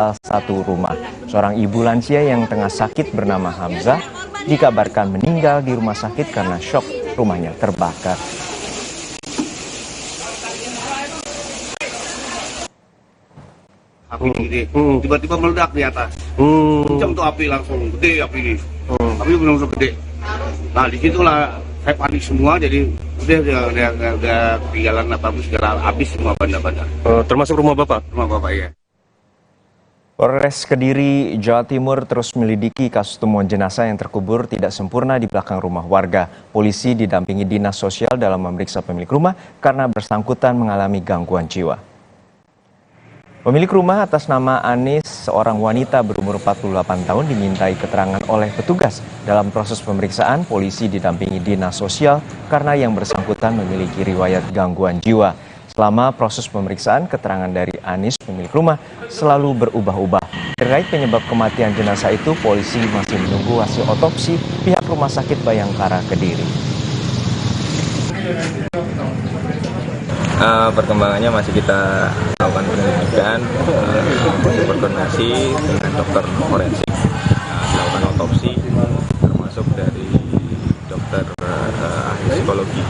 salah satu rumah. Seorang ibu lansia yang tengah sakit bernama Hamzah dikabarkan meninggal di rumah sakit karena syok rumahnya terbakar. Api gede, tiba-tiba meledak di atas. Kencang tuh api, langsung gede api ini. Api benar-benar gede. Nah disitulah saya panik semua, jadi udah ketinggalan apa-apa, segala habis semua benda-benda. Termasuk rumah Bapak? Rumah Bapak ya. Polres Kediri, Jawa Timur terus melidiki kasus temuan jenazah yang terkubur tidak sempurna di belakang rumah warga. Polisi didampingi dinas sosial dalam memeriksa pemilik rumah karena bersangkutan mengalami gangguan jiwa. Pemilik rumah atas nama Anis, seorang wanita berumur 48 tahun, dimintai keterangan oleh petugas. Dalam proses pemeriksaan, polisi didampingi dinas sosial karena yang bersangkutan memiliki riwayat gangguan jiwa. Selama proses pemeriksaan, keterangan dari Anis, pemilik rumah, selalu berubah-ubah. Terkait penyebab kematian jenazah itu, polisi masih menunggu hasil otopsi pihak Rumah Sakit Bayangkara Kediri. Perkembangannya masih kita lakukan penyelidikan, berkoordinasi dengan dokter forensik, dilakukan otopsi, termasuk dari dokter ahli psikologi.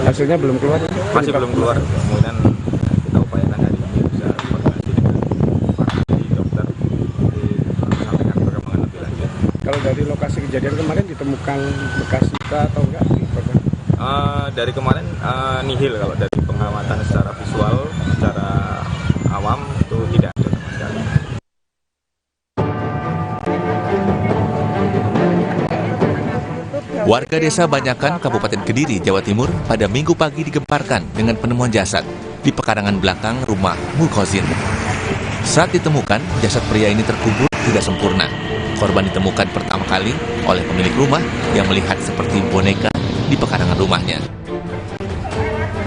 Hasilnya belum keluar? Masih belum keluar, kemudian kita upayakan hari ini bisa koordinasi dengan dokter sampaikan perkembangan lebih lanjut. Kalau dari lokasi kejadian kemarin ditemukan bekas luka atau enggak? Dari kemarin nihil, kalau dari pengamatan secara visual, secara awam itu tidak ada sama sekali. Warga desa Banyakan, Kabupaten Kediri, Jawa Timur pada Minggu pagi digemparkan dengan penemuan jasad di pekarangan belakang rumah Mukhozin. Saat ditemukan, jasad pria ini terkubur tidak sempurna. Korban ditemukan pertama kali oleh pemilik rumah yang melihat seperti boneka di pekarangan rumahnya.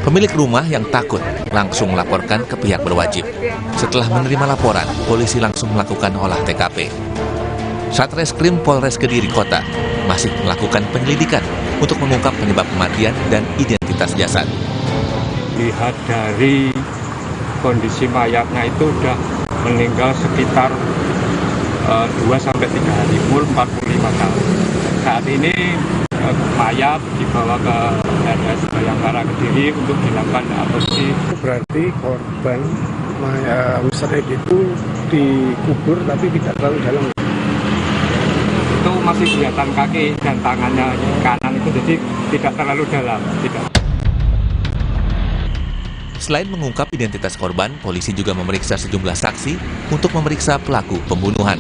Pemilik rumah yang takut langsung melaporkan ke pihak berwajib. Setelah menerima laporan, polisi langsung melakukan olah TKP. Satreskrim Polres Kediri Kota masih melakukan penyelidikan untuk mengungkap penyebab kematian dan identitas jasad. Lihat dari kondisi mayatnya itu sudah meninggal sekitar 2-3 hari, umur 45 tahun. Saat ini mayat dibawa ke RS Bayangkara Kediri untuk dilakukan otopsi. Berarti korban Musrek itu dikubur tapi tidak terlalu dalam. Itu masih kelihatan kaki dan tangannya kanan itu, jadi tidak terlalu dalam. Selain mengungkap identitas korban, polisi juga memeriksa sejumlah saksi untuk memeriksa pelaku pembunuhan.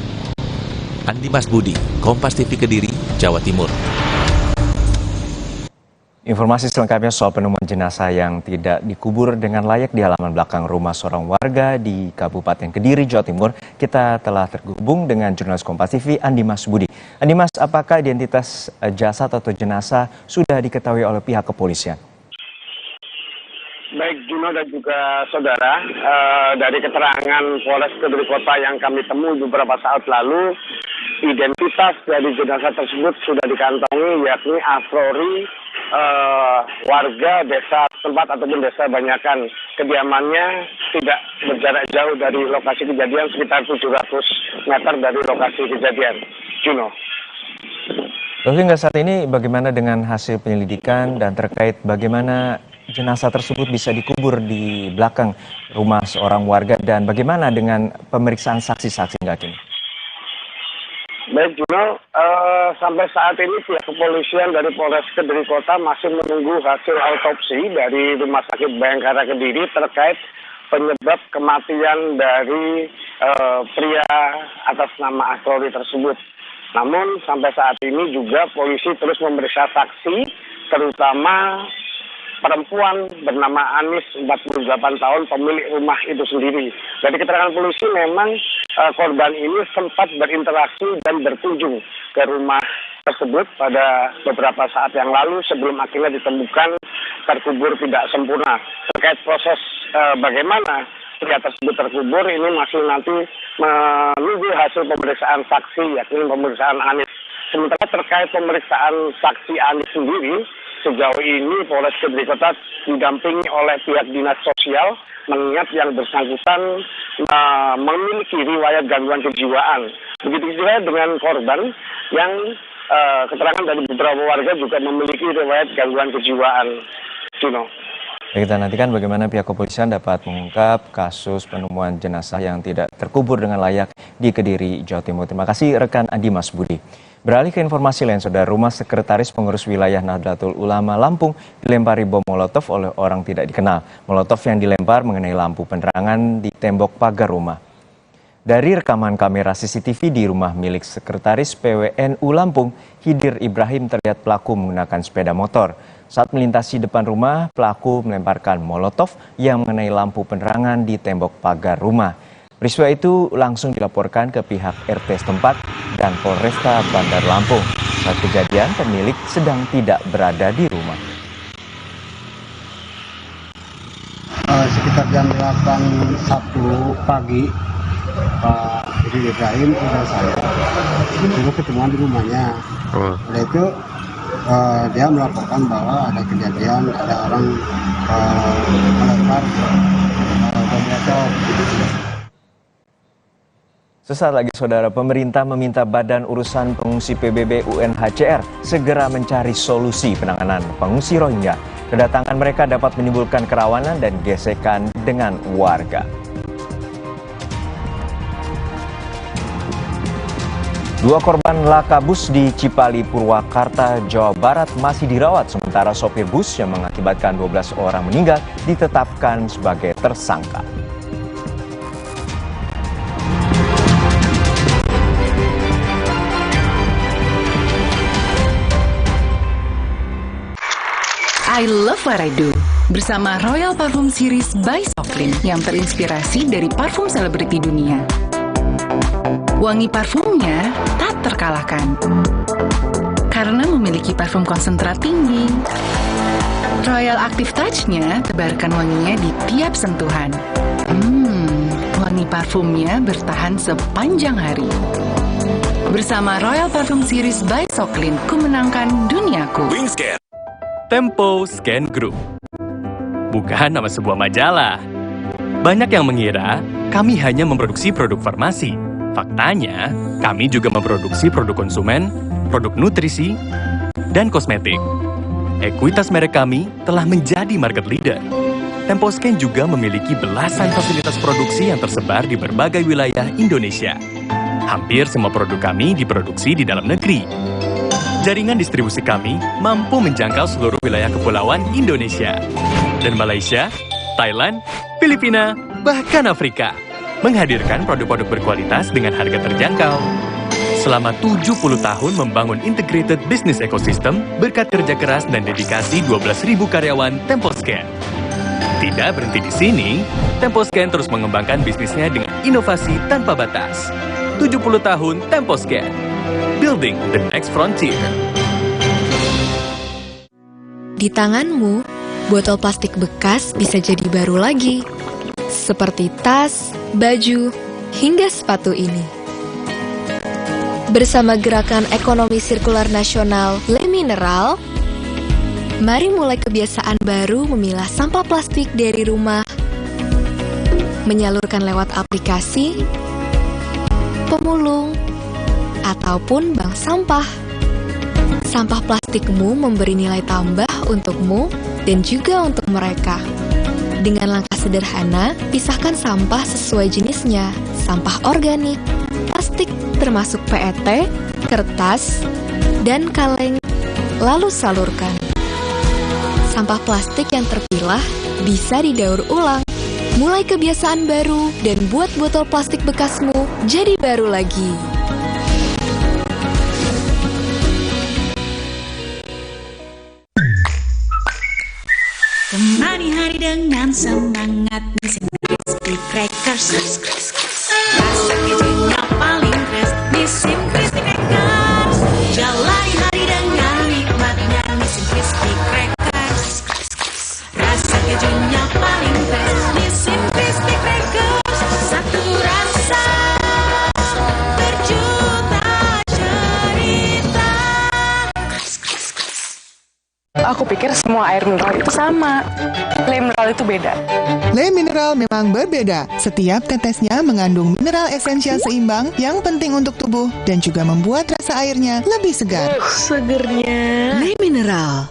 Andi Mas Budi, Kompas TV Kediri, Jawa Timur. Informasi selengkapnya soal penemuan jenazah yang tidak dikubur dengan layak di halaman belakang rumah seorang warga di Kabupaten Kediri, Jawa Timur, kita telah terhubung dengan jurnalis Kompas TV Andi Mas Budi. Andi Mas, apakah identitas jasad atau jenazah sudah diketahui oleh pihak kepolisian? Baik Juno dan juga saudara, dari keterangan Polres Kediri Kota yang kami temui beberapa saat lalu, identitas dari jenazah tersebut sudah dikantongi, yakni Afrori, warga desa tempat ataupun desa Banyakan. Kediamannya tidak berjarak jauh dari lokasi kejadian, sekitar 700 meter dari lokasi kejadian. Juno. Lalu hingga saat ini bagaimana dengan hasil penyelidikan dan terkait bagaimana jenazah tersebut bisa dikubur di belakang rumah seorang warga dan bagaimana dengan pemeriksaan saksi-saksi hingga kini? Baik Juno, sampai saat ini pihak kepolisian dari Polres Kediri Kota masih menunggu hasil autopsi dari Rumah Sakit Bayangkara Kediri terkait penyebab kematian dari pria atas nama Afrori tersebut. Namun sampai saat ini juga polisi terus memeriksa saksi, terutama perempuan bernama Anis, 48 tahun, pemilik rumah itu sendiri. Dari keterangan polisi memang korban ini sempat berinteraksi dan berkunjung ke rumah tersebut pada beberapa saat yang lalu sebelum akhirnya ditemukan terkubur tidak sempurna. Terkait proses bagaimana pria tersebut terkubur ini masih nanti menunggu hasil pemeriksaan saksi, yakni pemeriksaan Anis. Sementara terkait pemeriksaan saksi Anis sendiri, sejauh ini Polres Kediri Kota didampingi oleh pihak dinas sosial, mengingat yang bersangkutan memiliki riwayat gangguan kejiwaan. Begitu juga dengan korban yang keterangan dari beberapa warga juga memiliki riwayat gangguan kejiwaan. Cino. Kita nantikan bagaimana pihak kepolisian dapat mengungkap kasus penemuan jenazah yang tidak terkubur dengan layak di Kediri, Jawa Timur. Terima kasih rekan Andi Mas Budi. Beralih ke informasi lain, saudara, rumah sekretaris pengurus wilayah Nahdlatul Ulama Lampung dilempari bom molotov oleh orang tidak dikenal. Molotov yang dilempar mengenai lampu penerangan di tembok pagar rumah. Dari rekaman kamera CCTV di rumah milik sekretaris PWNU Lampung, Hidir Ibrahim terlihat pelaku menggunakan sepeda motor. Saat melintasi depan rumah, pelaku melemparkan molotov yang mengenai lampu penerangan di tembok pagar rumah. Peristiwa itu langsung dilaporkan ke pihak RT setempat dan Polresta Bandar Lampung. Saat kejadian, pemilik sedang tidak berada di rumah. Sekitar jam 8 Sabtu pagi, Pak Hidir Ibrahim dan saya dulu ketemuan di rumahnya. Oleh itu dia melaporkan bahwa ada kejadian, ada orang melempar bom molotov. Sesaat lagi, saudara, pemerintah meminta Badan Urusan Pengungsi PBB UNHCR segera mencari solusi penanganan pengungsi Rohingya. Kedatangan mereka dapat menimbulkan kerawanan dan gesekan dengan warga. Dua korban laka bus di Cipali, Purwakarta, Jawa Barat masih dirawat, sementara sopir bus yang mengakibatkan 12 orang meninggal ditetapkan sebagai tersangka. I love what I do bersama Royal Parfum Series by Softlin yang terinspirasi dari parfum selebriti dunia. Wangi parfumnya tak terkalahkan karena memiliki parfum konsentrat tinggi. Royal Active Touch-nya tebarkan wanginya di tiap sentuhan. Wangi parfumnya bertahan sepanjang hari. Bersama Royal Parfum Series by Softlin, ku menangkan duniaku. Wingscan. Tempo Scan Group. Bukan nama sebuah majalah. Banyak yang mengira kami hanya memproduksi produk farmasi. Faktanya, kami juga memproduksi produk konsumen, produk nutrisi, dan kosmetik. Ekuitas merek kami telah menjadi market leader. Tempo Scan juga memiliki belasan fasilitas produksi yang tersebar di berbagai wilayah Indonesia. Hampir semua produk kami diproduksi di dalam negeri. Jaringan distribusi kami mampu menjangkau seluruh wilayah kepulauan Indonesia dan Malaysia, Thailand, Filipina, bahkan Afrika, menghadirkan produk-produk berkualitas dengan harga terjangkau. Selama 70 tahun membangun integrated business ecosystem berkat kerja keras dan dedikasi 12.000 karyawan Temposcan. Tidak berhenti di sini, Temposcan terus mengembangkan bisnisnya dengan inovasi tanpa batas. 70 tahun Temposcan. Building the next frontier. Di tanganmu, botol plastik bekas bisa jadi baru lagi. Seperti tas, baju, hingga sepatu ini. Bersama gerakan ekonomi sirkular nasional Le Mineral, mari mulai kebiasaan baru memilah sampah plastik dari rumah, menyalurkan lewat aplikasi, pemulung, ataupun bank sampah. Sampah plastikmu memberi nilai tambah untukmu dan juga untuk mereka. Dengan langkah sederhana, pisahkan sampah sesuai jenisnya, sampah organik, plastik termasuk PET, kertas, dan kaleng, lalu salurkan. Sampah plastik yang terpilah bisa didaur ulang. Mulai kebiasaan baru dan buat botol plastik bekasmu jadi baru lagi. Temani hari dengan semangat Nissin Crispy Crackers. Rasa kejunya paling fresh Nissin Crispy Crackers. Jalani hari dengan nikmatnya Nissin Crispy Crackers. Rasa kejunya paling fresh Nissin Crispy Crackers. Satu rasa berjuta cerita. Aku pikir semua air mineral itu sama. Le mineral itu beda. Le mineral memang berbeda. Setiap tetesnya mengandung mineral esensial seimbang yang penting untuk tubuh dan juga membuat rasa airnya lebih segar. Segernya. Le mineral.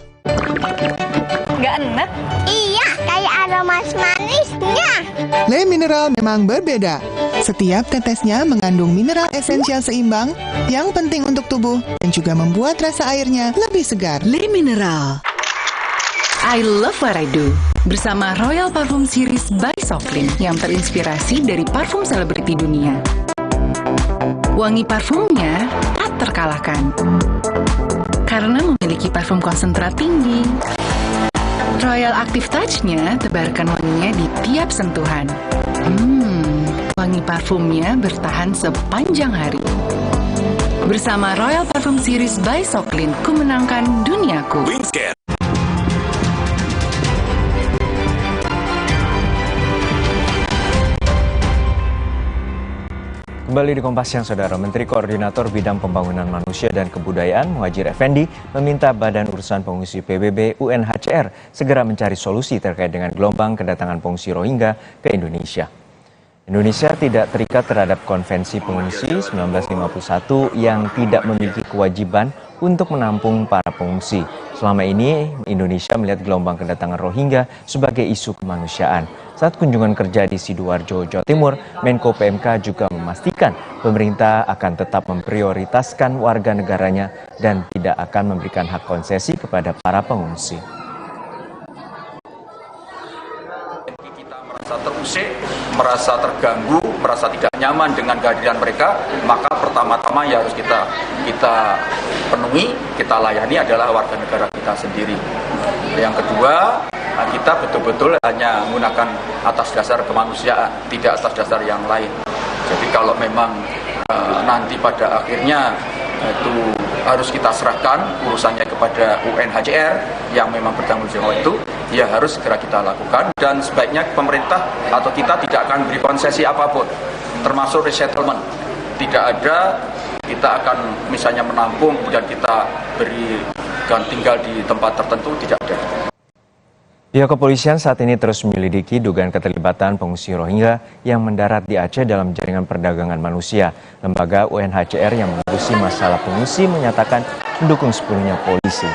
Nggak enak? Iya, kayak aroma manisnya. Le mineral memang berbeda. Setiap tetesnya mengandung mineral esensial seimbang yang penting untuk tubuh dan juga membuat rasa airnya lebih segar. Le mineral. I love what I do. Bersama Royal Parfum Series by Softlin yang terinspirasi dari parfum selebriti dunia. Wangi parfumnya tak terkalahkan. Karena memiliki parfum konsentrat tinggi. Royal Active Touch-nya tebarkan wanginya di tiap sentuhan. Wangi parfumnya bertahan sepanjang hari. Bersama Royal Parfum Series by Softlin, ku menangkan duniaku. Kembali di Kompas Siang, Saudara. Menteri Koordinator Bidang Pembangunan Manusia dan Kebudayaan, Muhadjir Effendi, meminta Badan Urusan Pengungsi PBB UNHCR segera mencari solusi terkait dengan gelombang kedatangan pengungsi Rohingya ke Indonesia. Indonesia tidak terikat terhadap Konvensi Pengungsi 1951 yang tidak memiliki kewajiban untuk menampung para pengungsi. Selama ini, Indonesia melihat gelombang kedatangan Rohingya sebagai isu kemanusiaan. Saat kunjungan kerja di Sidoarjo, Jawa Timur, Menko PMK juga memastikan pemerintah akan tetap memprioritaskan warga negaranya dan tidak akan memberikan hak konsesi kepada para pengungsi. Kita merasa terusik, merasa terganggu, merasa tidak nyaman dengan kehadiran mereka, maka pertama-tama yang harus kita penuhi, kita layani adalah warga negara kita sendiri. Yang kedua, kita betul-betul hanya menggunakan atas dasar kemanusiaan, tidak atas dasar yang lain. Jadi kalau memang nanti pada akhirnya itu harus kita serahkan urusannya kepada UNHCR yang memang bertanggung jawab itu, ya harus segera kita lakukan. Dan sebaiknya pemerintah atau kita tidak akan beri konsesi apapun, termasuk resettlement. Tidak ada, kita akan misalnya menampung kemudian kita berikan tinggal di tempat tertentu, tidak ada. Pihak kepolisian saat ini terus menyelidiki dugaan keterlibatan pengungsi Rohingya yang mendarat di Aceh dalam jaringan perdagangan manusia. Lembaga UNHCR yang mengurusi masalah pengungsi menyatakan mendukung sepenuhnya polisi.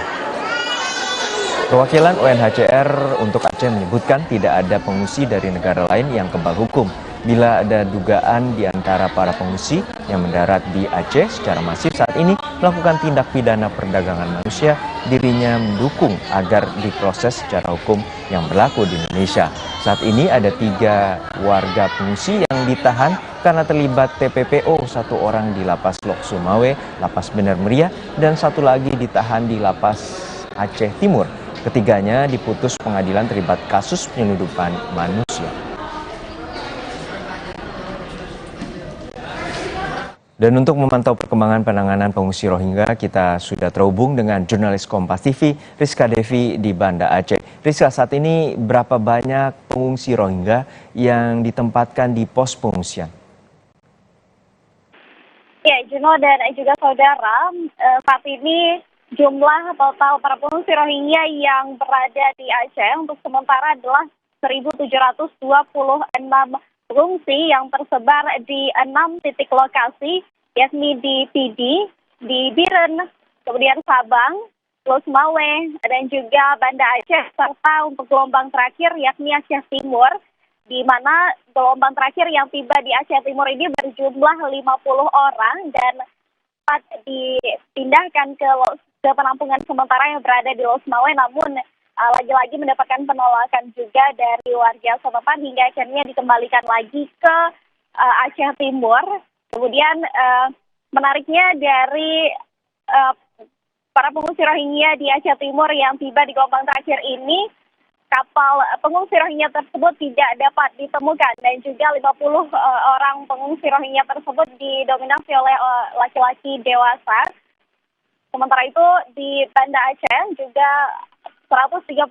Perwakilan UNHCR untuk Aceh menyebutkan tidak ada pengungsi dari negara lain yang kebal hukum. Bila ada dugaan di antara para pengungsi yang mendarat di Aceh secara masif saat ini melakukan tindak pidana perdagangan manusia, dirinya mendukung agar diproses secara hukum yang berlaku di Indonesia. Saat ini ada 3 warga pengungsi yang ditahan karena terlibat TPPO, 1 orang di Lapas Lok Sumawe, Lapas Bener Meriah, dan 1 lagi ditahan di Lapas Aceh Timur. Ketiganya diputus pengadilan terlibat kasus penyeludupan manusia. Dan untuk memantau perkembangan penanganan pengungsi Rohingya, kita sudah terhubung dengan jurnalis Kompas TV, Rizka Devi di Banda Aceh. Rizka, saat ini berapa banyak pengungsi Rohingya yang ditempatkan di pos pengungsian? Ya, Juno dan juga saudara, saat ini jumlah total para pengungsi Rohingya yang berada di Aceh untuk sementara adalah 1.726 pengungsi yang tersebar di 6 titik lokasi, yakni di Pidi, di Biren, kemudian Sabang, Lok Sumawe, dan juga Banda Aceh, serta untuk gelombang terakhir yakni Aceh Timur, di mana gelombang terakhir yang tiba di Aceh Timur ini berjumlah 50 orang dan dipindahkan ke penampungan sementara yang berada di Lok Sumawe, namun lagi-lagi mendapatkan penolakan juga dari warga setempat hingga akhirnya dikembalikan lagi ke Aceh Timur. Kemudian menariknya dari para pengungsi Rohingya di Aceh Timur yang tiba di gelombang terakhir ini, kapal pengungsi Rohingya tersebut tidak dapat ditemukan dan juga 50 orang pengungsi Rohingya tersebut didominasi oleh laki-laki dewasa. Sementara itu di Banda Aceh juga 137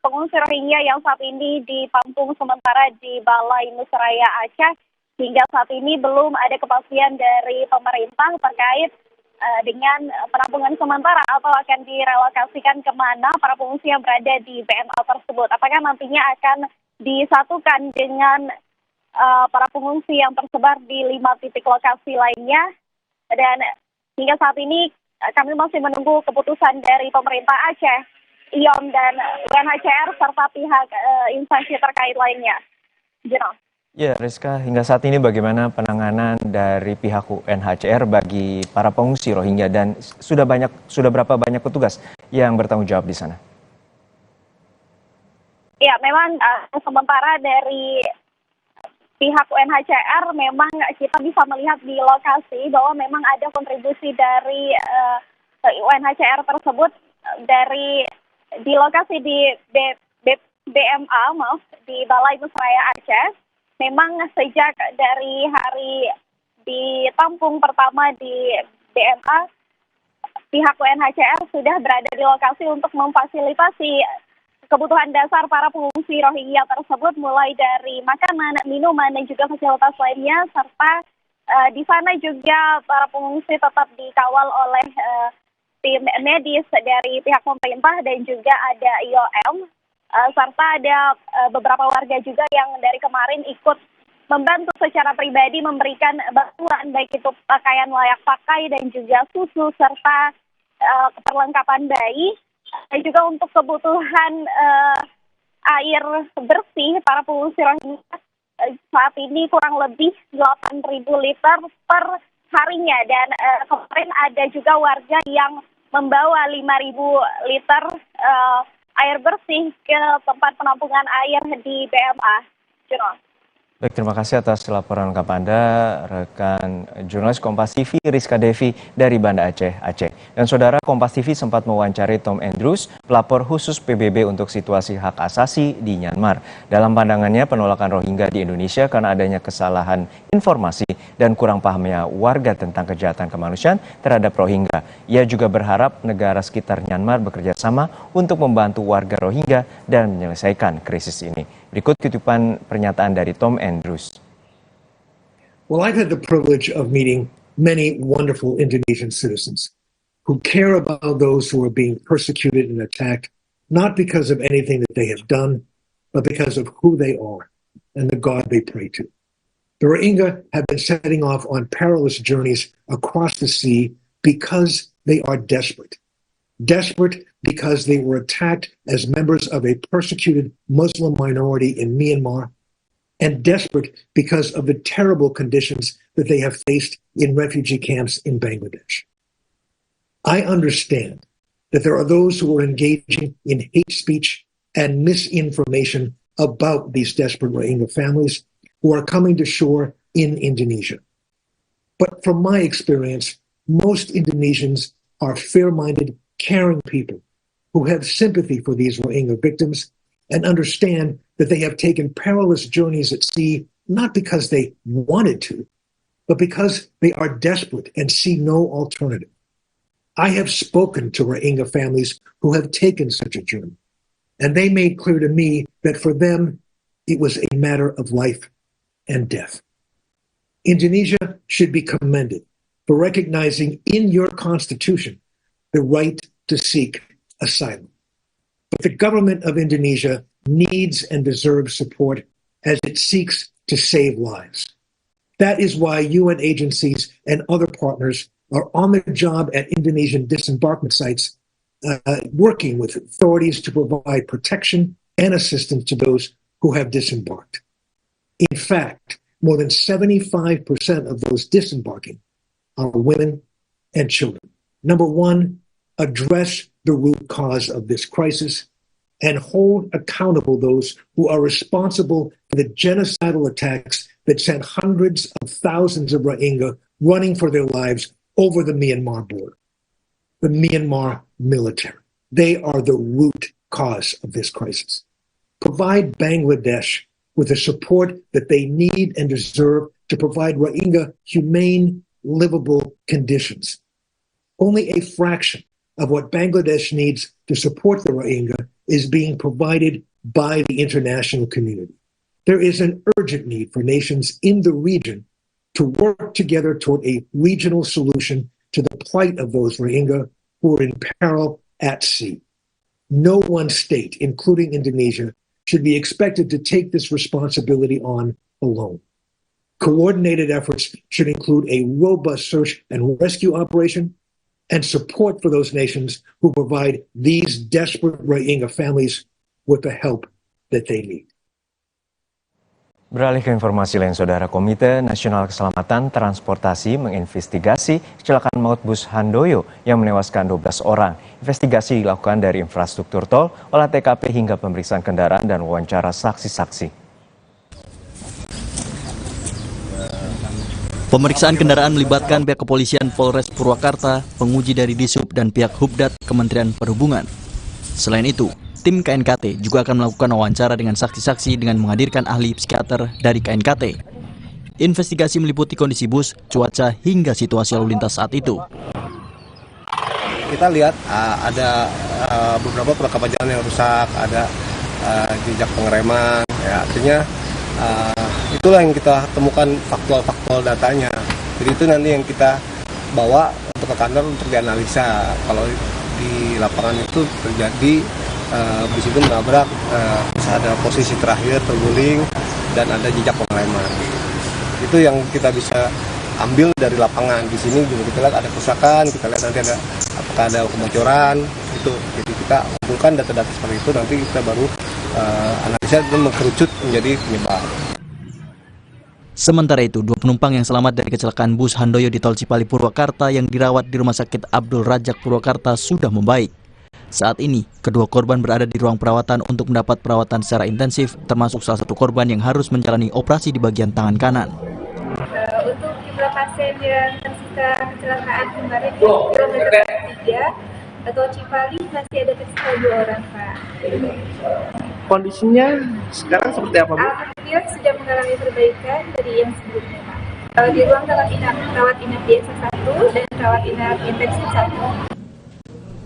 pengungsi Rohingya yang saat ini ditampung sementara di Balai Nusraya Aceh. Hingga saat ini belum ada kepastian dari pemerintah terkait dengan penampungan sementara atau akan direlokasikan kemana para pengungsi yang berada di BMA tersebut. Apakah nantinya akan disatukan dengan para pengungsi yang tersebar di 5 titik lokasi lainnya. Dan hingga saat ini kami masih menunggu keputusan dari pemerintah Aceh, IOM dan UNHCR serta pihak instansi terkait lainnya. Jero. Ya, Rizka, hingga saat ini bagaimana penanganan dari pihak UNHCR bagi para pengungsi Rohingya dan sudah berapa banyak petugas yang bertanggung jawab di sana? Ya, memang sementara dari pihak UNHCR memang kita bisa melihat di lokasi bahwa memang ada kontribusi dari UNHCR tersebut di lokasi di BMA, di Balai Musraya Aceh. Memang sejak dari hari ditampung pertama di BMA, pihak UNHCR sudah berada di lokasi untuk memfasilitasi kebutuhan dasar para pengungsi Rohingya tersebut, mulai dari makanan, minuman, dan juga fasilitas lainnya, serta di sana juga para pengungsi tetap dikawal oleh tim medis dari pihak pemerintah dan juga ada IOM. Serta ada beberapa warga juga yang dari kemarin ikut membantu secara pribadi memberikan bantuan baik itu pakaian layak pakai dan juga susu serta perlengkapan bayi. Dan juga untuk kebutuhan air bersih para pengungsi Rohingya saat ini kurang lebih 8.000 liter per harinya. Dan kemarin ada juga warga yang membawa 5.000 liter air bersih ke tempat penampungan air di BMA. Baik, terima kasih atas laporan lengkap Anda, rekan jurnalis Kompas TV Rizka Devi dari Banda Aceh, Aceh. Dan saudara, Kompas TV sempat mewawancari Tom Andrews, pelapor khusus PBB untuk situasi hak asasi di Myanmar. Dalam pandangannya, penolakan Rohingya di Indonesia karena adanya kesalahan informasi dan kurang pahamnya warga tentang kejahatan kemanusiaan terhadap Rohingya. Ia juga berharap negara sekitar Myanmar bekerja sama untuk membantu warga Rohingya dan menyelesaikan krisis ini. Berikut kutipan pernyataan dari Tom Andrews. Well, I've had the privilege of meeting many wonderful Indonesian citizens who care about those who are being persecuted and attacked, not because of anything that they have done, but because of who they are and the God they pray to. The Rohingya have been setting off on perilous journeys across the sea because they are desperate. Desperate because they were attacked as members of a persecuted Muslim minority in Myanmar, and desperate because of the terrible conditions that they have faced in refugee camps in Bangladesh. I understand that there are those who are engaging in hate speech and misinformation about these desperate Rohingya families who are coming to shore in Indonesia. But from my experience, most Indonesians are fair-minded, caring people who have sympathy for these Rohingya victims and understand that they have taken perilous journeys at sea, not because they wanted to, but because they are desperate and see no alternative. I have spoken to Rohingya families who have taken such a journey, and they made clear to me that for them, it was a matter of life and death. Indonesia should be commended for recognizing in your constitution the right to seek asylum. But the government of Indonesia needs and deserves support as it seeks to save lives. That is why UN agencies and other partners are on the job at Indonesian disembarkment sites, working with authorities to provide protection and assistance to those who have disembarked. In fact, more than 75% of those disembarking are women and children. Number one, address the root cause of this crisis and hold accountable those who are responsible for the genocidal attacks that sent hundreds of thousands of Rohingya running for their lives over the Myanmar border. The Myanmar military. They are the root cause of this crisis. Provide Bangladesh with the support that they need and deserve to provide Rohingya humane, livable conditions. Only a fraction of what Bangladesh needs to support the Rohingya is being provided by the international community. There is an urgent need for nations in the region to work together toward a regional solution to the plight of those Rohingya who are in peril at sea. No one state, including Indonesia, should be expected to take this responsibility on alone. Coordinated efforts should include a robust search and rescue operation and support for those nations who provide these desperate Rohingya families with the help that they need. Beralih ke informasi lain, Saudara, Komite Nasional Keselamatan Transportasi menginvestigasi kecelakaan maut bus Handoyo yang menewaskan 12 orang. Investigasi dilakukan dari infrastruktur tol, olah TKP hingga pemeriksaan kendaraan dan wawancara saksi-saksi. Pemeriksaan kendaraan melibatkan pihak kepolisian Polres Purwakarta, penguji dari Disub dan pihak Hubdat Kementerian Perhubungan. Selain itu, tim KNKT juga akan melakukan wawancara dengan saksi-saksi dengan menghadirkan ahli psikiater dari KNKT. Investigasi meliputi kondisi bus, cuaca, hingga situasi lalu lintas saat itu. Kita lihat ada beberapa perlengkapan jalan yang rusak, ada jejak pengereman, ya, artinya itulah yang kita temukan faktual datanya. Jadi itu nanti yang kita bawa untuk ke kantor untuk dianalisa. Kalau di lapangan itu terjadi bis itu menabrak, ada posisi terakhir terguling dan ada jejak pengereman. Itu yang kita bisa ambil dari lapangan. Di sini juga kita lihat ada kerusakan, kita lihat nanti ada apakah ada kebocoran itu. Jadi kita kumpulkan data-data seperti itu, nanti kita baru analisa dan mengkerucut menjadi penyebab. Sementara itu, 2 penumpang yang selamat dari kecelakaan bus Handoyo di Tol Cipali Purwakarta yang dirawat di Rumah Sakit Abdul Rajak Purwakarta sudah membaik. Saat ini, kedua korban berada di ruang perawatan untuk mendapat perawatan secara intensif, termasuk salah satu korban yang harus menjalani operasi di bagian tangan kanan. Untuk jumlah pasien yang tersisa kecelakaan kemarin di kilometer 3 atau Cipali masih ada tersisa 2 orang, Pak. Kondisinya sekarang seperti apa, Bu? Alhamdulillah sudah mengalami perbaikan dari yang sebelumnya, Pak. Di ruang rawat inap biasa 1 dan rawat inap intensif 1.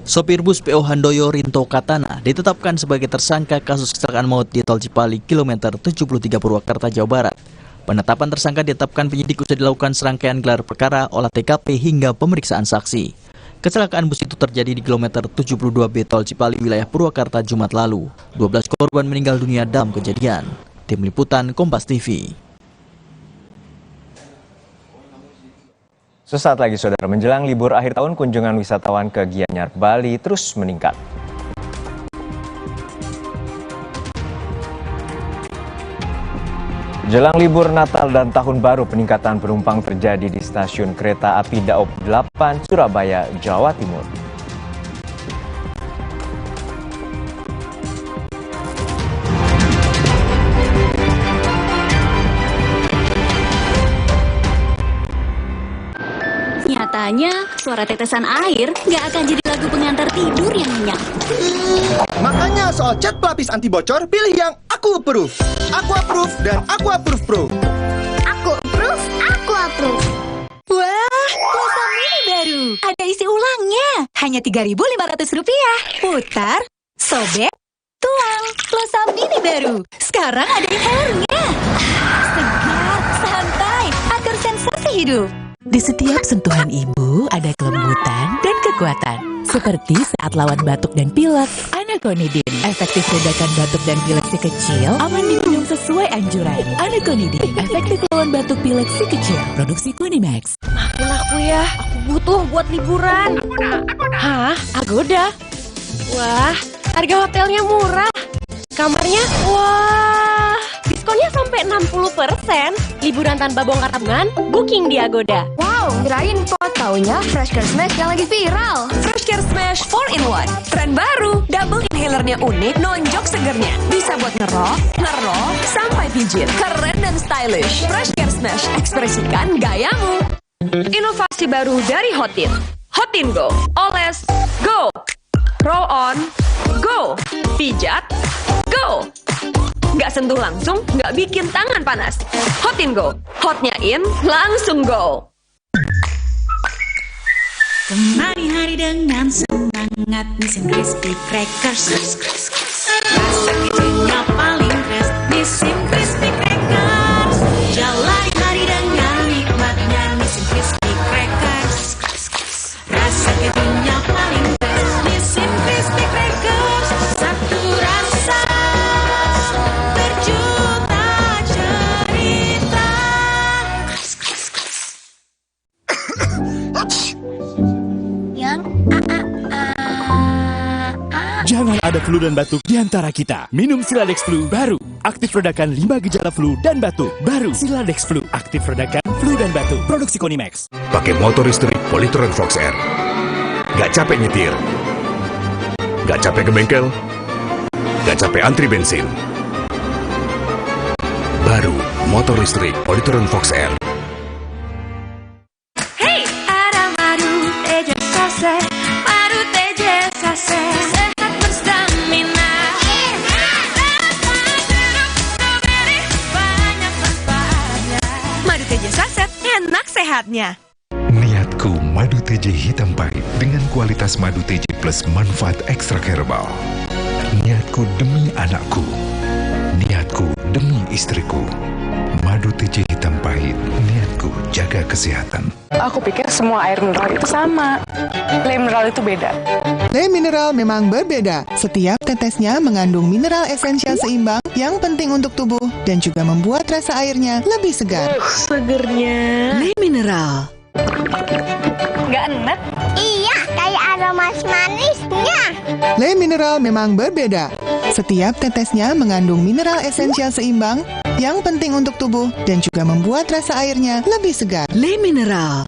Sopir bus PO Handoyo Rinto Katana ditetapkan sebagai tersangka kasus kecelakaan maut di Tol Cipali kilometer 73 Purwakarta, Jawa Barat. Penetapan tersangka ditetapkan penyidik usai dilakukan serangkaian gelar perkara, olah TKP hingga pemeriksaan saksi. Kecelakaan bus itu terjadi di kilometer 72B Tol Cipali wilayah Purwakarta Jumat lalu. 12 korban meninggal dunia dalam kejadian. Tim Liputan Kompas TV. Sesaat lagi, Saudara, menjelang libur akhir tahun, kunjungan wisatawan ke Gianyar, Bali terus meningkat. Jelang libur Natal dan Tahun Baru, peningkatan penumpang terjadi di stasiun kereta api Daop 8, Surabaya, Jawa Timur. Nyatanya, suara tetesan air nggak akan jadi lagu pengantar tidur yang nyenyak. Makanya soal cat pelapis anti bocor, pilih yang Aku Approve. Aku Approve dan Aku Approve Pro. Aku approve, aku approve. Wah, pulsa mini baru. Ada isi ulangnya. Hanya Rp3.500. Putar, sobek, tuang. Pulsa mini baru. Sekarang ada inhalernya. Segar, santai, atur sensasi hidup. Di setiap sentuhan ibu ada kelembutan dan kekuatan. Seperti saat lawan batuk dan pilek, Anaconidin efektif redakan batuk dan pilek si kecil, aman diminum sesuai anjuran. Anaconidin efektif lawan batuk pilek si kecil. Produksi Kunimax. Maafin aku ya, aku butuh buat liburan. Hah? Agoda? Wah, harga hotelnya murah. Kamarnya, wah, diskonnya sampai 60%. Liburan tanpa bongkar tabungan, booking di Agoda. Wow, kirain kok taunya Fresh Care Smash yang lagi viral. Fresh Care Smash 4-in-1. Tren baru, double inhalernya unik, nonjok segernya. Bisa buat ngerok, sampai pijit. Keren dan stylish. Fresh Care Smash, ekspresikan gayamu. Inovasi baru dari Hotin. Hotin Go. Oles, go. Roll on, go. Pijat, go. Nggak sentuh langsung, nggak bikin tangan panas. Hotin Go. Hotnya in, langsung go. Kemari hari dengan semangat Nissin Crispy Crackers. Rasa kejunya paling fresh Nissin Crispy Crackers. Jalani hari dengan nikmatnya Nissin Crispy Crackers. Jangan ada flu dan batuk di antara kita. Minum Siladex Flu baru. Aktif redakan 5 gejala flu dan batuk. Baru Siladex Flu. Aktif redakan flu dan batuk. Produksi Konimax. Pakai motor listrik Polytron Fox Air. Gak capek nyetir. Gak capek ke bengkel. Gak capek antri bensin. Baru motor listrik Polytron Fox Air. Hey, ada madu teja sase, madu teja sase, sehat berstamina. Banyak manfaatnya. Madu teja saset, enak sehatnya. Niatku madu TJ hitam pahit dengan kualitas madu TJ plus manfaat ekstra herbal. Niatku demi anakku. Niatku demi istriku. Madu TJ hitam pahit, niatku jaga kesehatan. Aku pikir semua air mineral itu sama. Le mineral itu beda. Le mineral memang berbeda. Setiap tetesnya mengandung mineral esensial seimbang yang penting untuk tubuh dan juga membuat rasa airnya lebih segar. Segernya. Le mineral. Nggak enak? Iya, kayak ada manis-manisnya. Le mineral memang berbeda. Setiap tetesnya mengandung mineral esensial seimbang yang penting untuk tubuh dan juga membuat rasa airnya lebih segar. Le mineral.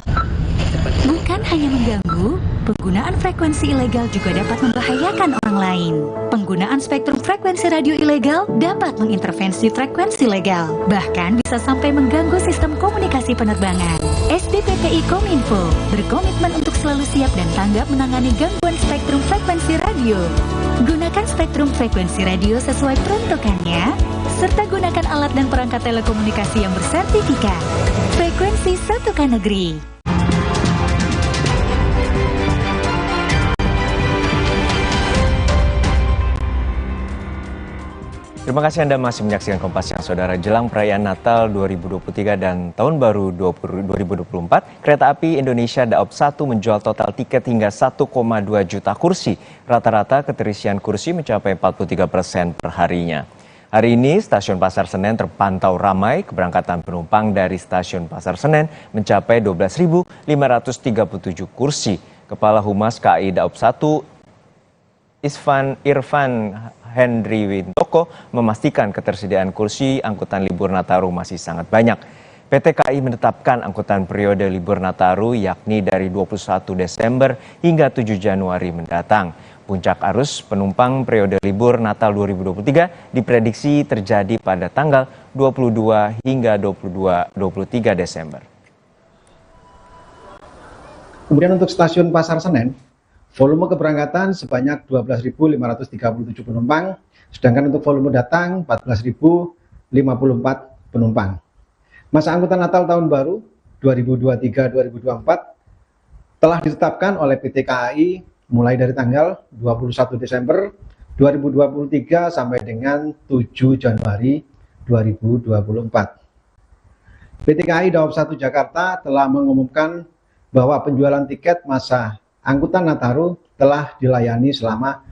Bukan hanya mengganggu, penggunaan frekuensi ilegal juga dapat membahayakan orang lain. Penggunaan spektrum frekuensi radio ilegal dapat mengintervensi frekuensi legal, bahkan bisa sampai mengganggu sistem komunikasi penerbangan. SBPPI Kominfo berkomitmen untuk selalu siap dan tanggap menangani gangguan spektrum frekuensi radio. Gunakan spektrum frekuensi radio sesuai peruntukannya, serta gunakan alat dan perangkat telekomunikasi yang bersertifikat. Frekuensi Satukan Negeri. Terima kasih Anda masih menyaksikan Kompas Siang, Saudara. Jelang perayaan Natal 2023 dan Tahun Baru 2024, Kereta Api Indonesia Daop 1 menjual total tiket hingga 1,2 juta kursi. Rata-rata keterisian kursi mencapai 43% per harinya. Hari ini, Stasiun Pasar Senen terpantau ramai. Keberangkatan penumpang dari Stasiun Pasar Senen mencapai 12.537 kursi. Kepala Humas KAI Daop 1, Irfan Henry Wintoko memastikan ketersediaan kursi angkutan libur Nataru masih sangat banyak. PT KAI menetapkan angkutan periode libur Nataru yakni dari 21 Desember hingga 7 Januari mendatang. Puncak arus penumpang periode libur Natal 2023 diprediksi terjadi pada tanggal 22 hingga 23 Desember. Kemudian untuk Stasiun Pasar Senen, volume keberangkatan sebanyak 12.537 penumpang, sedangkan untuk volume datang 14.054 penumpang. Masa angkutan Natal Tahun Baru 2023-2024 telah ditetapkan oleh PT KAI mulai dari tanggal 21 Desember 2023 sampai dengan 7 Januari 2024. PT KAI Daop 1 Jakarta telah mengumumkan bahwa penjualan tiket masa angkutan Nataru telah dilayani selama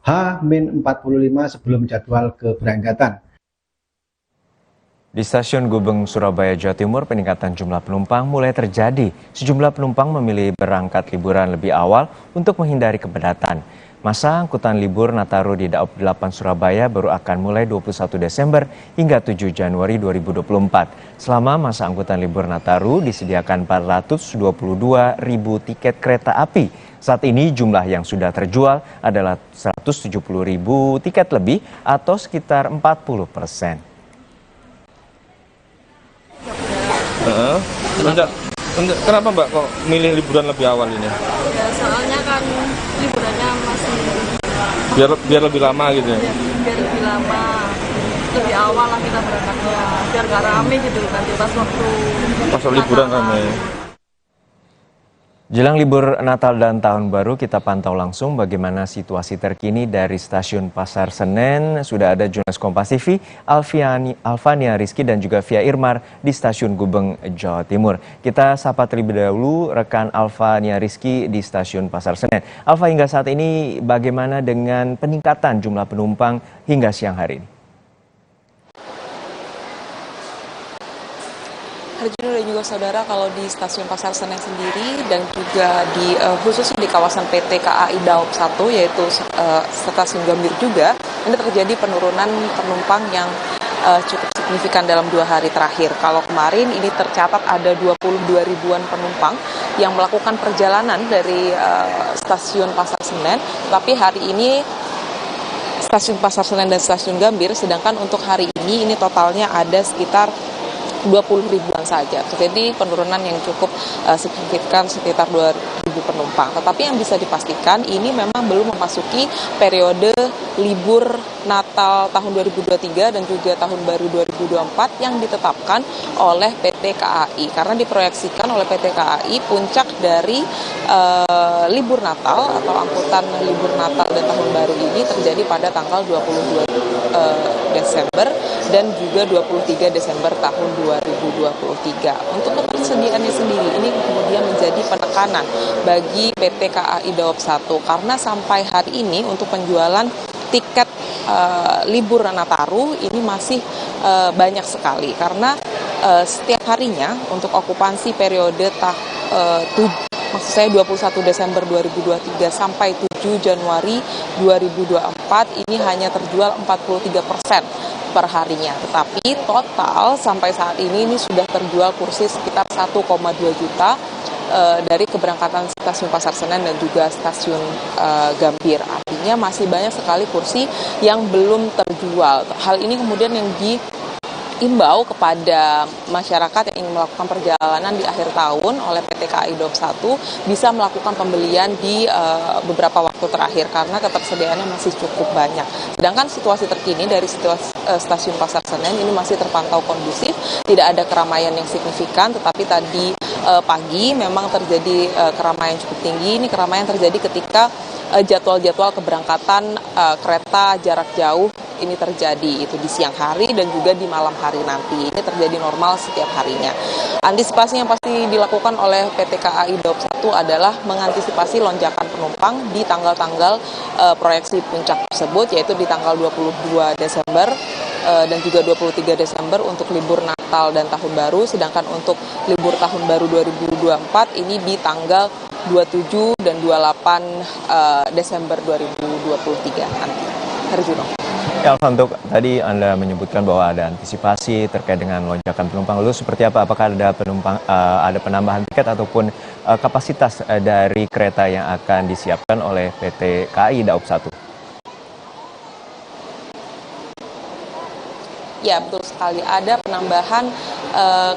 H-45 sebelum jadwal keberangkatan. Di Stasiun Gubeng, Surabaya, Jawa Timur, peningkatan jumlah penumpang mulai terjadi. Sejumlah penumpang memilih berangkat liburan lebih awal untuk menghindari kepadatan. Masa angkutan libur Nataru di Daop 8 Surabaya baru akan mulai 21 Desember hingga 7 Januari 2024. Selama masa angkutan libur Nataru disediakan 422.000 tiket kereta api. Saat ini jumlah yang sudah terjual adalah 170.000 tiket lebih atau sekitar 40%. Kenapa Mbak kok milih liburan lebih awal ini? Ya, soalnya kan liburannya masih biar lebih lama gitu ya? Biar lebih lama, lebih awal lah kita berangkatnya, biar gak rame gitu nanti pas liburan rame. Jelang libur Natal dan Tahun Baru, kita pantau langsung bagaimana situasi terkini dari Stasiun Pasar Senen. Sudah ada jurnalis Kompas TV, Alfania Rizky dan juga Via Irmar di Stasiun Gubeng, Jawa Timur. Kita sapa terlebih dahulu rekan Alfania Rizky di Stasiun Pasar Senen. Alfa, hingga saat ini bagaimana dengan peningkatan jumlah penumpang hingga siang hari ini? Herjino dan juga saudara, kalau di stasiun Pasar Senen sendiri dan juga di khususnya di kawasan PT KAI Daop 1 yaitu stasiun Gambir juga, ini terjadi penurunan penumpang yang cukup signifikan dalam 2 hari terakhir. Kalau kemarin ini tercatat ada 22 ribuan penumpang yang melakukan perjalanan dari stasiun Pasar Senen, tapi hari ini stasiun Pasar Senen dan stasiun Gambir, sedangkan untuk hari ini totalnya ada sekitar 20 ribuan saja. Jadi penurunan yang cukup signifikan sekitar 2.000 penumpang. Tetapi yang bisa dipastikan ini memang belum memasuki periode libur Natal tahun 2023 dan juga tahun baru 2024 yang ditetapkan oleh PT KAI. Karena diproyeksikan oleh PT KAI puncak dari libur Natal atau angkutan libur Natal dan tahun baru ini terjadi pada tanggal 22 Desember dan juga 23 Desember tahun 2023. Untuk ketersediaannya sendiri ini kemudian menjadi penekanan bagi PT KAI Daop 1 karena sampai hari ini untuk penjualan tiket libur Nataru ini masih banyak sekali karena setiap harinya untuk okupansi periode maksud saya 21 Desember 2023 sampai 7 Januari 2024 ini hanya terjual 43% per harinya. Tetapi total sampai saat ini sudah terjual kursi sekitar 1,2 juta dari keberangkatan stasiun Pasar Senen dan juga stasiun Gambir. Artinya masih banyak sekali kursi yang belum terjual. Hal ini kemudian yang diimbau kepada masyarakat yang ingin melakukan perjalanan di akhir tahun oleh PT KAI Daop 1 bisa melakukan pembelian di beberapa waktu terakhir karena ketersediaannya masih cukup banyak. Sedangkan situasi terkini dari stasiun Pasar Senen ini masih terpantau kondusif, tidak ada keramaian yang signifikan, tetapi tadi pagi memang terjadi keramaian cukup tinggi. Ini keramaian terjadi ketika jadwal-jadwal keberangkatan kereta jarak jauh ini terjadi itu di siang hari dan juga di malam hari nanti. Ini terjadi normal setiap harinya. Antisipasi yang pasti dilakukan oleh PT KAI Daop 1 adalah mengantisipasi lonjakan penumpang di tanggal-tanggal proyeksi puncak tersebut, yaitu di tanggal 22 Desember dan juga 23 Desember untuk libur Natal dan Tahun Baru, sedangkan untuk libur Tahun Baru 2024 ini di tanggal 27 dan 28 Desember 2023 nanti. Herjuno. Ya, Alfa, untuk tadi Anda menyebutkan bahwa ada antisipasi terkait dengan lonjakan penumpang. Lalu seperti apa? Apakah ada penambahan tiket ataupun kapasitas dari kereta yang akan disiapkan oleh PT KAI Daop 1? Ya, betul sekali. Ada penambahan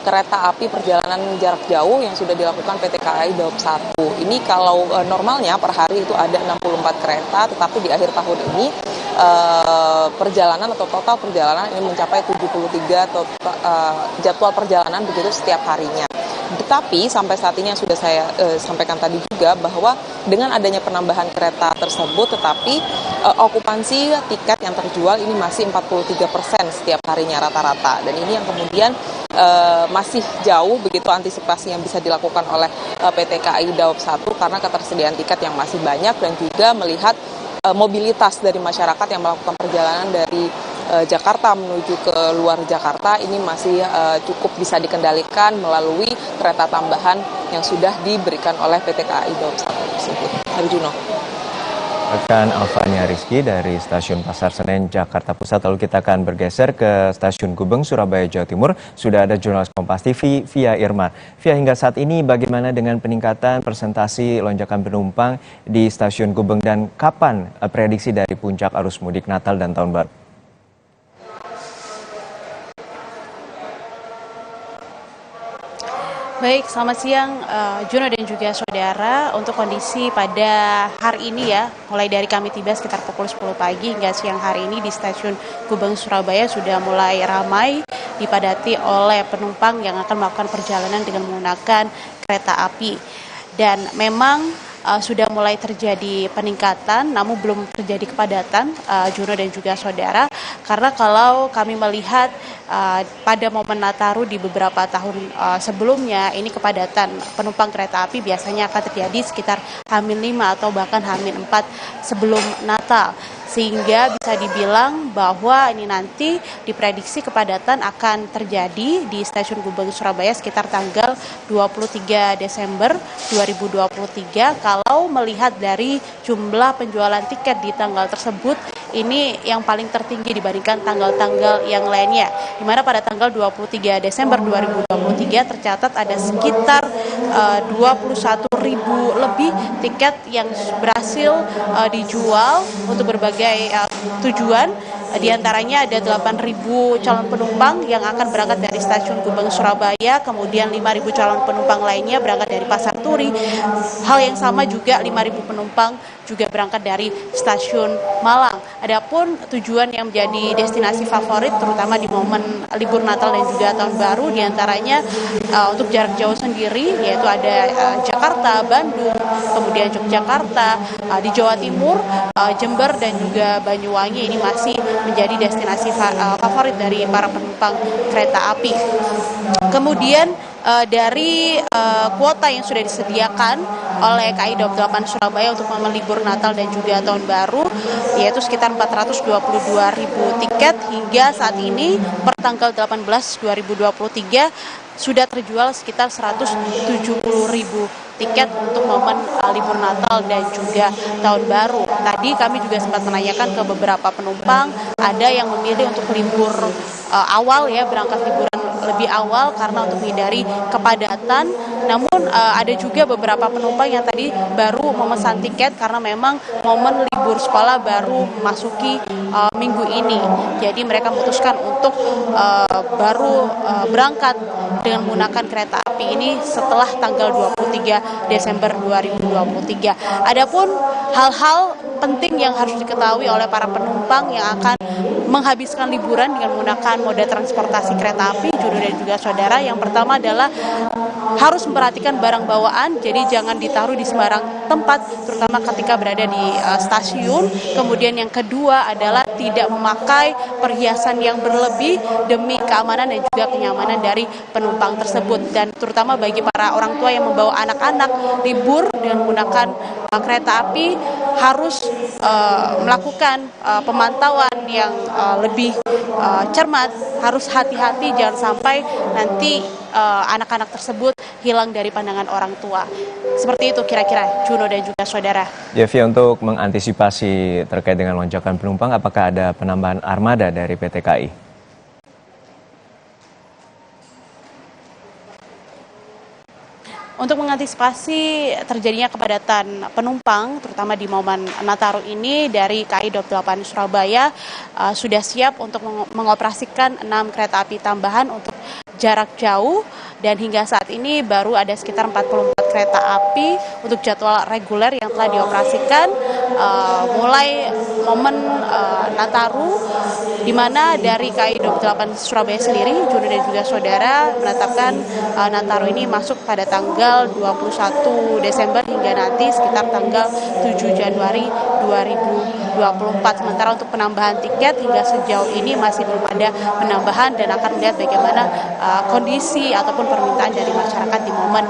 kereta api perjalanan jarak jauh yang sudah dilakukan PT KAI Daop 1. Ini kalau normalnya per hari itu ada 64 kereta, tetapi di akhir tahun ini perjalanan atau total perjalanan ini mencapai 73 jadwal perjalanan begitu setiap harinya. Tetapi sampai saat ini yang sudah saya sampaikan tadi juga bahwa dengan adanya penambahan kereta tersebut, tetapi okupansi tiket yang terjual ini masih 43% setiap harinya rata-rata. Dan ini yang kemudian masih jauh begitu antisipasi yang bisa dilakukan oleh PT KAI Daop 1 karena ketersediaan tiket yang masih banyak dan juga melihat mobilitas dari masyarakat yang melakukan perjalanan dari Jakarta menuju ke luar Jakarta ini masih cukup bisa dikendalikan melalui kereta tambahan yang sudah diberikan oleh PT KAI Daop 1 tersebut. Herjuno. Rekan Alfania Rizky dari Stasiun Pasar Senen, Jakarta Pusat. Lalu kita akan bergeser ke Stasiun Gubeng, Surabaya, Jawa Timur. Sudah ada jurnalis Kompas TV, Via Irma. Via, hingga saat ini bagaimana dengan peningkatan persentase lonjakan penumpang di Stasiun Gubeng dan kapan prediksi dari puncak arus mudik Natal dan Tahun Baru? Baik, selamat siang Juno dan juga saudara. Untuk kondisi pada hari ini ya, mulai dari kami tiba sekitar pukul 10 pagi hingga siang hari ini di Stasiun Gubeng Surabaya sudah mulai ramai dipadati oleh penumpang yang akan melakukan perjalanan dengan menggunakan kereta api. Dan memang sudah mulai terjadi peningkatan, namun belum terjadi kepadatan, Juno dan juga saudara. Karena kalau kami melihat pada momen Nataru di beberapa tahun sebelumnya, ini kepadatan penumpang kereta api biasanya akan terjadi sekitar H-5 atau bahkan H-4 sebelum Natal. sehingga bisa dibilang bahwa ini nanti diprediksi kepadatan akan terjadi di Stasiun Gubeng Surabaya sekitar tanggal 23 Desember 2023. Kalau melihat dari jumlah penjualan tiket di tanggal tersebut, ini yang paling tertinggi dibandingkan tanggal-tanggal yang lainnya, di mana pada tanggal 23 Desember 2023 tercatat ada sekitar 21.000 lebih tiket yang berhasil dijual untuk berbagai tujuan. Di antaranya ada 8.000 calon penumpang yang akan berangkat dari Stasiun Gubeng Surabaya, kemudian 5.000 calon penumpang lainnya berangkat dari Pasar Turi. Hal yang sama juga 5.000 penumpang juga berangkat dari Stasiun Malang. Adapun tujuan yang menjadi destinasi favorit terutama di momen libur Natal dan juga Tahun Baru, diantaranya untuk jarak jauh sendiri, yaitu ada Jakarta, Bandung, kemudian Yogyakarta, di Jawa Timur, Jember dan juga Banyuwangi. Ini masih menjadi destinasi favorit dari para penumpang kereta api. Kemudian dari kuota yang sudah disediakan oleh KAI Daup 8 Surabaya untuk momen libur Natal dan juga Tahun Baru, yaitu sekitar 422.000 tiket hingga saat ini per tanggal 18 2023 sudah terjual sekitar 170.000 tiket untuk momen libur Natal dan juga Tahun Baru. Tadi kami juga sempat menanyakan ke beberapa penumpang, ada yang memilih untuk libur awal ya, berangkat liburan lebih awal karena untuk menghindari kepadatan. Namun ada juga beberapa penumpang yang tadi baru memesan tiket karena memang momen libur sekolah baru memasuki minggu ini. Jadi mereka memutuskan untuk baru berangkat dengan menggunakan kereta api ini setelah tanggal 23 Desember 2023. Adapun hal-hal penting yang harus diketahui oleh para penumpang yang akan menghabiskan liburan dengan menggunakan moda transportasi kereta api, Juno dan juga saudara. Yang pertama adalah harus memperhatikan barang bawaan, jadi jangan ditaruh di sembarang tempat, terutama ketika berada di stasiun. Kemudian yang kedua adalah tidak memakai perhiasan yang berlebih demi keamanan dan juga kenyamanan dari penumpang tersebut. Dan terutama bagi para orang tua yang membawa anak-anak libur dengan menggunakan kereta api, harus melakukan pemantauan yang lebih cermat, harus hati-hati, jangan sampai nanti anak-anak tersebut hilang dari pandangan orang tua. Seperti itu kira-kira, Juno dan juga saudara. Devi, untuk mengantisipasi terkait dengan lonjakan penumpang, apakah ada penambahan armada dari PT KAI? Untuk mengantisipasi terjadinya kepadatan penumpang, terutama di momen Nataru ini, dari KAI Daup 8 Surabaya sudah siap untuk mengoperasikan 6 kereta api tambahan untuk jarak jauh, dan hingga saat ini baru ada sekitar 44 kereta api untuk jadwal reguler yang telah dioperasikan mulai momen Nataru, di mana dari KAI Daup 8 Surabaya sendiri, Juno dan juga saudara, menetapkan Nataru ini masuk pada tanggal 21 Desember hingga nanti sekitar tanggal 7 Januari 2024. Sementara untuk penambahan tiket hingga sejauh ini masih belum ada penambahan, dan akan melihat bagaimana kondisi ataupun permintaan dari masyarakat di momen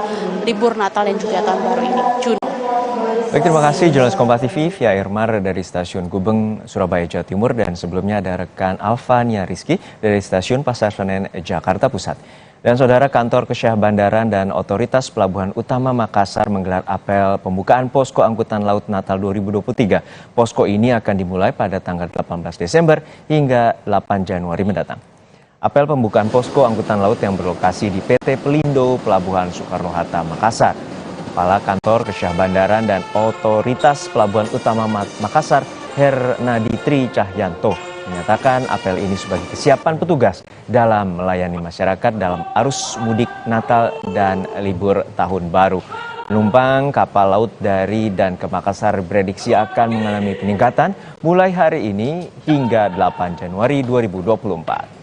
libur Natal dan juga Tahun Baru ini. Juno. Baik, terima kasih jurnalis Kompas TV Via Irmar dari Stasiun Gubeng Surabaya, Jawa Timur, dan sebelumnya ada rekan Alvania Rizky dari Stasiun Pasar Senen, Jakarta Pusat. Dan saudara, Kantor Kesyah Bandaran dan Otoritas Pelabuhan Utama Makassar menggelar apel pembukaan Posko Angkutan Laut Natal 2023. Posko ini akan dimulai pada tanggal 18 Desember hingga 8 Januari mendatang. Apel pembukaan Posko Angkutan Laut yang berlokasi di PT Pelindo Pelabuhan Soekarno-Hatta, Makassar. Kepala Kantor Kesyah Bandaran dan Otoritas Pelabuhan Utama Makassar, Hernaditri Cahyanto, menyatakan apel ini sebagai kesiapan petugas dalam melayani masyarakat dalam arus mudik Natal dan libur Tahun Baru. Penumpang kapal laut dari dan ke Makassar prediksi akan mengalami peningkatan mulai hari ini hingga 8 Januari 2024.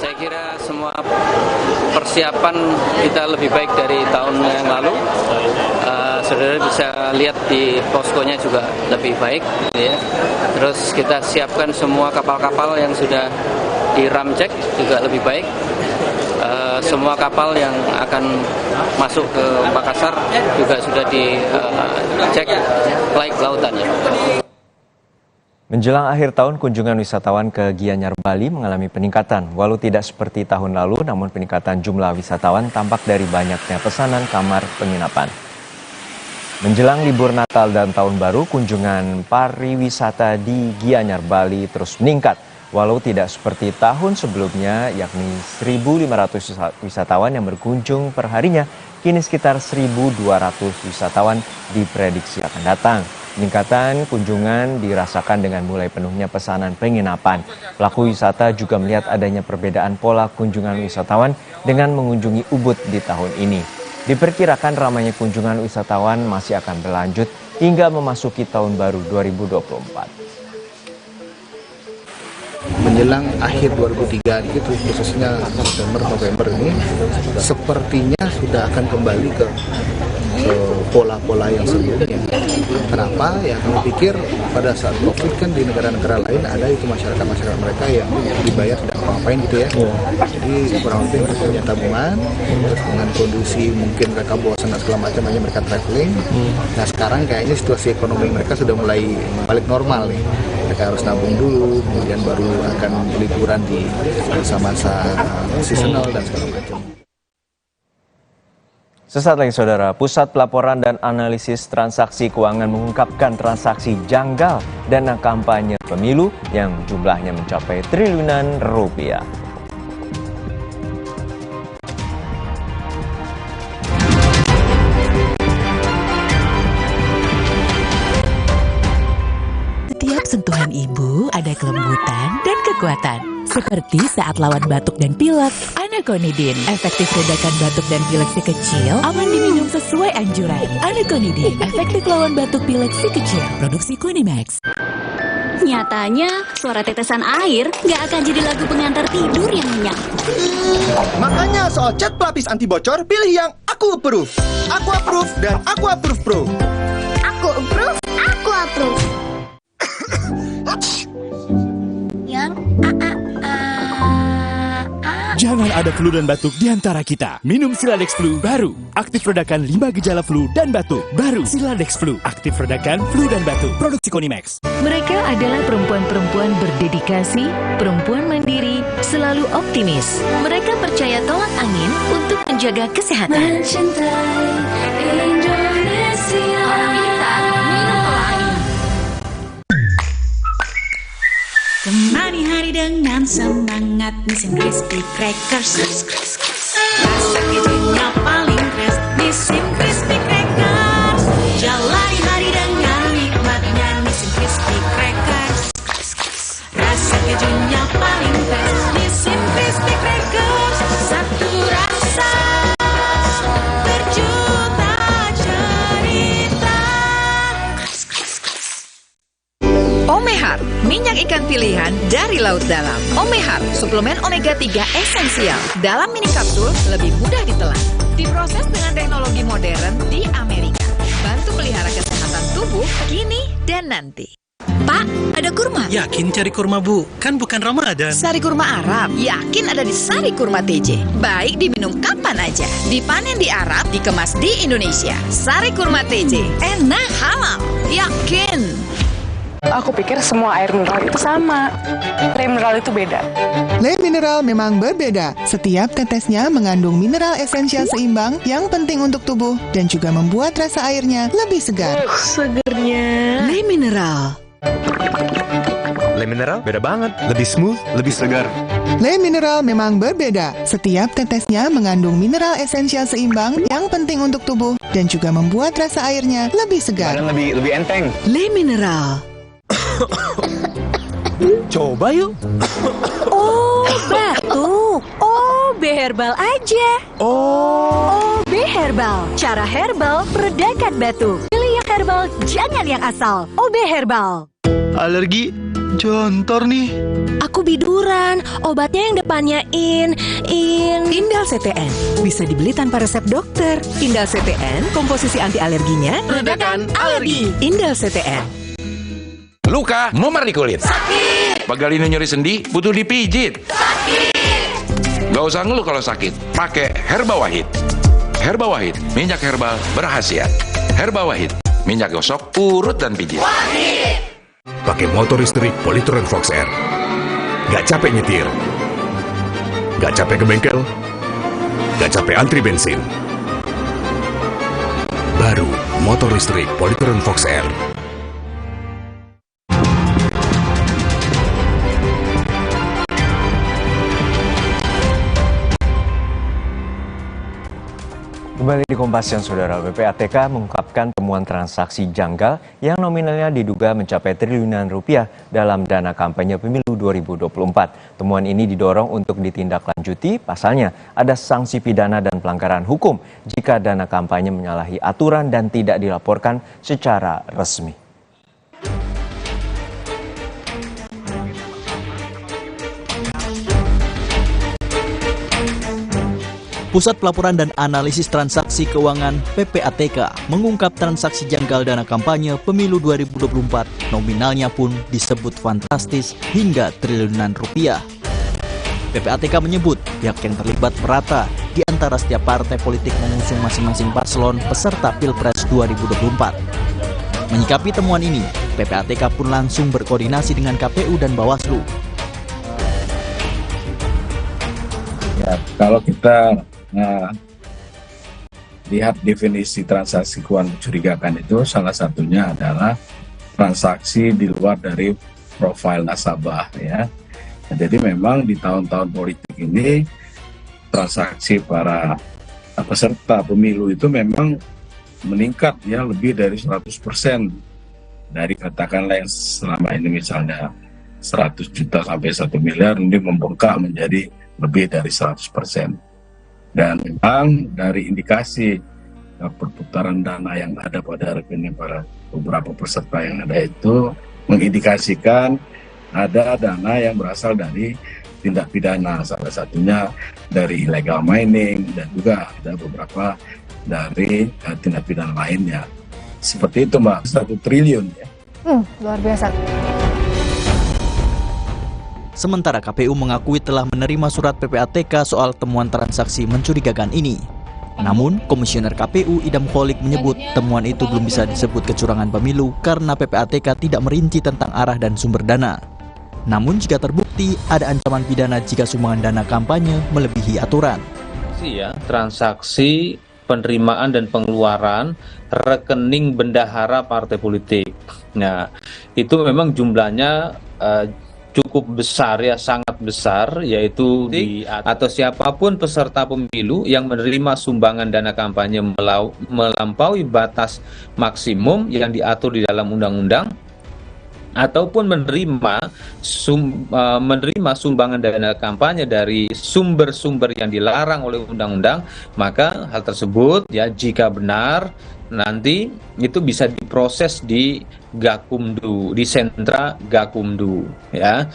Saya kira semua persiapan kita lebih baik dari tahun yang lalu. Saudara bisa lihat di poskonya juga lebih baik, ya. Terus kita siapkan semua kapal-kapal yang sudah di ramcek juga lebih baik. semua kapal yang akan masuk ke Makassar juga sudah dicek laik lautannya. Menjelang akhir tahun, kunjungan wisatawan ke Gianyar Bali mengalami peningkatan. Walau tidak seperti tahun lalu, namun peningkatan jumlah wisatawan tampak dari banyaknya pesanan kamar penginapan. Menjelang libur Natal dan Tahun Baru, kunjungan pariwisata di Gianyar Bali terus meningkat. Walau tidak seperti tahun sebelumnya, yakni 1.500 wisatawan yang berkunjung per harinya, kini sekitar 1.200 wisatawan diprediksi akan datang. Peningkatan kunjungan dirasakan dengan mulai penuhnya pesanan penginapan. Pelaku wisata juga melihat adanya perbedaan pola kunjungan wisatawan dengan mengunjungi Ubud di tahun ini. Diperkirakan ramainya kunjungan wisatawan masih akan berlanjut hingga memasuki tahun baru 2024. Menjelang akhir 2003 itu khususnya September-November ini sepertinya sudah akan kembali ke pola-pola yang sebelumnya. Kenapa? Ya kami pikir pada saat COVID kan di negara-negara lain ada itu masyarakat mereka yang dibayar tidak apa-apain gitu ya. Jadi kurang lebih mereka punya tabungan dengan kondisi mungkin mereka bosan dan segala macam aja mereka traveling. Nah sekarang kayaknya situasi ekonomi mereka sudah mulai balik normal nih. Mereka harus nabung dulu, kemudian baru akan liburan di masa-masa seasonal dan segala macam. Sesaat lagi saudara, Pusat Pelaporan dan Analisis Transaksi Keuangan mengungkapkan transaksi janggal dana kampanye pemilu yang jumlahnya mencapai triliunan rupiah. Setiap sentuhan ibu ada kelembutan dan kekuatan. Seperti saat lawan batuk dan pilek, Anaconidin. Efektif redakan batuk dan pilek si kecil, aman diminum sesuai anjuran. Anaconidin, efektif lawan batuk pilek si kecil. Produksi Konimax. Nyatanya, suara tetesan air nggak akan jadi lagu pengantar tidur yang nyenyak. Makanya soal cat pelapis anti bocor, pilih yang Aku Approve. Aku Approve dan Aku Approve Pro. Aku approve, aku approve. Yang Jangan ada flu dan batuk di antara kita. Minum Siladex Flu baru. Aktif redakan 5 gejala flu dan batuk. Baru Siladex Flu. Aktif redakan flu dan batuk. Produksi Konimax. Mereka adalah perempuan-perempuan berdedikasi, perempuan mandiri, selalu optimis. Mereka percaya tolak angin untuk menjaga kesehatan. Mencintai Indonesia. Temani hari dengan semangat Nissin Crispy Crackers. Rasa kejunya paling fresh Nissin Crispy Crackers. Jalani hari dengan nikmatnya Nissin Crispy Crackers. Rasa kejunya paling fresh Nissin Crispy Crackers. Satu rasa berjuta cerita. Omehar, minyak ikan pilihan dari laut dalam. Omehar, suplemen omega 3 esensial. Dalam mini kapsul, lebih mudah ditelan. Diproses dengan teknologi modern di Amerika. Bantu pelihara kesehatan tubuh kini dan nanti. Pak, ada kurma? Yakin cari kurma, Bu? Kan bukan Ramadan. Sari kurma Arab, yakin ada di Sari Kurma TJ. Baik diminum kapan aja. Dipanen di Arab, dikemas di Indonesia. Sari Kurma TJ, enak halal, yakin. Aku pikir semua air mineral itu sama. Air mineral itu beda. Le mineral memang berbeda. Setiap tetesnya mengandung mineral esensial seimbang yang penting untuk tubuh dan juga membuat rasa airnya lebih segar. Segernya. Le mineral. Le mineral beda banget, lebih smooth, lebih segar. Le mineral memang berbeda. Setiap tetesnya mengandung mineral esensial seimbang yang penting untuk tubuh dan juga membuat rasa airnya lebih segar. Dan lebih enteng. Le mineral. Coba yuk. Oh, batuk. OB Herbal aja. OB Herbal. Cara herbal meredakan batuk. Pilih yang herbal, jangan yang asal. OB Herbal. Alergi jontor nih. Aku biduran, obatnya yang depannya Indal CTN. Bisa dibeli tanpa resep dokter. Indal CTN, komposisi anti alerginya Redakan alergi. Indal CTN. Luka, memar di kulit. Sakit. Pegal ini nyeri sendi, butuh dipijit. Sakit. Gak Nggak usah ngeluh kalau sakit, pakai Herba Wahid. Herba Wahid, minyak herbal berkhasiat. Herba Wahid, minyak gosok, urut dan pijit. Pakai motor listrik Polytron Fox R. Nggak capek nyetir. Nggak capek ke bengkel. Nggak capek antri bensin. Baru motor listrik Polytron Fox R. Kembali di Kompas Siang, Saudara. PPATK mengungkapkan temuan transaksi janggal yang nominalnya diduga mencapai triliunan rupiah dalam dana kampanye pemilu 2024. Temuan ini didorong untuk ditindaklanjuti, pasalnya ada sanksi pidana dan pelanggaran hukum jika dana kampanye menyalahi aturan dan tidak dilaporkan secara resmi. Pusat Pelaporan dan Analisis Transaksi Keuangan (PPATK) mengungkap transaksi janggal dana kampanye pemilu 2024, nominalnya pun disebut fantastis hingga triliunan rupiah. PPATK menyebut pihak yang terlibat merata di antara setiap partai politik mengusung masing-masing paslon peserta Pilpres 2024. Menyikapi temuan ini, PPATK pun langsung berkoordinasi dengan KPU dan Bawaslu. Ya, kalau kita lihat definisi transaksi keuangan mencurigakan itu, salah satunya adalah transaksi di luar dari profil nasabah, ya. Nah, jadi memang di tahun-tahun politik ini transaksi para peserta pemilu itu memang meningkat, ya, lebih dari 100% dari katakanlah yang selama ini misalnya 100 juta sampai 1 miliar, ini membengkak menjadi lebih dari 100%. Dan memang dari indikasi perputaran dana yang ada pada rekening para beberapa peserta yang ada itu mengindikasikan ada dana yang berasal dari tindak pidana, salah satunya dari illegal mining dan juga ada beberapa dari tindak pidana lainnya. Seperti itu, Mbak, 1 triliun, ya. Luar biasa. Sementara KPU mengakui telah menerima surat PPATK soal temuan transaksi mencurigakan ini. Namun, Komisioner KPU Idam Kholik menyebut temuan itu belum bisa disebut kecurangan pemilu karena PPATK tidak merinci tentang arah dan sumber dana. Namun jika terbukti, ada ancaman pidana jika sumbangan dana kampanye melebihi aturan. Transaksi penerimaan dan pengeluaran rekening bendahara partai politik. Nah, itu memang jumlahnya cukup besar, ya, sangat besar, yaitu atau siapapun peserta pemilu yang menerima sumbangan dana kampanye melampaui batas maksimum yang diatur di dalam undang-undang ataupun menerima sumbangan dana kampanye dari sumber-sumber yang dilarang oleh undang-undang, maka hal tersebut, ya, jika benar nanti itu bisa diproses di Gakumdu, di sentra Gakumdu, ya,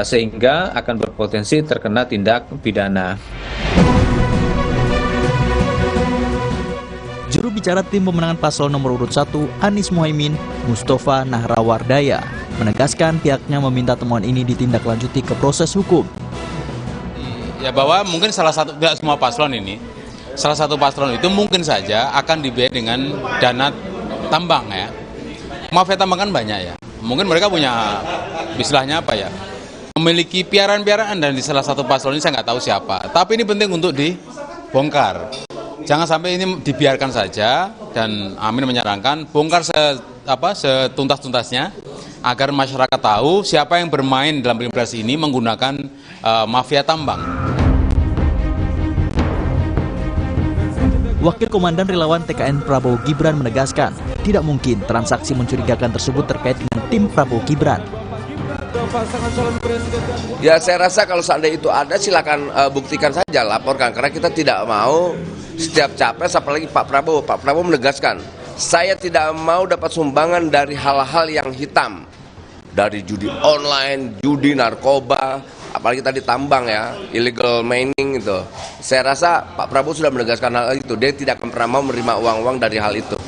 sehingga akan berpotensi terkena tindak pidana. Juru bicara tim pemenangan paslon nomor urut 1, Anies Muhaimin, Mustafa Nahrawardaya, menegaskan pihaknya meminta temuan ini ditindaklanjuti ke proses hukum. Ya, bahwa mungkin salah satu, tidak semua paslon ini, salah satu paslon itu mungkin saja akan dibayar dengan dana tambang, ya. Mafia tambang kan banyak, ya. Mungkin mereka punya, istilahnya apa, ya, memiliki piaraan-piaraan, dan di salah satu paslon ini saya nggak tahu siapa. Tapi ini penting untuk dibongkar. Jangan sampai ini dibiarkan saja, dan Amin menyarankan bongkar setuntas-tuntasnya agar masyarakat tahu siapa yang bermain dalam Pilpres ini menggunakan mafia tambang. Wakil Komandan Relawan TKN Prabowo Gibran menegaskan, tidak mungkin transaksi mencurigakan tersebut terkait dengan tim Prabowo Gibran. Ya, saya rasa kalau seandainya itu ada, silakan buktikan saja, laporkan. Karena kita tidak mau setiap capres, apalagi Pak Prabowo menegaskan, saya tidak mau dapat sumbangan dari hal-hal yang hitam. Dari judi online, judi, narkoba, apalagi tadi tambang, ya, illegal mining itu. Saya rasa Pak Prabowo sudah menegaskan hal itu. Dia tidak akan pernah mau menerima uang-uang dari hal itu.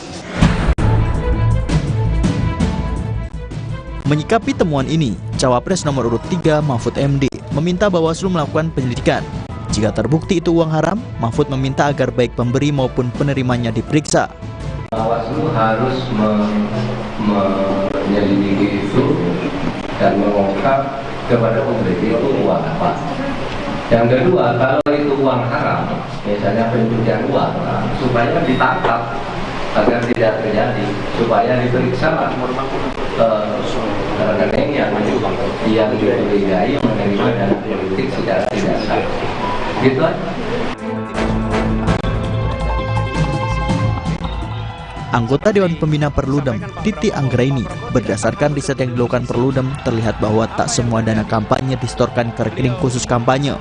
Menyikapi temuan ini, Cawapres nomor urut 3 Mahfud MD meminta Bawaslu melakukan penyelidikan. Jika terbukti itu uang haram, Mahfud meminta agar baik pemberi maupun penerimanya diperiksa. Bawaslu harus menyelidiki itu dan mengungkap kepada publik itu uang apa. Yang kedua, kalau itu uang haram, misalnya pencucian uang, supaya ditangkap agar tidak terjadi, supaya diperiksa rekening yang dicurigai menerima dana politik secara tidak sah. Gitu aja. Anggota Dewan Pembina Perludem, Titi Anggraini, berdasarkan riset yang dilakukan Perludem, terlihat bahwa tak semua dana kampanye disetorkan ke rekening khusus kampanye.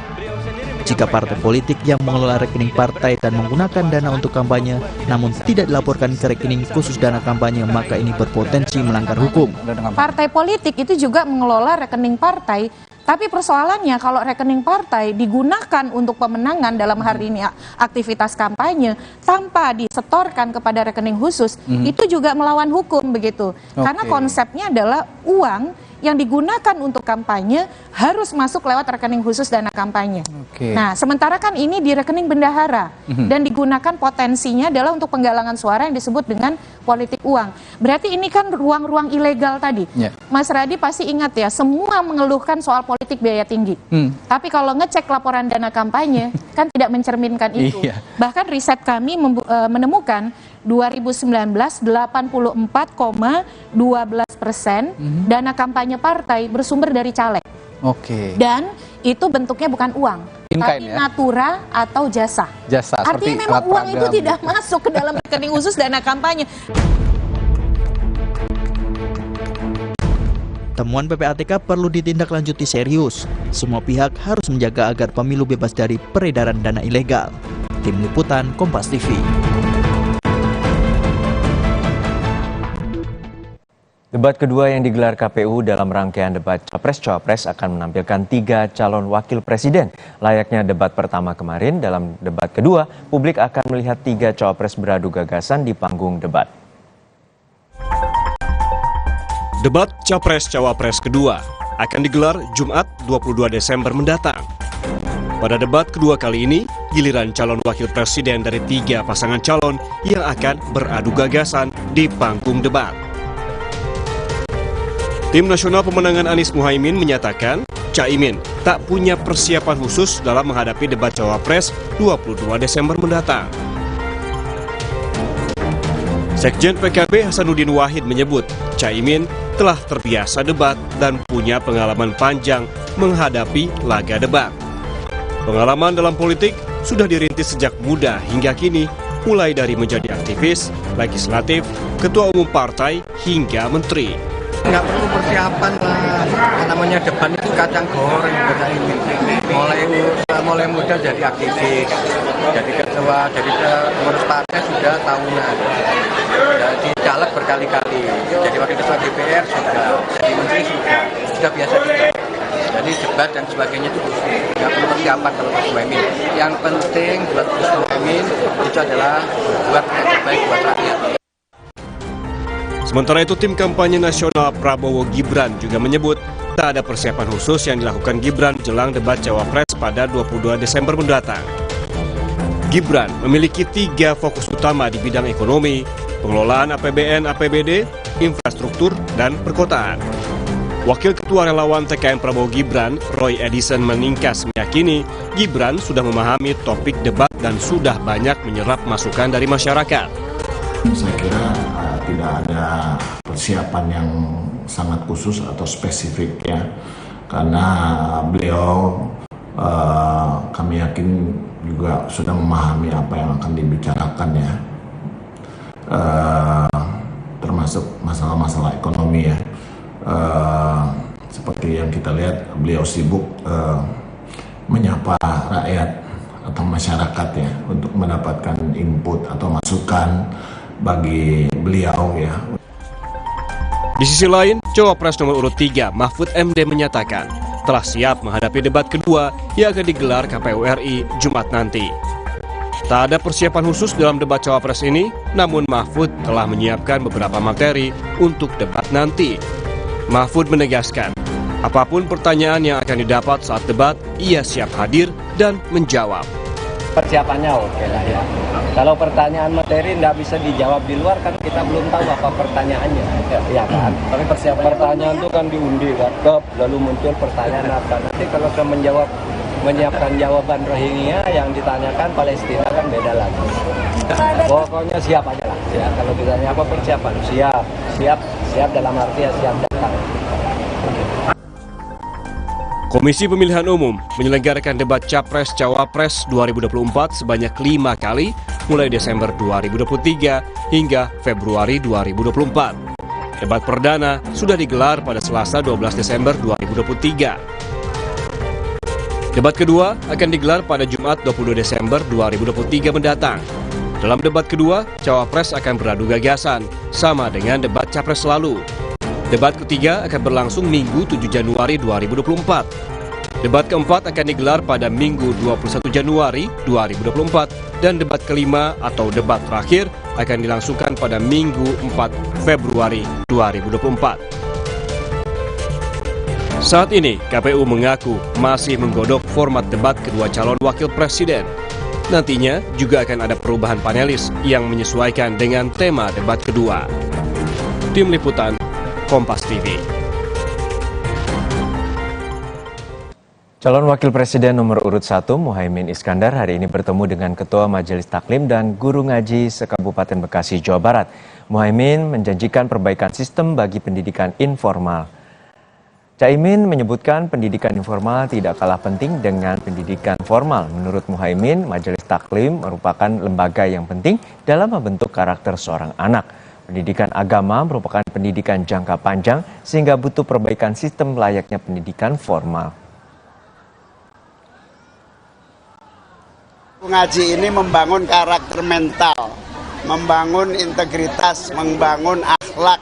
Jika partai politik yang mengelola rekening partai dan menggunakan dana untuk kampanye, namun tidak dilaporkan ke rekening khusus dana kampanye, maka ini berpotensi melanggar hukum. Partai politik itu juga mengelola rekening partai, tapi persoalannya kalau rekening partai digunakan untuk pemenangan dalam hari ini aktivitas kampanye tanpa disetorkan kepada rekening khusus, itu juga melawan hukum begitu. Karena konsepnya adalah uang yang digunakan untuk kampanye harus masuk lewat rekening khusus dana kampanye. Nah, sementara kan ini di rekening bendahara dan digunakan potensinya adalah untuk penggalangan suara yang disebut dengan politik uang. Berarti ini kan ruang-ruang ilegal tadi. Mas Radi pasti ingat ya, semua mengeluhkan soal politik biaya tinggi. Tapi kalau ngecek laporan dana kampanye kan tidak mencerminkan itu. Bahkan riset kami menemukan 2019 84,12% dana kampanye partai bersumber dari caleg. Dan itu bentuknya bukan uang, tapi natura atau jasa. Artinya memang uang itu tidak masuk ke dalam rekening khusus dana kampanye. Temuan PPATK perlu ditindaklanjuti serius. Semua pihak harus menjaga agar pemilu bebas dari peredaran dana ilegal. Tim Liputan Kompas TV. Debat kedua yang digelar KPU dalam rangkaian debat Capres-Cawapres akan menampilkan 3 calon wakil presiden. Layaknya debat pertama kemarin, dalam debat kedua, publik akan melihat 3 cawapres beradu gagasan di panggung debat. Debat Capres-Cawapres kedua akan digelar Jumat 22 Desember mendatang. Pada debat kedua kali ini, giliran calon wakil presiden dari 3 pasangan calon yang akan beradu gagasan di panggung debat. Tim Nasional Pemenangan Anies Muhaimin menyatakan Caimin tak punya persiapan khusus dalam menghadapi debat Cawapres 22 Desember mendatang. Sekjen PKB Hasanuddin Wahid menyebut Caimin telah terbiasa debat dan punya pengalaman panjang menghadapi laga debat. Pengalaman dalam politik sudah dirintis sejak muda hingga kini, mulai dari menjadi aktivis, legislatif, ketua umum partai, hingga menteri. Nggak perlu persiapan lah, namanya depan itu kacang goreng. Mulai muda jadi aktivis, jadi ketua, jadi pengurus partai sudah tahunan, jadi caleg berkali-kali, jadi wakil ketua DPR sudah, jadi menteri sudah biasa juga. Jadi debat dan sebagainya itu nggak perlu persiapan kalau Mas Muhaimin. Yang penting buat Mas Muhaimin itu adalah buat yang terbaik buat rakyat. Sementara itu, tim kampanye nasional Prabowo Gibran juga menyebut tak ada persiapan khusus yang dilakukan Gibran jelang debat Cawapres pada 22 Desember mendatang. Gibran memiliki 3 fokus utama di bidang ekonomi, pengelolaan APBN, APBD, infrastruktur, dan perkotaan. Wakil Ketua Relawan TKN Prabowo Gibran, Roy Edison Meningkas, meyakini Gibran sudah memahami topik debat dan sudah banyak menyerap masukan dari masyarakat. Saya kira tidak ada persiapan yang sangat khusus atau spesifik ya, karena beliau kami yakin juga sudah memahami apa yang akan dibicarakan ya, termasuk masalah-masalah ekonomi ya. Seperti yang kita lihat, beliau sibuk menyapa rakyat atau masyarakat ya untuk mendapatkan input atau masukan bagi beliau ya. Di sisi lain, Cawapres nomor urut 3 Mahfud MD menyatakan telah siap menghadapi debat kedua yang akan digelar KPU RI Jumat nanti. Tak ada persiapan khusus dalam debat Cawapres ini, namun Mahfud telah menyiapkan beberapa materi untuk debat nanti. Mahfud menegaskan, Apapun pertanyaan yang akan didapat saat debat, ia siap hadir dan menjawab. Persiapannya oke lah ya. Kalau pertanyaan materi nggak bisa dijawab di luar kan kita belum tahu apa pertanyaannya, ya kan? Tapi pertanyaan itu kan diundi kan, lalu muncul pertanyaan apa. Nanti kalau saya menyiapkan jawaban Rohingya yang ditanyakan Palestina kan beda lagi. Pokoknya siap aja lah. Ya, kalau ditanya apa persiapan, siap dalam arti ya siap datang. Komisi Pemilihan Umum menyelenggarakan debat Capres-Cawapres 2024 sebanyak 5 kali, mulai Desember 2023 hingga Februari 2024. Debat perdana sudah digelar pada Selasa 12 Desember 2023. Debat kedua akan digelar pada Jumat 22 Desember 2023 mendatang. Dalam debat kedua, Cawapres akan beradu gagasan, sama dengan debat Capres lalu. Debat ketiga akan berlangsung Minggu 7 Januari 2024. Debat keempat akan digelar pada Minggu 21 Januari 2024 dan debat kelima atau debat terakhir akan dilangsungkan pada Minggu 4 Februari 2024. Saat ini, KPU mengaku masih menggodok format debat kedua calon wakil presiden. Nantinya juga akan ada perubahan panelis yang menyesuaikan dengan tema debat kedua. Tim Liputan Kompas TV. Calon Wakil Presiden nomor urut 1 Muhaimin Iskandar hari ini bertemu dengan Ketua Majelis Taklim dan Guru Ngaji se-Kabupaten Bekasi, Jawa Barat. Muhaimin menjanjikan perbaikan sistem bagi pendidikan informal. Caimin menyebutkan pendidikan informal tidak kalah penting dengan pendidikan formal. Menurut Muhaimin, Majelis Taklim merupakan lembaga yang penting dalam membentuk karakter seorang anak. Pendidikan agama merupakan pendidikan jangka panjang sehingga butuh perbaikan sistem layaknya pendidikan formal. Ngaji ini membangun karakter mental, membangun integritas, membangun akhlak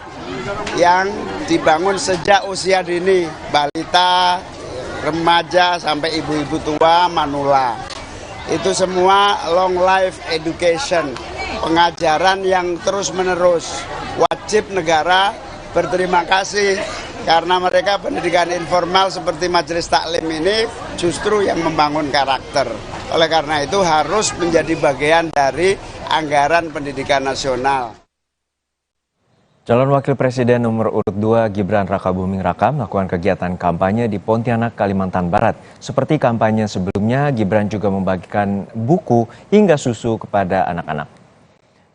yang dibangun sejak usia dini, balita, remaja sampai ibu-ibu tua, manula. Itu semua long life education, pengajaran yang terus-menerus. Wajib negara berterima kasih karena mereka pendidikan informal seperti Majelis Taklim ini justru yang membangun karakter. Oleh karena itu harus menjadi bagian dari anggaran pendidikan nasional. Calon Wakil Presiden nomor urut 2 Gibran Rakabuming Raka melakukan kegiatan kampanye di Pontianak, Kalimantan Barat. Seperti kampanye sebelumnya, Gibran juga membagikan buku hingga susu kepada anak-anak.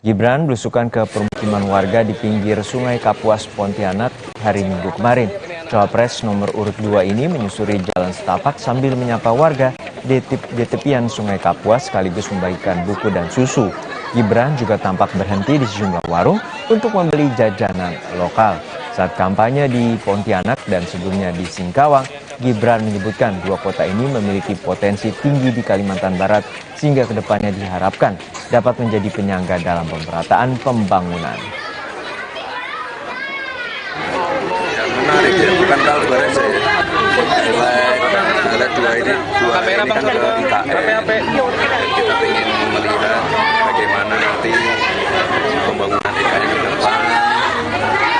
Gibran belusukan ke permukiman warga di pinggir Sungai Kapuas, Pontianak hari Minggu kemarin. Cawapres nomor urut 2 ini menyusuri jalan setapak sambil menyapa warga di tepian Sungai Kapuas sekaligus membagikan buku dan susu. Gibran juga tampak berhenti di sejumlah warung untuk membeli jajanan lokal. Saat kampanye di Pontianak dan sebelumnya di Singkawang, Gibran menyebutkan dua kota ini memiliki potensi tinggi di Kalimantan Barat sehingga kedepannya diharapkan dapat menjadi penyangga dalam pemerataan pembangunan. Menarik ya, bukan kalau bareng saya. Mulai dua ini kan ke IKN. Kita ingin melihat bagaimana nanti pembangunan IKN ke depan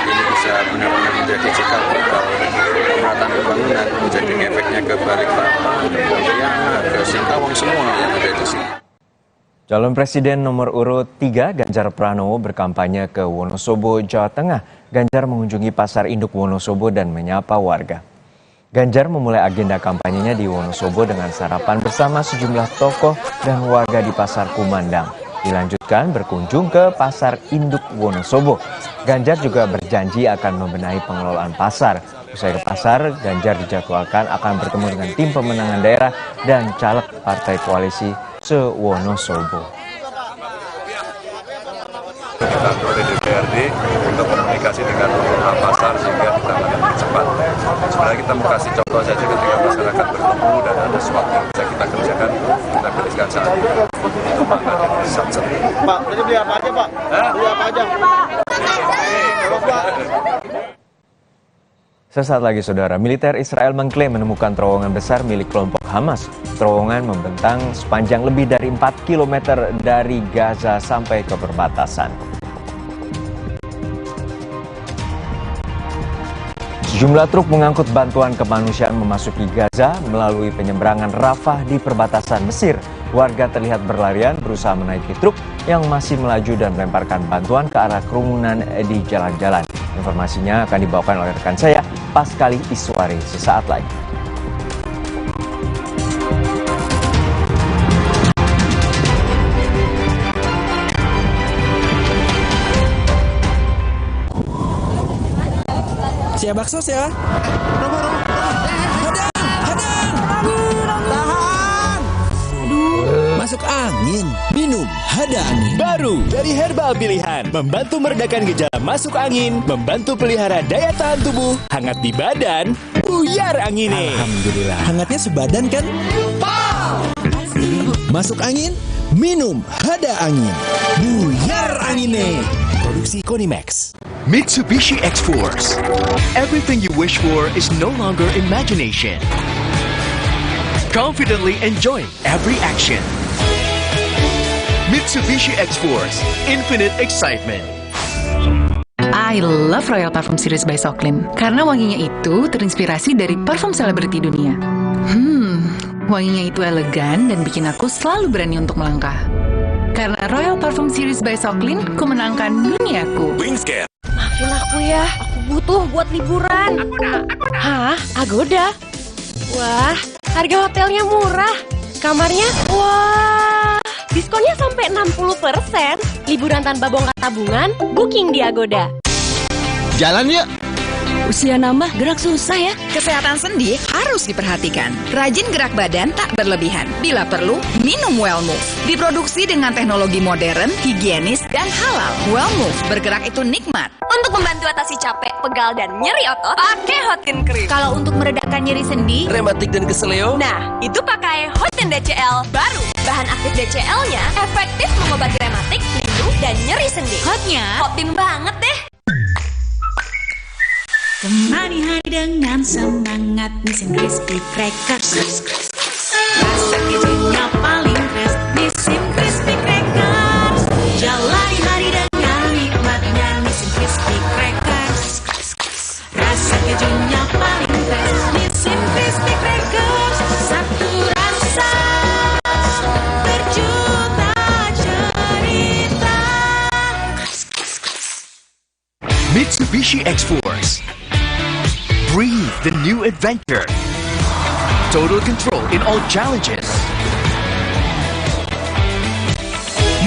ini bisa benar-benar menjadi cikal bakal pemerataan pembangunan, menjadi efeknya ke Balikpapan, ke Pontianak, ke Singkawang, semua yang ada di sini. Calon Presiden nomor urut 3 Ganjar Pranowo berkampanye ke Wonosobo, Jawa Tengah. Ganjar mengunjungi Pasar Induk Wonosobo dan menyapa warga. Ganjar memulai agenda kampanyenya di Wonosobo dengan sarapan bersama sejumlah tokoh dan warga di Pasar Kumandang. Dilanjutkan berkunjung ke Pasar Induk Wonosobo. Ganjar juga berjanji akan membenahi pengelolaan pasar. Usai ke pasar, Ganjar dijadwalkan akan bertemu dengan tim pemenangan daerah dan caleg Partai Koalisi se-Wonosobo. Kita dari DPRD untuk komunikasi dengan pengelola pasar sehingga ditangani lebih cepat. Sebenarnya kita mau kasih contoh saja ketika masyarakat bertemu dan ada sesuatu yang bisa kita kerjakan, kita berikan saat ini. Pak, tadi beli apa aja Pak? Beli apa aja? Sesaat lagi saudara, militer Israel mengklaim menemukan terowongan besar milik kelompok Hamas. Terowongan membentang sepanjang lebih dari 4 km dari Gaza sampai ke perbatasan. Sejumlah truk mengangkut bantuan kemanusiaan memasuki Gaza melalui penyeberangan Rafah di perbatasan Mesir. Warga terlihat berlarian berusaha menaiki truk yang masih melaju dan melemparkan bantuan ke arah kerumunan di jalan-jalan. Informasinya akan dibawakan oleh rekan saya, Paskali Iswari, sesaat lagi. Siap bakso ya. Masuk angin, minum Hada Angin. Baru dari herbal pilihan, membantu meredakan gejala masuk angin, membantu pelihara daya tahan tubuh, hangat di badan, buyar angine. Alhamdulillah. Hangatnya sebadan kan? Masuk angin, minum Hada Angin. Buyar angine. Produksi Konimax. Mitsubishi X-Force. Everything you wish for is no longer imagination. Confidently enjoy every action. Mitsubishi X-Force. Infinite excitement. I love Royal Parfum Series by Soclin karena wanginya itu terinspirasi dari parfum selebriti dunia. Wanginya itu elegan dan bikin aku selalu berani untuk melangkah. Karena Royal Parfum Series by Soclin, ku menangkan duniaku. Wingscare. Maafin aku ya, aku butuh buat liburan. Hah? Agoda? Wah, harga hotelnya murah. Kamarnya, wah, diskonnya sampai 60%. Liburan tanpa bongkar tabungan, booking di Agoda. Jalan yuk. Usia nambah, gerak susah ya. Kesehatan sendi harus diperhatikan. Rajin gerak badan tak berlebihan. Bila perlu, minum Wellmove. Diproduksi dengan teknologi modern, higienis, dan halal. Wellmove, bergerak itu nikmat. Untuk membantu atasi capek, pegal, dan nyeri otot, pakai Hotin Cream. Kalau untuk meredakan nyeri sendi, Rematik dan keseleo. Nah, itu pakai Hotin DCL baru. Bahan aktif DCL-nya efektif mengobati rematik, linu, dan nyeri sendi. hotnya Hotin banget deh. temani hari dengan semangat Nissin Crispy Crackers. Rasa kejunya paling fresh, Nissin Crispy Crackers. Jalani hari dengan nikmatnya Nissin Crispy Crackers. Rasa kejunya paling fresh, Nissin Crispy Crackers. Satu rasa berjuta cerita. Mitsubishi X-Force. Breathe the new adventure. Total control in all challenges.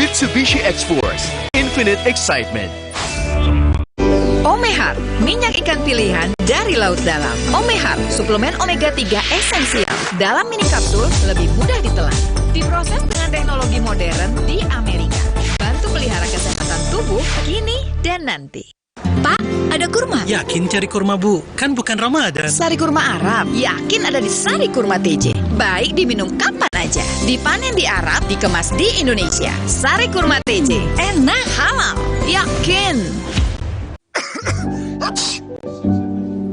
Mitsubishi X-Force. Infinite excitement. Omehar, minyak ikan pilihan dari laut dalam. Omehar, suplemen omega 3 esensial. Dalam mini kapsul, lebih mudah ditelan. Diproses dengan teknologi modern di Amerika. Bantu pelihara kesehatan tubuh kini dan nanti. Pak, ada kurma? Yakin cari kurma, Bu? Kan bukan Ramadan. Sari kurma Arab, yakin ada di Sari Kurma TJ. Baik diminum kapan aja. Dipanen di Arab, dikemas di Indonesia. Sari Kurma TJ, enak halal, yakin.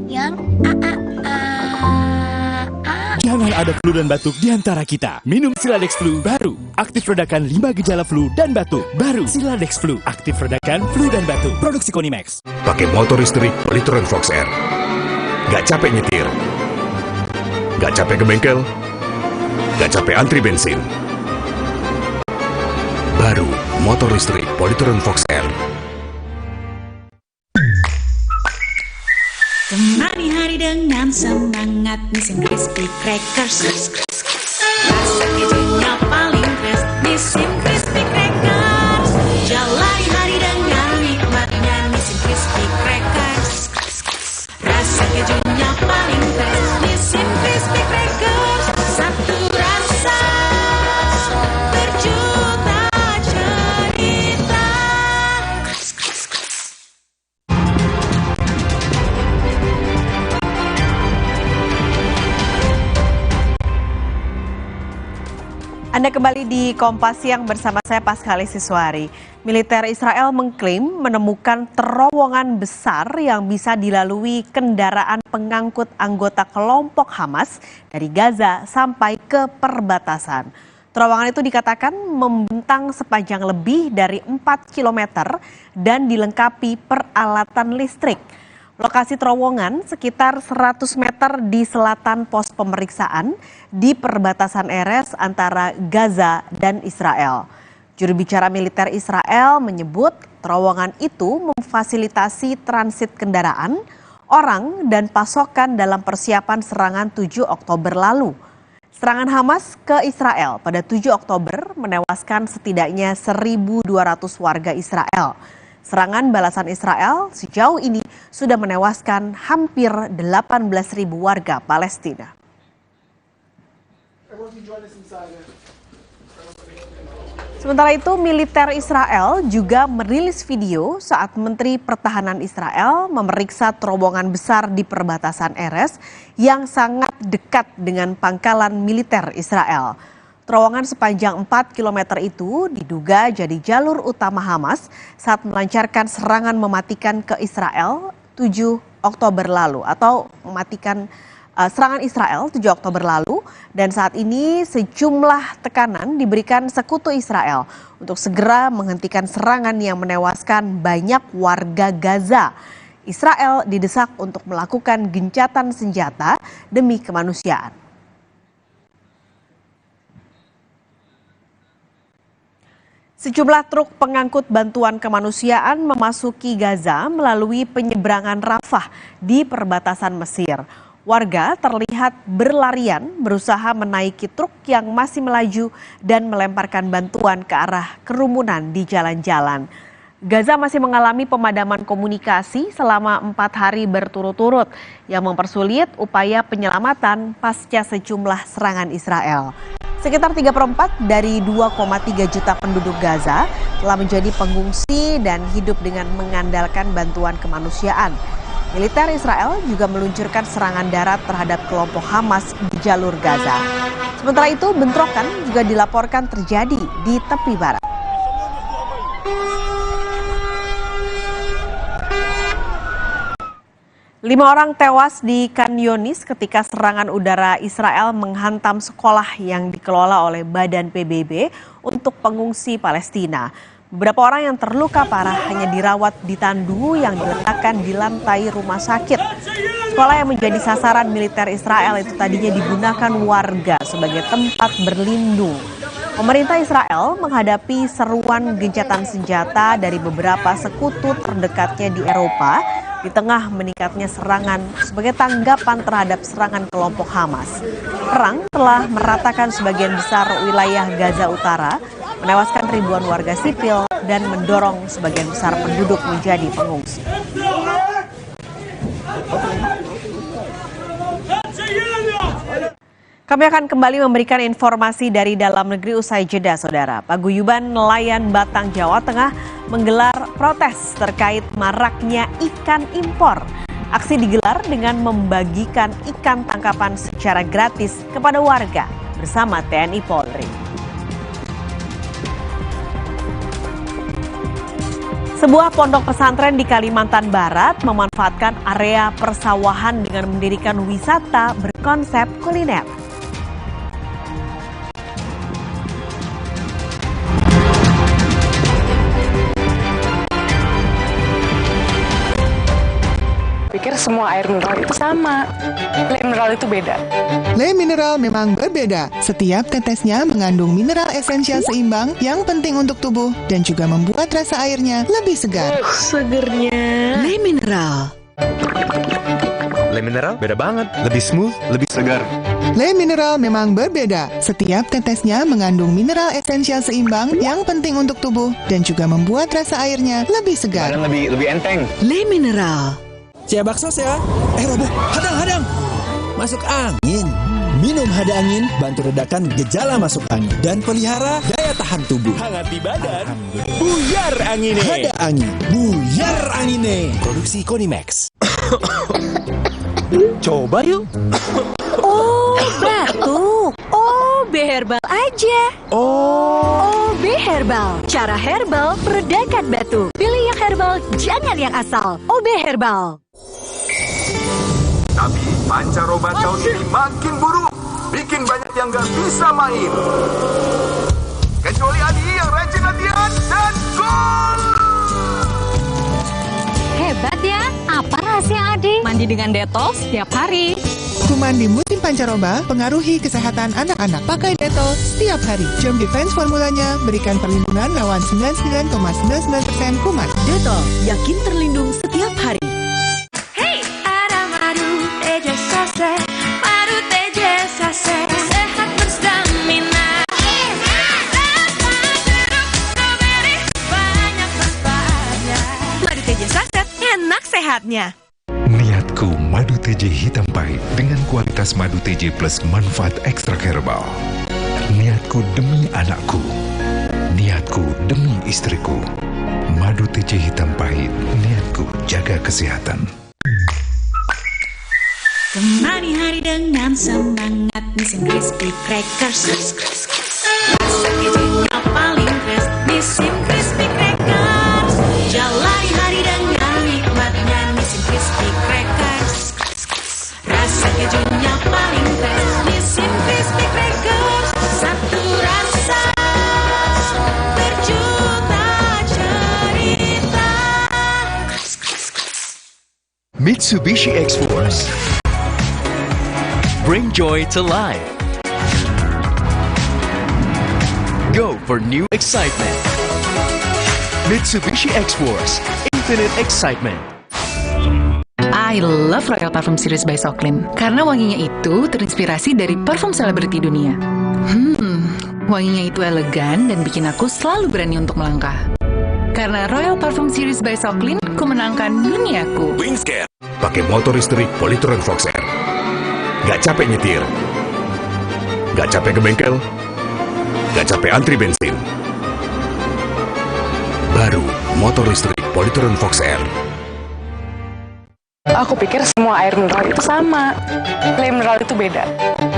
Yang Jangan ada flu dan batuk di antara kita. Minum Siladex Flu baru. Aktif redakan 5 gejala flu dan batuk. Baru Siladex Flu. Aktif redakan flu dan batuk. Produksi Konimax. Pakai motor listrik Polytron Fox R. Gak capek nyetir. Gak capek ke bengkel. Gak capek antri bensin. Baru motor listrik Polytron Fox R. Temani hari dengan semangat Nissin Crispy Crackers. Rasa kejunya paling fresh, Nissin Crispy Crackers. Jalani hari dengan nikmatnya Nissin Crispy Crackers. Rasa kejunya paling fresh, Nissin Crispy Crackers. Satu rasa berjuta cerita. Anda kembali di Kompas Siang bersama saya Paskali Iswari. Militer Israel mengklaim menemukan terowongan besar yang bisa dilalui kendaraan pengangkut anggota kelompok Hamas dari Gaza sampai ke perbatasan. Terowongan itu dikatakan membentang sepanjang lebih dari 4 km dan dilengkapi peralatan listrik. Lokasi terowongan sekitar 100 meter di selatan pos pemeriksaan di perbatasan Erez antara Gaza dan Israel. Juru bicara militer Israel menyebut terowongan itu memfasilitasi transit kendaraan, orang, dan pasokan dalam persiapan serangan 7 Oktober lalu. Serangan Hamas ke Israel pada 7 Oktober menewaskan setidaknya 1.200 warga Israel. Serangan balasan Israel sejauh ini sudah menewaskan hampir 18.000 warga Palestina. Sementara itu, militer Israel juga merilis video saat Menteri Pertahanan Israel memeriksa terowongan besar di perbatasan Erez yang sangat dekat dengan pangkalan militer Israel. Terowongan sepanjang 4 km itu diduga jadi jalur utama Hamas saat melancarkan serangan mematikan ke Israel 7 Oktober lalu atau mematikan serangan Israel 7 Oktober lalu, dan saat ini sejumlah tekanan diberikan sekutu Israel untuk segera menghentikan serangan yang menewaskan banyak warga Gaza. Israel didesak untuk melakukan gencatan senjata demi kemanusiaan. Sejumlah truk pengangkut bantuan kemanusiaan memasuki Gaza melalui penyeberangan Rafah di perbatasan Mesir. Warga terlihat berlarian berusaha menaiki truk yang masih melaju dan melemparkan bantuan ke arah kerumunan di jalan-jalan. Gaza masih mengalami pemadaman komunikasi selama 4 hari berturut-turut yang mempersulit upaya penyelamatan pasca sejumlah serangan Israel. Sekitar 3/4 dari 2,3 juta penduduk Gaza telah menjadi pengungsi dan hidup dengan mengandalkan bantuan kemanusiaan. Militer Israel juga meluncurkan serangan darat terhadap kelompok Hamas di jalur Gaza. Sementara itu, bentrokan juga dilaporkan terjadi di tepi barat. Lima orang tewas di Khan Younis ketika serangan udara Israel menghantam sekolah yang dikelola oleh Badan PBB untuk pengungsi Palestina. Beberapa orang yang terluka parah hanya dirawat di tandu yang diletakkan di lantai rumah sakit. Sekolah yang menjadi sasaran militer Israel itu tadinya digunakan warga sebagai tempat berlindung. Pemerintah Israel menghadapi seruan gencatan senjata dari beberapa sekutu terdekatnya di Eropa di tengah meningkatnya serangan sebagai tanggapan terhadap serangan kelompok Hamas. Perang telah meratakan sebagian besar wilayah Gaza Utara, menewaskan ribuan warga sipil dan mendorong sebagian besar penduduk menjadi pengungsi. Kami akan kembali memberikan informasi dari dalam negeri usai jeda, saudara. Paguyuban nelayan Batang, Jawa Tengah menggelar protes terkait maraknya ikan impor. Aksi digelar dengan membagikan ikan tangkapan secara gratis kepada warga bersama TNI Polri. Sebuah pondok pesantren di Kalimantan Barat memanfaatkan area persawahan dengan mendirikan wisata berkonsep kuliner. Pikir semua air mineral itu sama. Le mineral itu beda. Le mineral memang berbeda. Setiap tetesnya mengandung mineral esensial seimbang yang penting untuk tubuh dan juga membuat rasa airnya lebih segar. Segernya. Le mineral. Le mineral beda banget. Lebih smooth, lebih segar. Le mineral memang berbeda. Setiap tetesnya mengandung mineral esensial seimbang yang penting untuk tubuh dan juga membuat rasa airnya lebih segar. Badan lebih enteng. Le mineral. Cia bakso ya. Robo, hadang. Masuk angin. Minum hada angin, bantu redakan gejala masuk angin. Dan pelihara daya tahan tubuh. Hangat di badan, buyar angine. Hada angin, buyar angine. Produksi Konimax. Coba yuk. Oh, batuk. OB Herbal aja. OB Herbal. Cara herbal meredakan batuk. Pilih yang herbal, jangan yang asal. OB Herbal. Tapi pancaroba tahun ini makin buruk, bikin banyak yang gak bisa main. Kecuali Adi yang rajin latihan dan gol. Hebat ya, apa rahasia mandi dengan Dettol setiap hari. Kuman di musim pancaroba pengaruhi kesehatan anak-anak. Pakai Dettol setiap hari. Germ Defense formulanya berikan perlindungan lawan 99,99% kuman. Dettol, yakin terlindung setiap hari. Hey, ada madu teja sase, madu teja sase, sehat berstamina. Banyak manfaatnya. Madu teja saset, enak sehatnya. Niatku madu TJ hitam pahit dengan kualitas madu TJ plus manfaat ekstrak herbal. Niatku demi anakku. Niatku demi istriku. Madu TJ hitam pahit, niatku jaga kesehatan. Temani hari dengan semangat Nissin Crispy Crackers. Rasa kejunya paling fresh Nissin Crispy Crackers. Jalani hari dengan nikmatnya Nissin Crispy Crackers. Rasa kejunya paling fresh Nissin Crispy Crackers. Satu rasa berjuta cerita. Mitsubishi X-Force. Bring joy to life. Go for new excitement. Mitsubishi X-Force. Infinite excitement. I love Royal Parfum Series by Socklin karena wanginya itu terinspirasi dari parfum selebriti dunia. Wanginya itu elegan dan bikin aku selalu berani untuk melangkah. Karena Royal Parfum Series by Socklin, ku menangkan duniaku. Wingscare. Pakai motor listrik Polytron Fox Air. Gak capek nyetir. Gak capek ke bengkel. Gak capek antri bensin. Baru motor listrik Polytron Fox Air. Aku pikir semua air mineral itu sama. Le mineral itu beda.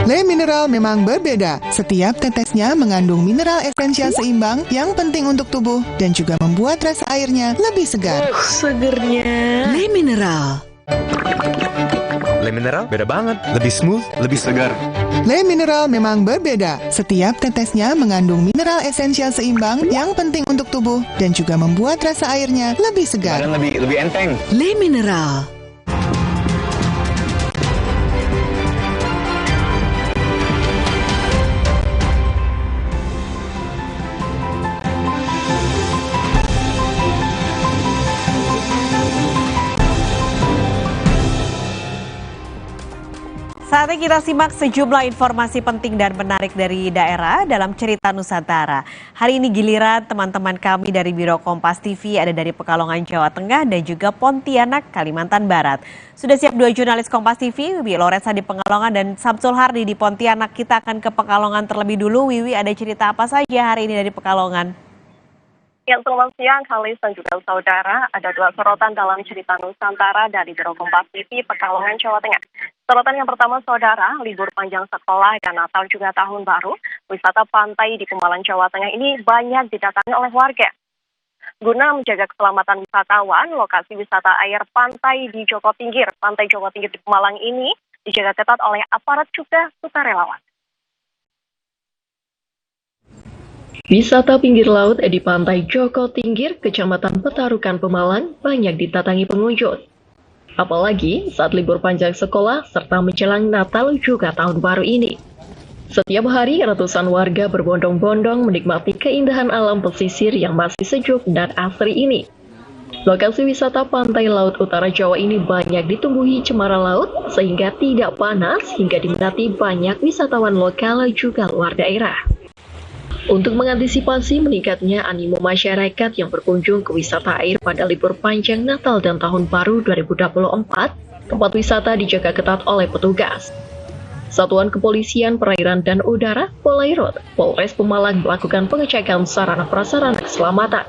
Le mineral memang berbeda. Setiap tetesnya mengandung mineral esensial seimbang yang penting untuk tubuh dan juga membuat rasa airnya lebih segar. Segernya. Le mineral. Le mineral beda banget, lebih smooth, lebih segar. Le mineral memang berbeda. Setiap tetesnya mengandung mineral esensial seimbang yang penting untuk tubuh dan juga membuat rasa airnya lebih segar. Dan lebih enteng. Le mineral. Saatnya kita simak sejumlah informasi penting dan menarik dari daerah dalam Cerita Nusantara. Hari ini giliran teman-teman kami dari Biro Kompas TV ada dari Pekalongan, Jawa Tengah dan juga Pontianak, Kalimantan Barat. Sudah siap dua jurnalis Kompas TV, Wiwi Lorenza di Pekalongan dan Samsul Hardi di Pontianak. Kita akan ke Pekalongan terlebih dulu. Wiwi, ada cerita apa saja hari ini dari Pekalongan? Ya, selamat siang, Kalis dan juga saudara. Ada dua sorotan dalam Cerita Nusantara dari Biro Kompas TV Pekalongan, Jawa Tengah. Sorotan yang pertama, saudara, libur panjang sekolah dan Natal juga Tahun Baru, wisata pantai di Pemalang, Jawa Tengah ini banyak didatangi oleh warga. Guna menjaga keselamatan wisatawan, lokasi wisata air pantai di Joko Tingkir, Pantai Joko Tingkir di Pemalang ini dijaga ketat oleh aparat juga sukarelawan. Wisata pinggir laut di Pantai Joko Tingkir, Kecamatan Petarukan, Pemalang, banyak didatangi pengunjung. Apalagi saat libur panjang sekolah serta menjelang Natal juga Tahun Baru ini. Setiap hari ratusan warga berbondong-bondong menikmati keindahan alam pesisir yang masih sejuk dan asri ini. Lokasi wisata pantai laut utara Jawa ini banyak ditumbuhi cemara laut sehingga tidak panas hingga diminati banyak wisatawan lokal juga luar daerah. Untuk mengantisipasi meningkatnya animo masyarakat yang berkunjung ke wisata air pada libur panjang Natal dan Tahun Baru 2024, tempat wisata dijaga ketat oleh petugas. Satuan Kepolisian Perairan dan Udara, Polairut, Polres Pemalang melakukan pengecekan sarana prasarana keselamatan.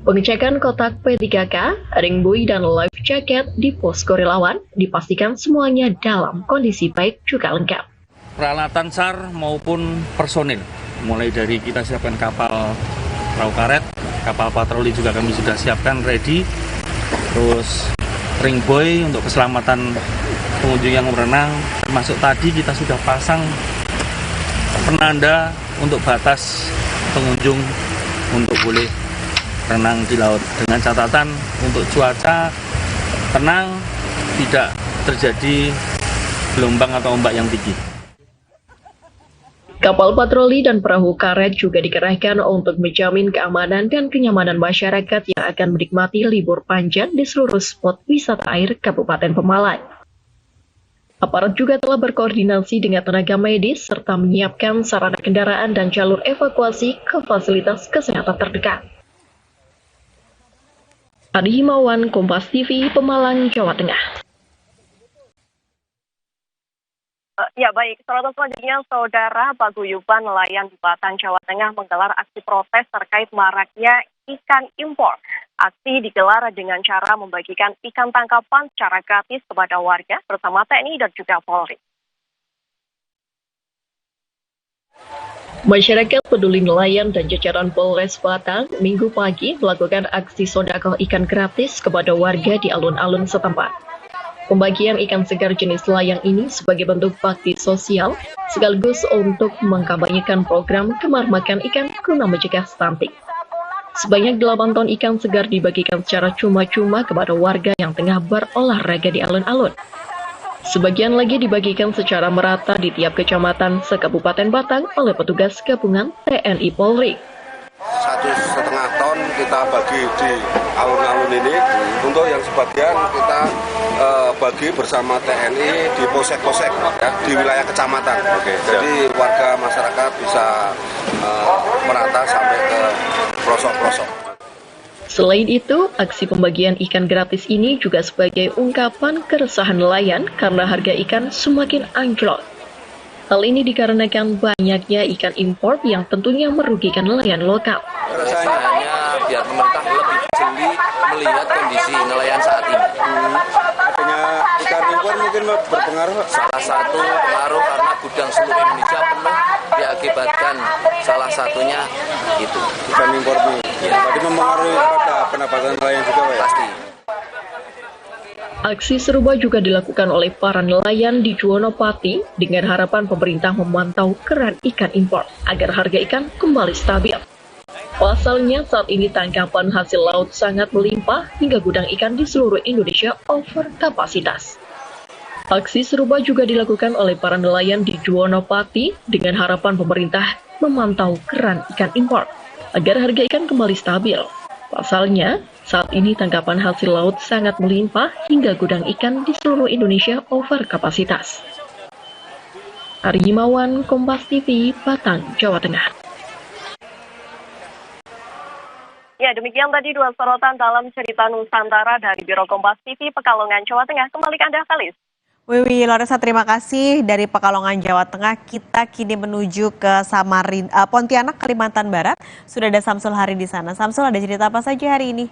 Pengecekan kotak P3K, ring buoy dan life jacket di posko relawan dipastikan semuanya dalam kondisi baik juga lengkap. Peralatan SAR maupun personil, mulai dari kita siapkan kapal perahu karet, kapal patroli juga kami sudah siapkan ready, terus ring buoy untuk keselamatan pengunjung yang berenang, termasuk tadi kita sudah pasang penanda untuk batas pengunjung untuk boleh renang di laut, dengan catatan untuk cuaca tenang, tidak terjadi gelombang atau ombak yang tinggi. Kapal patroli dan perahu karet juga dikerahkan untuk menjamin keamanan dan kenyamanan masyarakat yang akan menikmati libur panjang di seluruh spot wisata air Kabupaten Pemalang. Aparat juga telah berkoordinasi dengan tenaga medis serta menyiapkan sarana kendaraan dan jalur evakuasi ke fasilitas kesehatan terdekat. Adi Himawan, Kompas TV, Pemalang, Jawa Tengah. Ya baik, sorotan selanjutnya Saudara Paguyuban Nelayan di Batang, Jawa Tengah menggelar aksi protes terkait maraknya ikan impor. Aksi digelar dengan cara membagikan ikan tangkapan secara gratis kepada warga bersama TNI dan juga Polri. Masyarakat peduli nelayan dan jajaran Polres Batang Minggu pagi melakukan aksi sedekah ikan gratis kepada warga di alun-alun setempat. Pembagian ikan segar jenis layang ini sebagai bentuk bakti sosial sekaligus untuk mengkampanyekan program Gemar Makan Ikan guna mencegah stunting. Sebanyak 8 ton ikan segar dibagikan secara cuma-cuma kepada warga yang tengah berolahraga di alun-alun. Sebagian lagi dibagikan secara merata di tiap kecamatan se-Kabupaten Batang oleh petugas gabungan TNI Polri. 1,5 ton kita bagi di alun-alun ini, untuk yang sebagian kita bagi bersama TNI di posek-posek ya, di wilayah kecamatan. Jadi warga masyarakat bisa merata sampai ke pelosok-pelosok. Selain itu, aksi pembagian ikan gratis ini juga sebagai ungkapan keresahan nelayan karena harga ikan semakin anjlok. Hal ini dikarenakan banyaknya ikan impor yang tentunya merugikan nelayan lokal. Rasanya hanya biar pemerintah lebih jeli melihat kondisi nelayan saat ini. Adanya ikan impor mungkin berpengaruh? Salah satu pengaruh karena gudang seluruh Indonesia penuh diakibatkan salah satunya itu. Ikan impor ini. Ya. Tadi mempengaruhi pada pendapatan nelayan juga, Pak? Pasti. Aksi serupa juga dilakukan oleh para nelayan di Juwonopati dengan harapan pemerintah memantau keran ikan impor agar harga ikan kembali stabil. Pasalnya saat ini tangkapan hasil laut sangat melimpah hingga gudang ikan di seluruh Indonesia over kapasitas. Aksi serupa juga dilakukan oleh para nelayan di Juwonopati dengan harapan pemerintah memantau keran ikan impor agar harga ikan kembali stabil. Pasalnya, saat ini tangkapan hasil laut sangat melimpah hingga gudang ikan di seluruh Indonesia over kapasitas. Ari Himawan, Kompas TV, Batang, Jawa Tengah. Ya, demikian tadi dua sorotan dalam cerita Nusantara dari Biro Kompas TV Pekalongan, Jawa Tengah. Kembali ke Anda, Kalis. Wiwi Loresa, terima kasih dari Pekalongan, Jawa Tengah. Kita kini menuju ke Pontianak, Kalimantan Barat. Sudah ada Samsul Hari di sana. Samsul, ada cerita apa saja hari ini?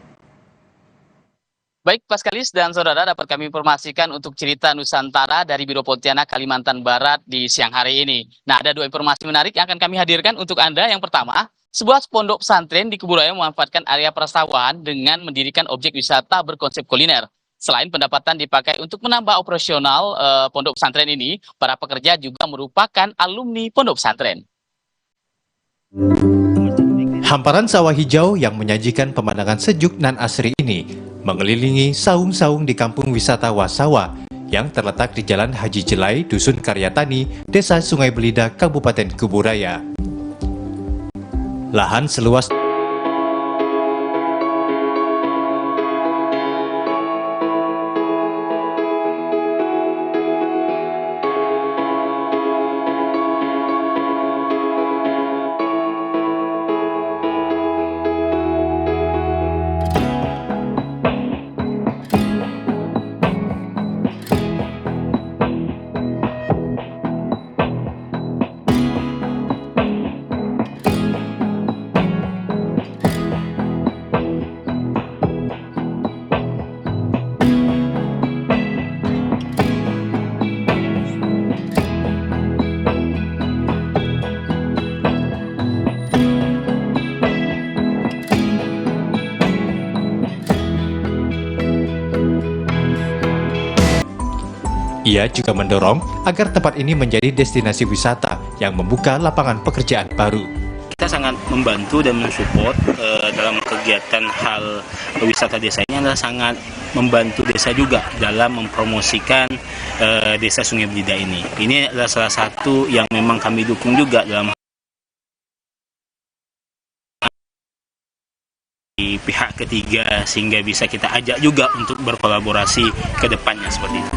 Baik, Paskalis dan saudara, dapat kami informasikan untuk cerita Nusantara dari Biro Pontianak, Kalimantan Barat di siang hari ini. Nah, ada dua informasi menarik yang akan kami hadirkan untuk Anda. Yang pertama, sebuah pondok pesantren di Kuburaya memanfaatkan area persawahan dengan mendirikan objek wisata berkonsep kuliner. Selain pendapatan dipakai untuk menambah operasional pondok pesantren ini, para pekerja juga merupakan alumni pondok pesantren. Hamparan sawah hijau yang menyajikan pemandangan sejuk nan asri ini mengelilingi saung-saung di kampung wisata Wasawa yang terletak di Jalan Haji Jelai, Dusun Karyatani, Desa Sungai Belida, Kabupaten Kuburaya. Lahan seluas Ia juga mendorong agar tempat ini menjadi destinasi wisata yang membuka lapangan pekerjaan baru. kita sangat membantu dan mensupport dalam kegiatan hal wisata desa ini adalah sangat membantu desa juga dalam mempromosikan desa Sungai Belida ini. Ini adalah salah satu yang memang kami dukung juga dalam di pihak ketiga sehingga bisa kita ajak juga untuk berkolaborasi ke depannya seperti itu.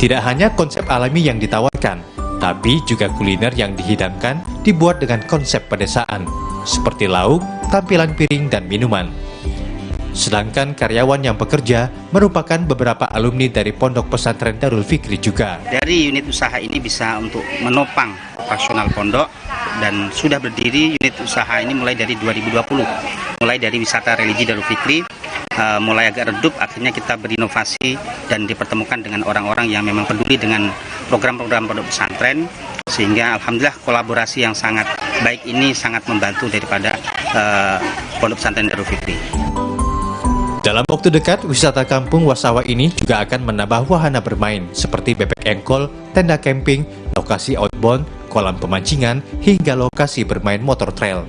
Tidak hanya konsep alami yang ditawarkan, tapi juga kuliner yang dihidangkan dibuat dengan konsep pedesaan, seperti lauk, tampilan piring, dan minuman. Sedangkan karyawan yang bekerja merupakan beberapa alumni dari Pondok Pesantren Darul Fikri juga. Dari unit usaha ini bisa untuk menopang operasional pondok dan sudah berdiri unit usaha ini mulai dari 2020. Mulai dari wisata religi Darul Fikri, mulai agak redup, akhirnya kita berinovasi dan dipertemukan dengan orang-orang yang memang peduli dengan program-program pondok pesantren, sehingga alhamdulillah kolaborasi yang sangat baik ini sangat membantu daripada pondok pesantren Darul Fikri. Dalam waktu dekat, wisata kampung Wasawa ini juga akan menambah wahana bermain seperti bebek engkol, tenda camping, lokasi outbound, kolam pemancingan, hingga lokasi bermain motor trail.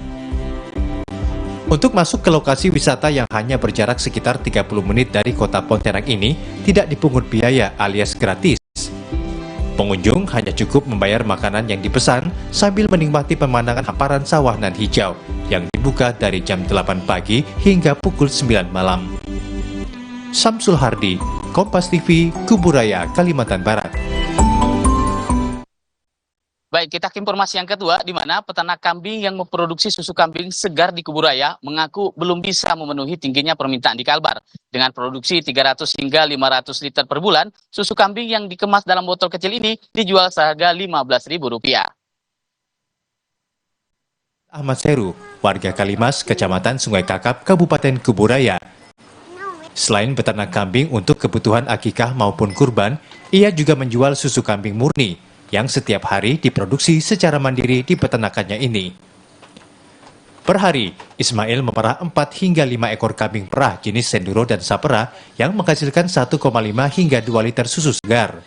Untuk masuk ke lokasi wisata yang hanya berjarak sekitar 30 menit dari kota Pontianak ini, tidak dipungut biaya alias gratis. Pengunjung hanya cukup membayar makanan yang dipesan sambil menikmati pemandangan hamparan sawah nan hijau yang dibuka dari jam 8 pagi hingga pukul 9 malam. Samsul Hardi, Kompas TV, Kuburaya, Kalimantan Barat. Baik, kita ke informasi yang kedua, di mana peternak kambing yang memproduksi susu kambing segar di Kuburaya mengaku belum bisa memenuhi tingginya permintaan di Kalbar. Dengan produksi 300 hingga 500 liter per bulan, susu kambing yang dikemas dalam botol kecil ini dijual seharga Rp15.000. Ahmad Seru, warga Kalimas, Kecamatan Sungai Kakap, Kabupaten Kuburaya. Selain beternak kambing untuk kebutuhan akikah maupun kurban, ia juga menjual susu kambing murni yang setiap hari diproduksi secara mandiri di peternakannya ini. Per hari, Ismail memerah 4 hingga 5 ekor kambing perah jenis Senduro dan Sapera yang menghasilkan 1,5 hingga 2 liter susu segar.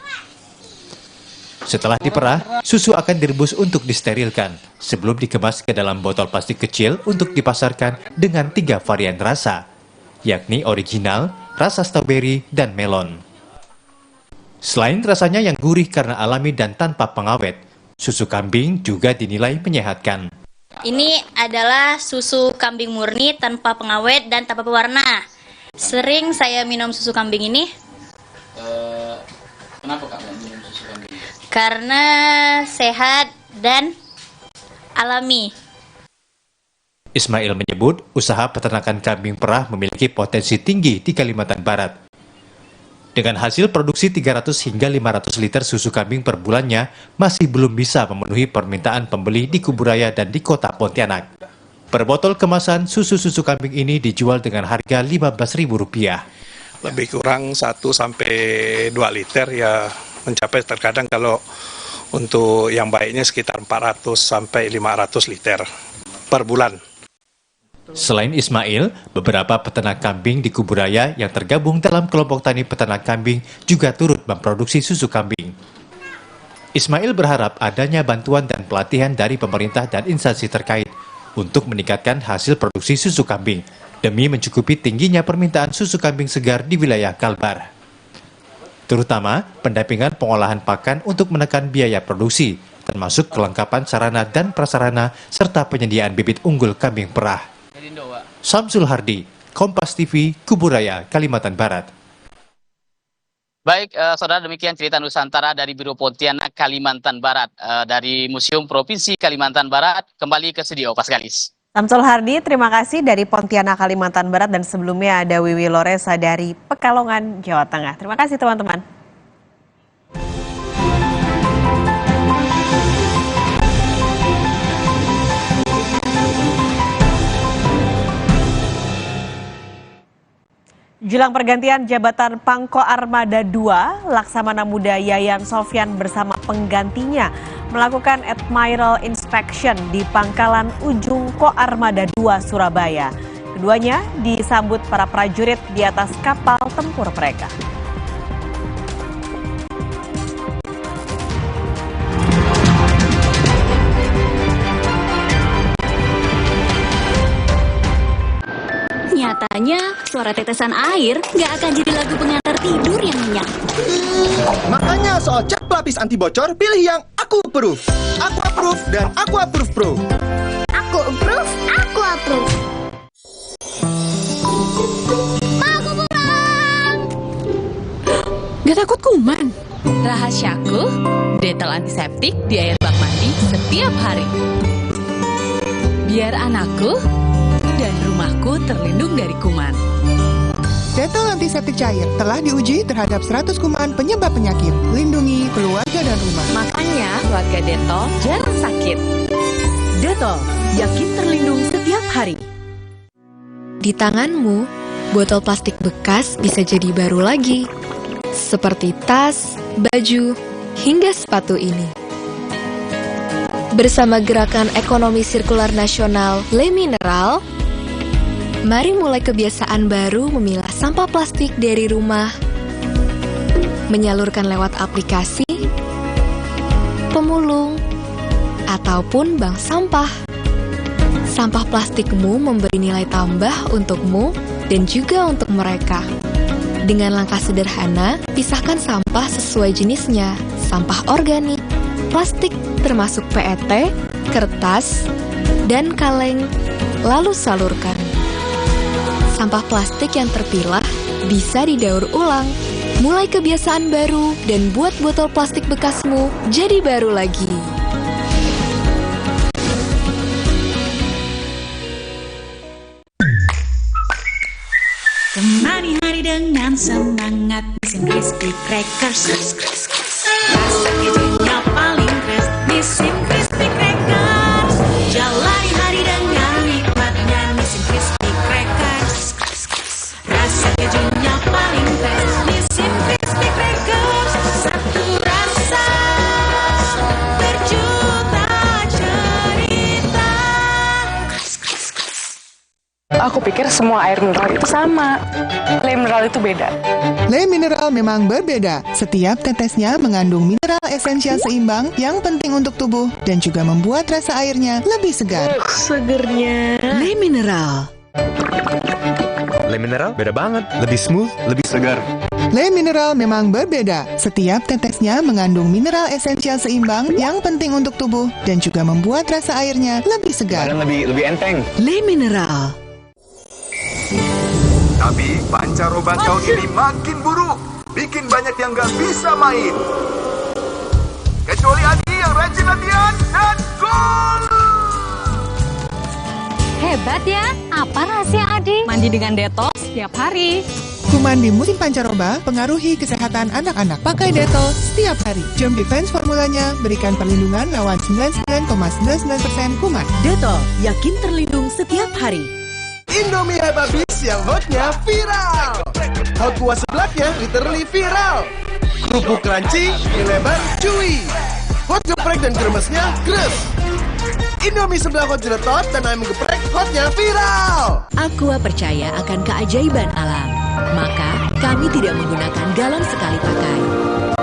Setelah diperah, susu akan direbus untuk disterilkan sebelum dikemas ke dalam botol plastik kecil untuk dipasarkan dengan 3 varian rasa, yakni original, rasa stroberi, dan melon. Selain rasanya yang gurih karena alami dan tanpa pengawet, susu kambing juga dinilai menyehatkan. Ini adalah susu kambing murni tanpa pengawet dan tanpa pewarna. Sering saya minum susu kambing ini. Kenapa Kak minum susu kambing? Karena sehat dan alami. Ismail menyebut usaha peternakan kambing perah memiliki potensi tinggi di Kalimantan Barat. Dengan hasil produksi 300 hingga 500 liter susu kambing per bulannya, masih belum bisa memenuhi permintaan pembeli di Kuburaya dan di kota Pontianak. Per botol kemasan susu-susu kambing ini dijual dengan harga Rp15.000. Lebih kurang 1-2 liter ya mencapai, terkadang kalau untuk yang baiknya sekitar 400-500 liter per bulan. Selain Ismail, beberapa peternak kambing di Kuburaya yang tergabung dalam kelompok tani peternak kambing juga turut memproduksi susu kambing. Ismail berharap adanya bantuan dan pelatihan dari pemerintah dan instansi terkait untuk meningkatkan hasil produksi susu kambing demi mencukupi tingginya permintaan susu kambing segar di wilayah Kalbar. Terutama pendampingan pengolahan pakan untuk menekan biaya produksi, termasuk kelengkapan sarana dan prasarana serta penyediaan bibit unggul kambing perah. Samsul Hardi, Kompas TV, Kuburaya, Kalimantan Barat. Baik, saudara, demikian cerita Nusantara dari Biro Pontianak, Kalimantan Barat. Dari Museum Provinsi Kalimantan Barat, kembali ke studio Paskalis. Samsul Hardi, terima kasih dari Pontianak, Kalimantan Barat, dan sebelumnya ada Wiwi Loresa dari Pekalongan, Jawa Tengah. Terima kasih teman-teman. Jelang pergantian jabatan Pangko Armada 2, Laksamana Muda Yayan Sofyan bersama penggantinya melakukan Admiral Inspection di Pangkalan Ujung Ko Armada 2 Surabaya. Keduanya disambut para prajurit di atas kapal tempur mereka. Biasanya suara tetesan air nggak akan jadi lagu pengantar tidur yang nyenyak. Makanya soal cat pelapis anti bocor, pilih yang Aku Approve. Aku Approve dan Aku Approve Pro. Aku approve, aku approve. Mau pulang. Gak takut kuman? Rahasiaku, Dettol antiseptik di air bak mandi setiap hari. Biar anakku dan rumahku terlindung dari kuman. Dettol antiseptik cair telah diuji terhadap 100 kuman penyebab penyakit. Lindungi keluarga dan rumah. Makanya keluarga Dettol jarang sakit. Dettol, yakin terlindung setiap hari. Di tanganmu, botol plastik bekas bisa jadi baru lagi. Seperti tas, baju, hingga sepatu ini. Bersama Gerakan Ekonomi Sirkular Nasional Le Mineral, mari mulai kebiasaan baru memilah sampah plastik dari rumah, menyalurkan lewat aplikasi, pemulung, ataupun bank sampah. Sampah plastikmu memberi nilai tambah untukmu dan juga untuk mereka. Dengan langkah sederhana, pisahkan sampah sesuai jenisnya, sampah organik, plastik termasuk PET, kertas, dan kaleng, lalu salurkan. Sampah plastik yang terpilah bisa didaur ulang. Mulai kebiasaan baru dan buat botol plastik bekasmu jadi baru lagi. Temani hari dengan semangat Nissin Crispy Crackers. Rasa kejunya paling fresh Nissin Crispy Crackers. Jalani hari dengan nikmatnya Nissin Crispy Crackers. Rasa kejunya paling fresh Nissin Crispy Crackers. Satu rasa berjuta cerita. Aku pikir semua air mineral itu sama. Le mineral itu beda. Le mineral memang berbeda. Setiap tetesnya mengandung mineral esensial seimbang yang penting untuk tubuh dan juga membuat rasa airnya lebih segar. Segernya. Le mineral. Le Mineral beda banget, lebih smooth, lebih segar. Le mineral memang berbeda. Setiap tetesnya mengandung mineral esensial seimbang yang penting untuk tubuh dan juga membuat rasa airnya lebih segar. Dan lebih enteng. Le mineral. Tapi pancaroba tahun ini makin buruk, bikin banyak yang gak bisa main. Kecuali Adi yang rajin latihan dan gol. Hebat ya, apa rahasia Adi? Mandi dengan Dettol setiap hari. Kuman di musim pancaroba pengaruhi kesehatan anak-anak. Pakai Dettol setiap hari. Germ Defense formulanya berikan perlindungan lawan 99,99% kuman. Dettol, yakin terlindung setiap hari. Indomie Hababis yang hotnya viral. Hot kuah seblaknya literally viral. Kerupuk crunchy, mie lebar, chewy. Hot geprek dan kremesnya gres. Indomie sebelah hot jeletot dan ayam geprek hotnya viral. Aqua percaya akan keajaiban alam. Maka kami tidak menggunakan galon sekali pakai.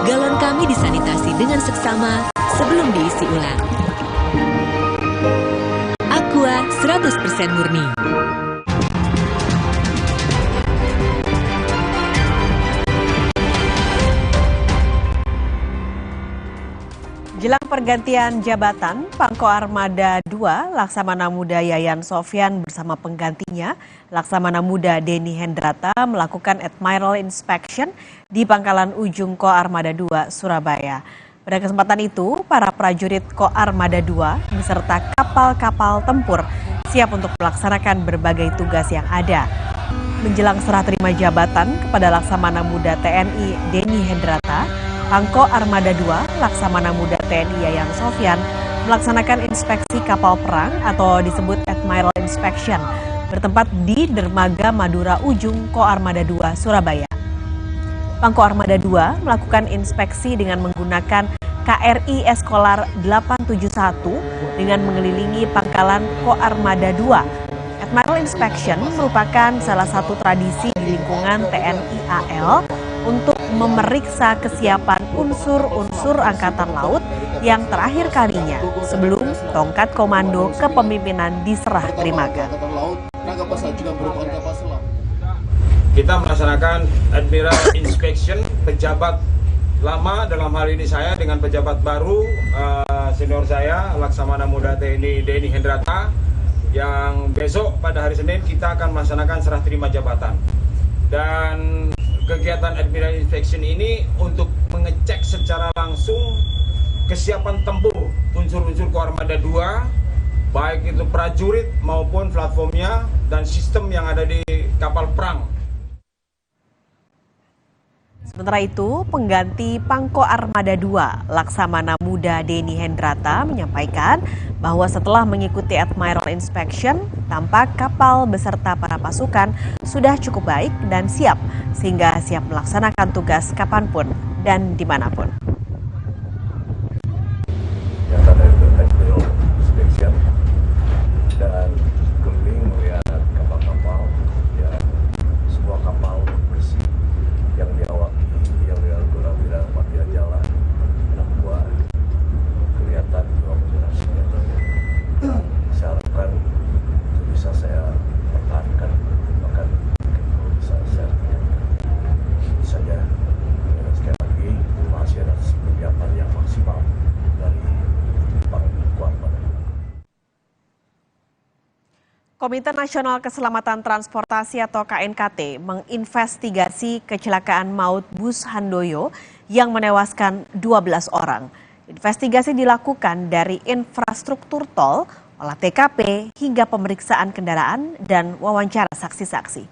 Galon kami disanitasi dengan seksama sebelum diisi ulang. Aqua 100% murni. Jelang pergantian jabatan, Pangko Armada 2 Laksamana Muda Yayan Sofyan bersama penggantinya, Laksamana Muda Denny Hendrata melakukan admiral inspection di Pangkalan Ujung Ko Armada 2 Surabaya. Pada kesempatan itu, para prajurit Ko Armada 2 beserta kapal-kapal tempur siap untuk melaksanakan berbagai tugas yang ada. Menjelang serah terima jabatan kepada Laksamana Muda TNI Denny Hendrata, Pangko Armada 2 Laksamana Muda TNI Yayan Sofyan melaksanakan inspeksi kapal perang atau disebut Admiral Inspection bertempat di Dermaga Madura Ujung Ko Armada 2 Surabaya. Pangko Armada 2 melakukan inspeksi dengan menggunakan KRI Eskolar 871 dengan mengelilingi pangkalan Ko Armada 2. Admiral Inspection merupakan salah satu tradisi di lingkungan TNI AL untuk memeriksa kesiapan unsur-unsur Angkatan Laut yang terakhir kalinya sebelum tongkat komando kepemimpinan diserah terimakan. kita melaksanakan Admiral Inspection pejabat lama, dalam hal ini saya dengan pejabat baru senior saya Laksamana Muda TNI Denny Hendrata, yang besok pada hari Senin kita akan melaksanakan serah terima jabatan. Dan kegiatan Admiral Inspection ini untuk mengecek secara langsung kesiapan tempur unsur-unsur Koarmada 2, baik itu prajurit maupun platformnya dan sistem yang ada di kapal perang. Sementara itu, pengganti Pangko Armada 2, Laksamana Muda Denny Hendrata menyampaikan bahwa setelah mengikuti Admiral Inspection, tampak kapal beserta para pasukan sudah cukup baik dan siap, sehingga siap melaksanakan tugas kapanpun dan dimanapun. Dan keliling melihat kapal-kapal, ya sebuah kapal bersih yang diawaki, yang dilakukan mafia jalan, membuat kelihatan juga menjelaskan senjatanya. Saya harapkan itu bisa saya pertahankan, bahkan kalau bisa saya itu saja. Dan sekali lagi terima kasih atas persiapan yang maksimal dari Pangko Armada. Komite Nasional Keselamatan Transportasi atau KNKT menginvestigasi kecelakaan maut bus Handoyo yang menewaskan 12 orang. Investigasi dilakukan dari infrastruktur tol, olah TKP, hingga pemeriksaan kendaraan dan wawancara saksi-saksi.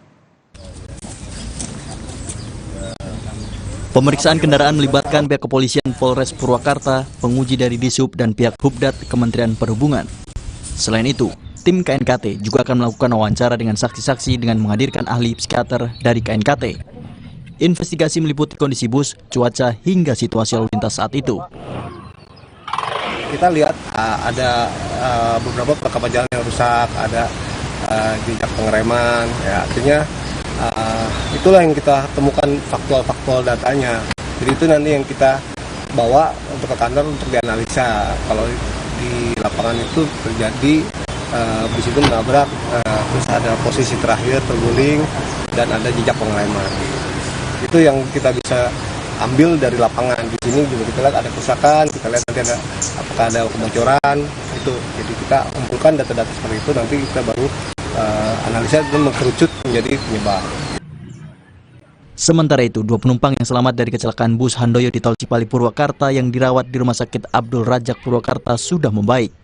Pemeriksaan kendaraan melibatkan pihak kepolisian Polres Purwakarta, penguji dari Dishub dan pihak Hubdat Kementerian Perhubungan. Selain itu, tim KNKT juga akan melakukan wawancara dengan saksi-saksi dengan menghadirkan ahli psikiater dari KNKT. Investigasi meliputi kondisi bus, cuaca, hingga situasi lalu lintas saat itu. Kita lihat ada beberapa perlengkapan jalan yang rusak, ada jejak pengereman, ya artinya itulah yang kita temukan faktual datanya. Jadi itu nanti yang kita bawa untuk ke kantor untuk dianalisa. Kalau di lapangan itu terjadi bus itu menabrak, terus ada posisi terakhir terguling dan ada jejak pengereman. Itu yang kita bisa ambil dari lapangan. Di sini juga kita lihat ada kerusakan, kita lihat nanti ada apakah ada kebocoran itu. Jadi kita kumpulkan data-data seperti itu, nanti kita baru analisa dan mengkerucut menjadi penyebab. Sementara itu, 2 penumpang yang selamat dari kecelakaan bus Handoyo di Tol Cipali Purwakarta yang dirawat di Rumah Sakit Abdul Rajak Purwakarta sudah membaik.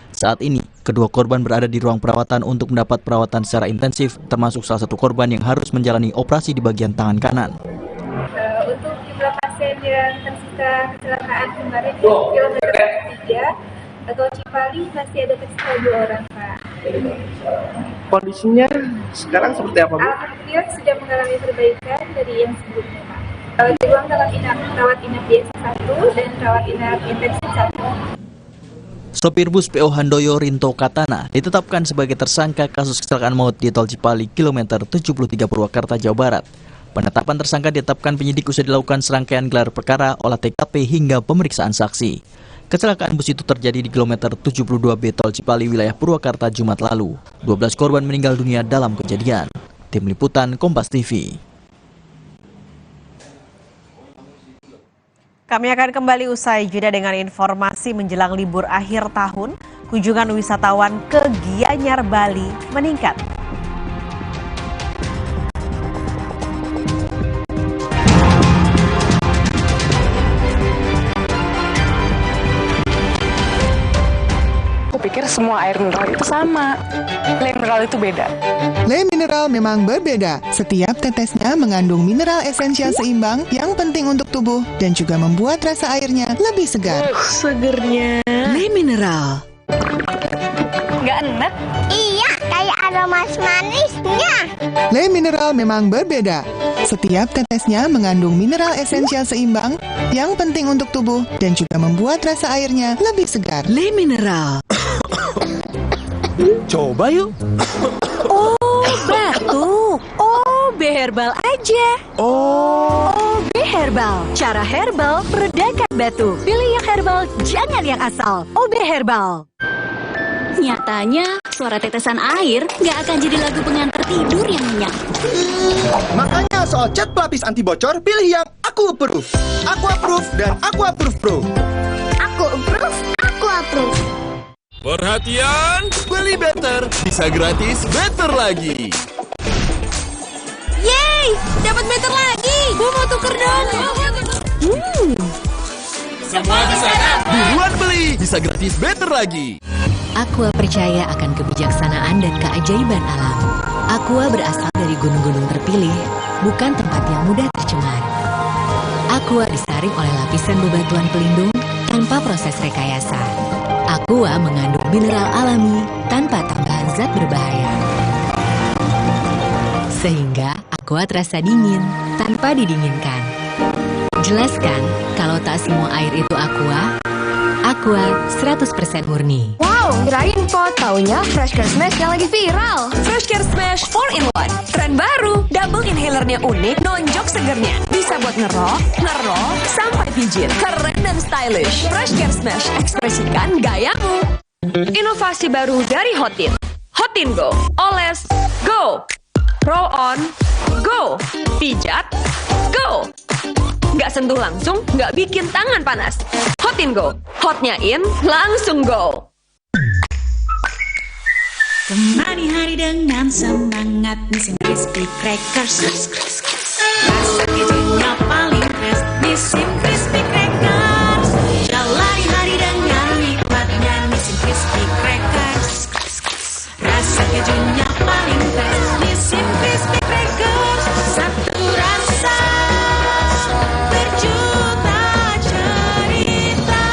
Saat ini, kedua korban berada di ruang perawatan untuk mendapat perawatan secara intensif, termasuk salah satu korban yang harus menjalani operasi di bagian tangan kanan. Untuk jumlah pasien yang tersisa kecelakaan kemarin di kilometer 3 atau Cipali masih ada tersisa 2 orang, Pak. Kondisinya sekarang seperti apa, Bu? Alhamdulillah sudah mengalami perbaikan dari yang sebelumnya, Pak. Di ruang rawat inap biasa 1 dan rawat inap intensif 1. Sopir bus PO Handoyo Rinto Katana ditetapkan sebagai tersangka kasus kecelakaan maut di Tol Cipali kilometer 73 Purwakarta, Jawa Barat. Penetapan tersangka ditetapkan penyidik usai dilakukan serangkaian gelar perkara, olah TKP hingga pemeriksaan saksi. Kecelakaan bus itu terjadi di kilometer 72B Tol Cipali wilayah Purwakarta Jumat lalu. 12 korban meninggal dunia dalam kejadian. Tim Liputan Kompas TV. Kami akan kembali usai jeda dengan informasi menjelang libur akhir tahun. Kunjungan wisatawan ke Gianyar, Bali meningkat. Aku pikir semua air mineral itu sama. Le mineral itu beda. Le mineral memang berbeda. Setiap tetesnya mengandung mineral esensial seimbang yang penting untuk tubuh dan juga membuat rasa airnya lebih segar. Segernya. Le mineral. Nggak enak? Iya, kayak ada manis-manisnya. Le mineral memang berbeda. Setiap tetesnya mengandung mineral esensial seimbang yang penting untuk tubuh dan juga membuat rasa airnya lebih segar. Le mineral. Coba yuk. Oh, batuk. OB Herbal aja. OB Herbal. Cara herbal meredakan batuk. Pilih yang herbal, jangan yang asal. OB Herbal. Nyatanya, suara tetesan air nggak akan jadi lagu pengantar tidur yang nyenyak. Makanya soal cat pelapis anti bocor, pilih yang Aku Approve. Aku Approve dan Aku Approve Pro. Aku approve, aku approve. Perhatian, beli better bisa gratis better lagi. Yeay, dapat better lagi. Gue mau tuker dong. Semua bisa dapat. Buruan beli, bisa gratis better lagi. Aqua percaya akan kebijaksanaan dan keajaiban alam. Aqua berasal dari gunung-gunung terpilih, bukan tempat yang mudah tercemar. Aqua disaring oleh lapisan bebatuan pelindung tanpa proses rekayasa. Aqua mengandung mineral alami tanpa tambahan zat berbahaya. Sehingga Aqua terasa dingin tanpa didinginkan. Jelaskan kalau tak semua air itu Aqua. Aqua 100% murni. Wow, kirain pot. Taunya Fresh Care Smash yang lagi viral. Fresh Care Smash 4-in-1. Tren baru. Double inhalernya unik, nonjok segernya. Bisa buat ngerok, sampai pijit. Keren dan stylish. Fresh Care Smash, ekspresikan gayamu. Inovasi baru dari Hotin. Hotin Go. Oles, go. Roll on, go. Pijat, go. Nggak sentuh langsung, nggak bikin tangan panas. Hotin Go. Hotnya in, langsung go. Temani hari dengan semangat Nissin Crispy Crackers. Rasa kejunya paling fresh Nissin Crispy Crackers. Jalani hari dengan nikmatnya Nissin Crispy Crackers. Rasa kejunya paling fresh Nissin Crispy Crackers. Satu rasa berjuta cerita.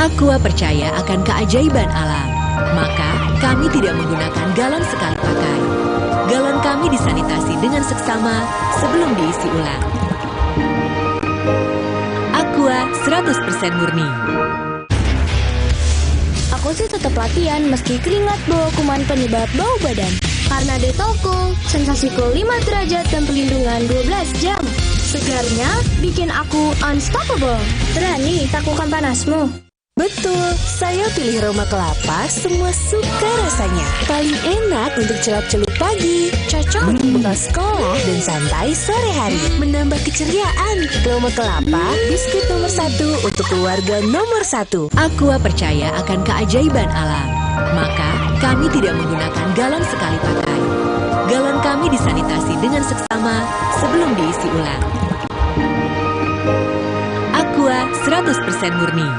Aqua percaya akan keajaiban alam. Maka kami tidak menggunakan galon sekali pakai. Galon kami disanitasi dengan seksama sebelum diisi ulang. Aqua 100% murni. Aku sih tetap latihan meski keringat bawa kuman penyebab bau badan. Karena Dettol Cool, sensasi cool 5 derajat dan perlindungan 12 jam. Segarnya bikin aku unstoppable. Berani taklukan panasmu. Betul, saya pilih Roma Kelapa, semua suka rasanya. Paling enak untuk celup-celup pagi, cocok untuk bekal sekolah dan santai sore hari. Menambah keceriaan, Roma Kelapa, biskuit nomor 1 untuk keluarga nomor 1. Aqua percaya akan keajaiban alam. Maka kami tidak menggunakan galon sekali pakai. Galon kami disanitasi dengan seksama sebelum diisi ulang. Aqua 100% murni.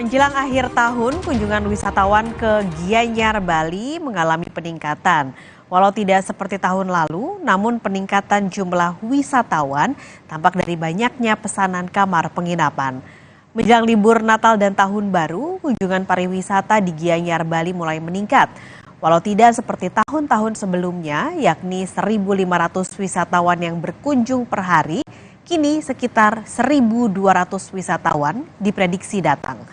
Menjelang akhir tahun, kunjungan wisatawan ke Gianyar, Bali mengalami peningkatan. Walau tidak seperti tahun lalu, namun peningkatan jumlah wisatawan tampak dari banyaknya pesanan kamar penginapan. Menjelang libur Natal dan Tahun Baru, kunjungan pariwisata di Gianyar, Bali mulai meningkat. Walau tidak seperti tahun-tahun sebelumnya, yakni 1.500 wisatawan yang berkunjung per hari, kini sekitar 1.200 wisatawan diprediksi datang.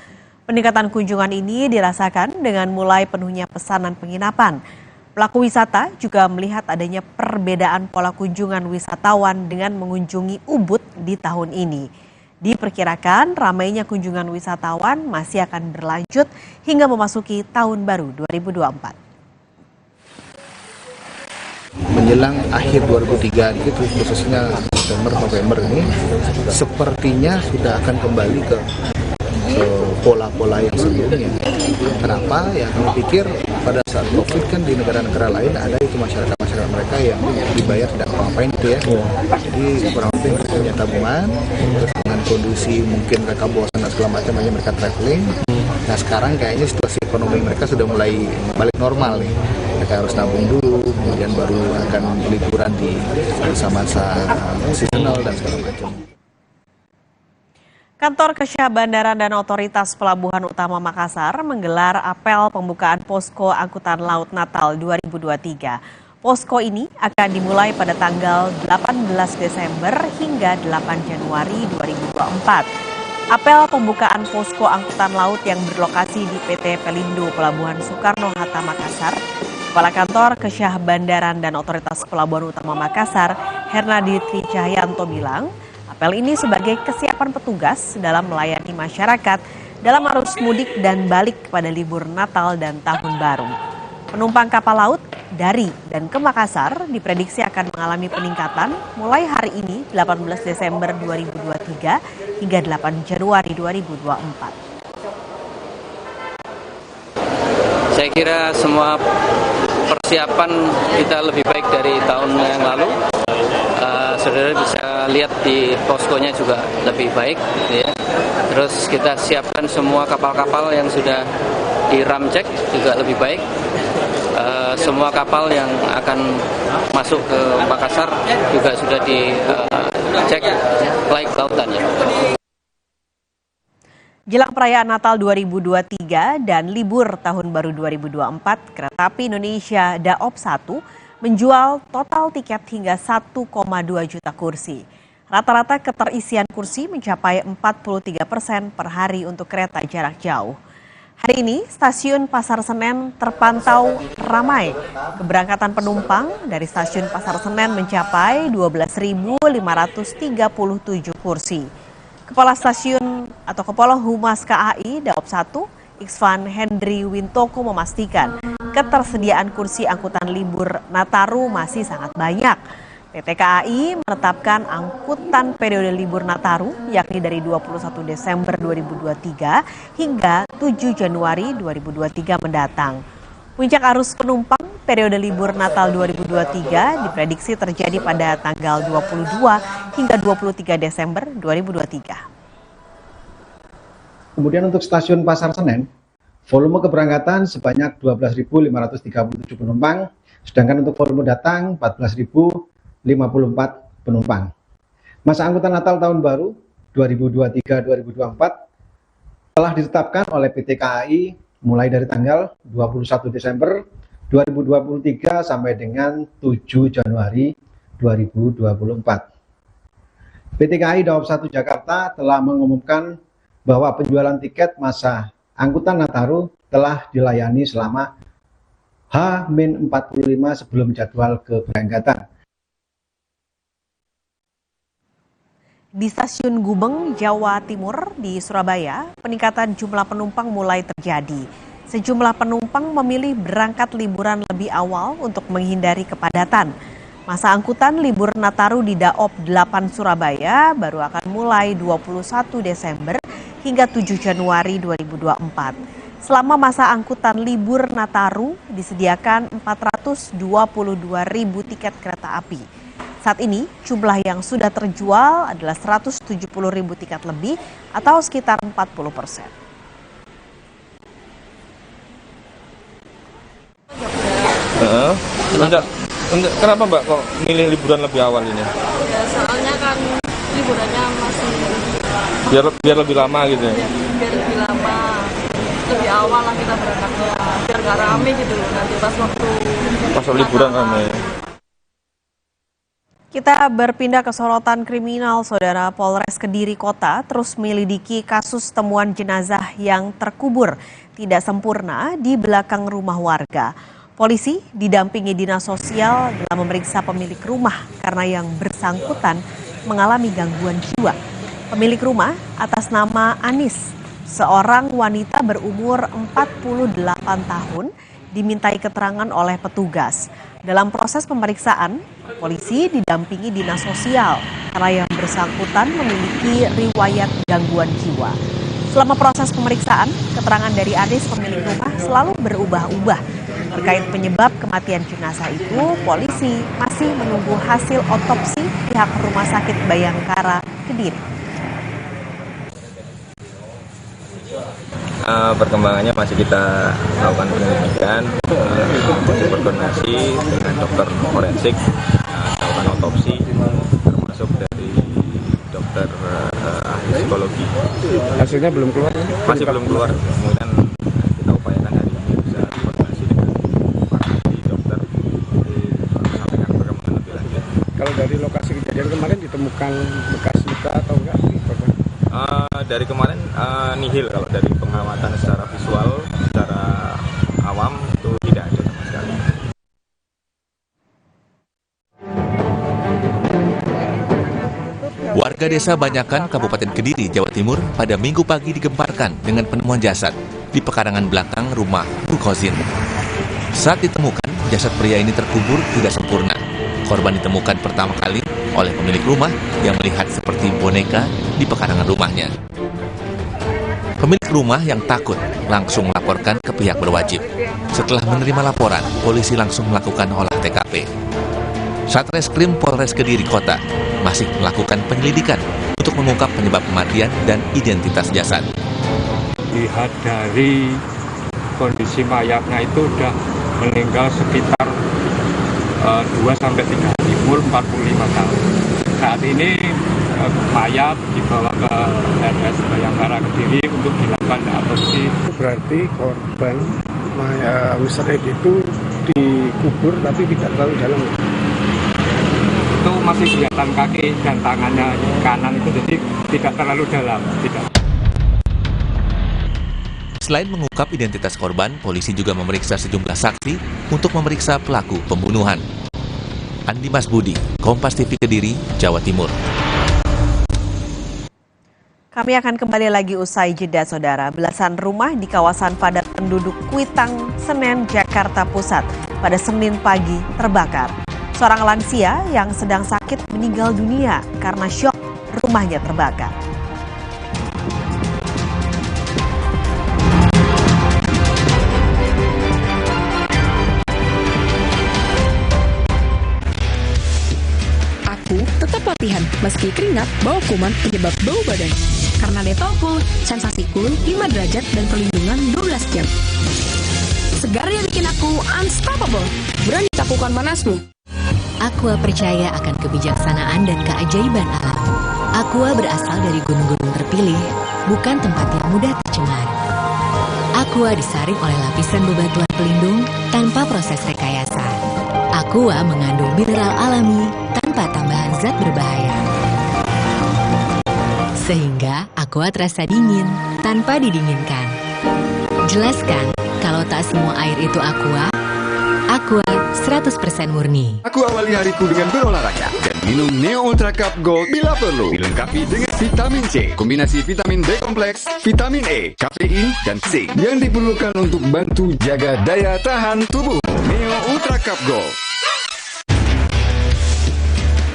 Peningkatan kunjungan ini dirasakan dengan mulai penuhnya pesanan penginapan. Pelaku wisata juga melihat adanya perbedaan pola kunjungan wisatawan dengan mengunjungi Ubud di tahun ini. Diperkirakan ramainya kunjungan wisatawan masih akan berlanjut hingga memasuki Tahun Baru 2024. Menjelang akhir 2003 itu khususnya September November ini sepertinya sudah akan kembali ke pola-pola yang sebelumnya. Kenapa? Ya kami pikir pada saat COVID kan di negara-negara lain ada itu masyarakat mereka yang dibayar tidak apa-apain gitu ya. Jadi kurang lebih mereka punya tabungan, terus dengan kondisi mungkin mereka bosan dan segala macam aja mereka traveling. Nah sekarang kayaknya situasi ekonomi mereka sudah mulai balik normal nih. Mereka harus nabung dulu, kemudian baru akan liburan di masa-masa seasonal dan segala macam. Kantor Kesyah Bandaran dan Otoritas Pelabuhan Utama Makassar menggelar apel pembukaan Posko Angkutan Laut Natal 2023. Posko ini akan dimulai pada tanggal 18 Desember hingga 8 Januari 2024. Apel pembukaan Posko Angkutan Laut yang berlokasi di PT Pelindo Pelabuhan Soekarno-Hatta Makassar Kepala Kantor Kesyah Bandaran dan Otoritas Pelabuhan Utama Makassar, Hernadi Tri Cahyanto bilang, apel ini sebagai kesiapan petugas dalam melayani masyarakat dalam arus mudik dan balik pada libur Natal dan Tahun Baru. Penumpang kapal laut dari dan ke Makassar diprediksi akan mengalami peningkatan mulai hari ini 18 Desember 2023 hingga 8 Januari 2024. Saya kira semua persiapan kita lebih baik dari tahun yang lalu. Saudara bisa lihat di poskonya juga lebih baik, ya. Terus kita siapkan semua kapal-kapal yang sudah di-ramcek juga lebih baik. Semua kapal yang akan masuk ke Makassar juga sudah dicek laik lautannya. Jelang perayaan Natal 2023 dan libur Tahun Baru 2024, Kereta Api Indonesia Daop 1 menjual total tiket hingga 1,2 juta kursi. Rata-rata keterisian kursi mencapai 43% per hari untuk kereta jarak jauh. Hari ini, stasiun Pasar Senen terpantau ramai. Keberangkatan penumpang dari stasiun Pasar Senen mencapai 12.537 kursi. Kepala Stasiun atau Kepala Humas KAI Daop 1, Iksvan Hendri Wintoko memastikan ketersediaan kursi angkutan libur Nataru masih sangat banyak. PT KAI menetapkan angkutan periode libur Nataru yakni dari 21 Desember 2023 hingga 7 Januari 2023 mendatang. Puncak arus penumpang periode libur Natal 2023 diprediksi terjadi pada tanggal 22 hingga 23 Desember 2023. Kemudian untuk stasiun Pasar Senen, volume keberangkatan sebanyak 12.537 penumpang, sedangkan untuk volume datang 14.054 penumpang. Masa angkutan Natal Tahun Baru 2023-2024 telah ditetapkan oleh PT KAI mulai dari tanggal 21 Desember 2023 sampai dengan 7 Januari 2024. PT KAI Daop 1 Jakarta telah mengumumkan bahwa penjualan tiket masa angkutan Nataru telah dilayani selama H-45 sebelum jadwal keberangkatan. Di Stasiun Gubeng, Jawa Timur di Surabaya, peningkatan jumlah penumpang mulai terjadi. Sejumlah penumpang memilih berangkat liburan lebih awal untuk menghindari kepadatan. Masa angkutan libur Nataru di Daop 8 Surabaya baru akan mulai 21 Desember hingga 7 Januari 2024. Selama masa angkutan libur Nataru disediakan 422.000 tiket kereta api. Saat ini jumlah yang sudah terjual adalah 170.000 tiket lebih atau sekitar 40%. Kenapa Mbak kok milih liburan lebih awal ini? Ya soalnya kan liburannya masih biar lebih lama gitu ya? Biar lebih lama, lebih awal lah kita berangkatnya, biar nggak rame gitu nanti pas liburan rame. Kita berpindah ke sorotan kriminal, Saudara. Polres Kediri Kota terus menyelidiki kasus temuan jenazah yang terkubur tidak sempurna di belakang rumah warga. Polisi didampingi dinas sosial dalam memeriksa pemilik rumah karena yang bersangkutan mengalami gangguan jiwa. Pemilik rumah atas nama Anis, seorang wanita berumur 48 tahun, dimintai keterangan oleh petugas. Dalam proses pemeriksaan, polisi didampingi dinas sosial karena yang bersangkutan memiliki riwayat gangguan jiwa. Selama proses pemeriksaan, keterangan dari Anis pemilik rumah selalu berubah-ubah. Terkait penyebab kematian jenazah itu, polisi masih menunggu hasil otopsi pihak Rumah Sakit Bayangkara Kediri. Perkembangannya masih kita lakukan penyelidikan, berkoordinasi dengan dokter forensik, melakukan otopsi, termasuk dari dokter ahli psikologi. Hasilnya belum keluar? Masih belum keluar. Kemudian kita upayakan hari ini bisa koordinasi dengan para ahli dokter sampaikan perkembangan lebih lanjut. Kalau dari lokasi kejadian kemarin ditemukan bekas luka atau enggak? Dari kemarin nihil, kalau dari pengamatan secara visual, secara awam itu tidak ada sama sekali. Warga desa Banyakan, Kabupaten Kediri, Jawa Timur pada Minggu pagi digemparkan dengan penemuan jasad di pekarangan belakang rumah Bu Kozin. Saat ditemukan, jasad pria ini terkubur tidak sempurna. Korban ditemukan pertama kali oleh pemilik rumah yang melihat seperti boneka di pekarangan rumahnya. Pemilik rumah yang takut langsung melaporkan ke pihak berwajib. Setelah menerima laporan, polisi langsung melakukan olah TKP. Satreskrim Polres Kediri Kota masih melakukan penyelidikan untuk mengungkap penyebab kematian dan identitas jasad. Lihat dari kondisi mayatnya itu sudah meninggal sekitar 2-3 hari, umur 45 tahun. Saat ini mayat dibawa ke RS Bayangkara Kediri untuk dilakukan autopsi. Berarti korban Mr. Ed itu dikubur tapi tidak terlalu dalam. Itu masih kelihatan kaki dan tangannya kanan itu, jadi tidak terlalu dalam. Selain mengungkap identitas korban, polisi juga memeriksa sejumlah saksi untuk memeriksa pelaku pembunuhan. Andi Mas Budi, Kompas TV Kediri, Jawa Timur. Kami akan kembali lagi usai jeda, saudara. Belasan rumah di kawasan padat penduduk Kuitang, Senen, Jakarta Pusat pada Senin pagi terbakar. Seorang lansia yang sedang sakit meninggal dunia karena syok rumahnya terbakar. Tetap latihan, meski keringat, bawa kuman penyebab bau badan. Karena Dettol Cool, sensasi cool, 5 derajat dan perlindungan 12 jam. Segarnya bikin aku unstoppable. Berani takukan panasmu. Aqua percaya akan kebijaksanaan dan keajaiban alam. Aqua berasal dari gunung-gunung terpilih, bukan tempat yang mudah tercemar. Aqua disaring oleh lapisan bebatuan pelindung tanpa proses rekayasa. Aqua mengandung mineral alami tanpa tambahan zat berbahaya. Sehingga Aqua terasa dingin tanpa didinginkan. Jelaskan kalau tak semua air itu Aqua. Aqua 100% murni. Aku awali hariku dengan berolahraga dan minum Neo Ultra Cup Gold bila perlu. Dilengkapi dengan vitamin C, kombinasi vitamin B kompleks, vitamin E, kafein, dan zinc yang diperlukan untuk bantu jaga daya tahan tubuh. Neo Ultra Cup Gold.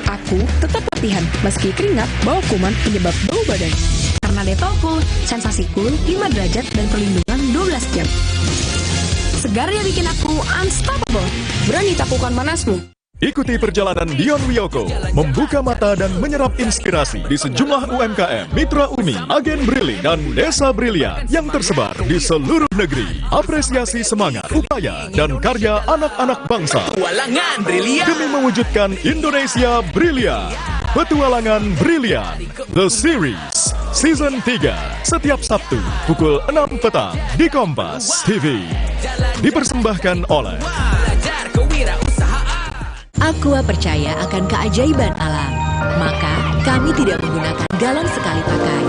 Aku tetap latihan, meski keringat, bawa kuman penyebab bau badan. Karena Dettol Cool, sensasi cool, 5 derajat dan perlindungan 12 jam. Segarnya bikin aku unstoppable. Berani takukan panasmu. Ikuti perjalanan Dion Wiyoko, membuka mata dan menyerap inspirasi di sejumlah UMKM, Mitra Umi, Agen Brilian, dan Desa Brilian yang tersebar di seluruh negeri. Apresiasi semangat, upaya, dan karya anak-anak bangsa. Petualangan Brilian demi mewujudkan Indonesia Brilian. Petualangan Brilian, The Series, Season 3, setiap Sabtu, pukul 6 petang, di Kompas TV. Dipersembahkan oleh Aqua percaya akan keajaiban alam. Maka, kami tidak menggunakan galon sekali pakai.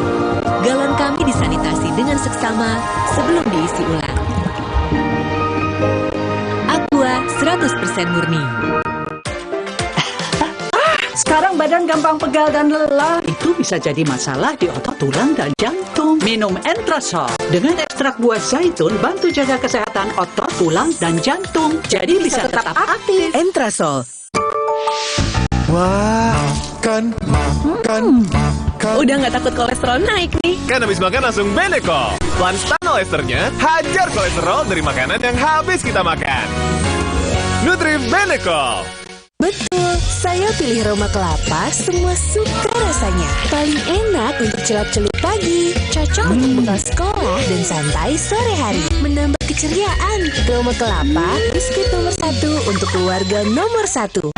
Galon kami disanitasi dengan seksama sebelum diisi ulang. Aqua 100% murni. Sekarang badan gampang pegal dan lelah. Itu bisa jadi masalah di otot, tulang, dan jantung. Minum Entrasol. Dengan ekstrak buah zaitun, bantu jaga kesehatan otot, tulang, dan jantung. Jadi bisa tetap aktif. Entrasol. Wah, makan. Udah nggak takut kolesterol naik nih. Kan habis makan langsung Benecol. Lanstan esternya hajar kolesterol dari makanan yang habis kita makan. Nutri Benecol. Betul, saya pilih Roma Kelapa, semua suka rasanya. Paling enak untuk celup-celup pagi, cocok untuk bekal sekolah dan santai sore hari. Menambah keceriaan, Roma Kelapa, biskuit nomor 1 untuk keluarga nomor 1.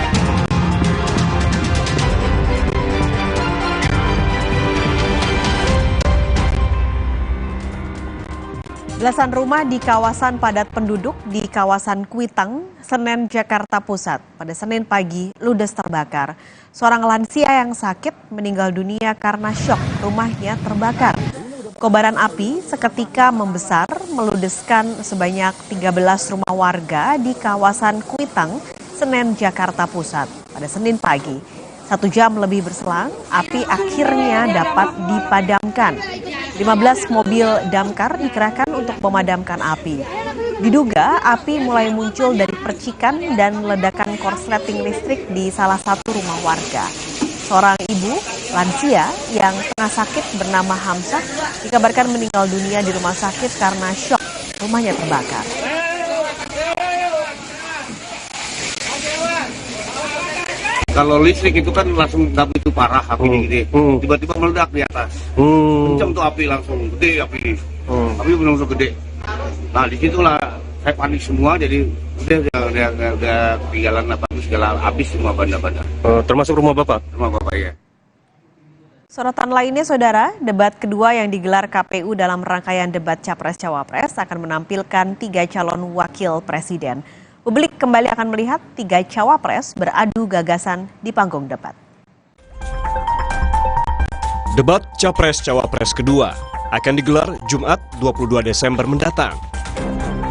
Belasan rumah di kawasan padat penduduk di kawasan Kuitang, Senen, Jakarta Pusat pada Senin pagi ludes terbakar. Seorang lansia yang sakit meninggal dunia karena syok rumahnya terbakar. Kobaran api seketika membesar meludeskan sebanyak 13 rumah warga di kawasan Kuitang, Senen, Jakarta Pusat pada Senin pagi. 1 jam lebih berselang, api akhirnya dapat dipadamkan. 15 mobil damkar dikerahkan untuk memadamkan api. Diduga api mulai muncul dari percikan dan ledakan korsleting listrik di salah satu rumah warga. Seorang ibu lansia yang tengah sakit bernama Hamzah dikabarkan meninggal dunia di rumah sakit karena syok rumahnya terbakar. Kalau listrik itu kan langsung api itu parah, apinya gede. Tiba-tiba meledak di atas. Kencang tuh api langsung gede api. Api benar-benar gede. Nah disitulah saya panik semua, jadi udah ketinggalan apa itu segala habis semua benda-benda. Termasuk rumah Bapak? Rumah Bapak ya. Sorotan lainnya, Saudara, debat kedua yang digelar KPU dalam rangkaian debat Capres-Cawapres akan menampilkan 3 calon wakil presiden. Publik kembali akan melihat 3 cawapres beradu gagasan di panggung debat. Debat Capres-Cawapres kedua akan digelar Jumat 22 Desember mendatang.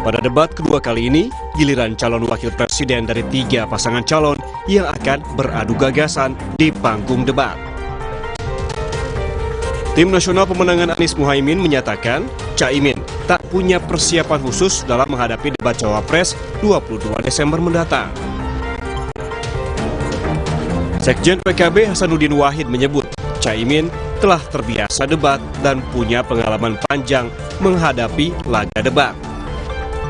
Pada debat kedua kali ini, giliran calon wakil presiden dari 3 pasangan calon yang akan beradu gagasan di panggung debat. Tim Nasional Pemenangan Anies Muhaimin menyatakan Caimin tak punya persiapan khusus dalam menghadapi debat Cawapres 22 Desember mendatang. Sekjen PKB Hasanuddin Wahid menyebut Caimin telah terbiasa debat dan punya pengalaman panjang menghadapi laga debat.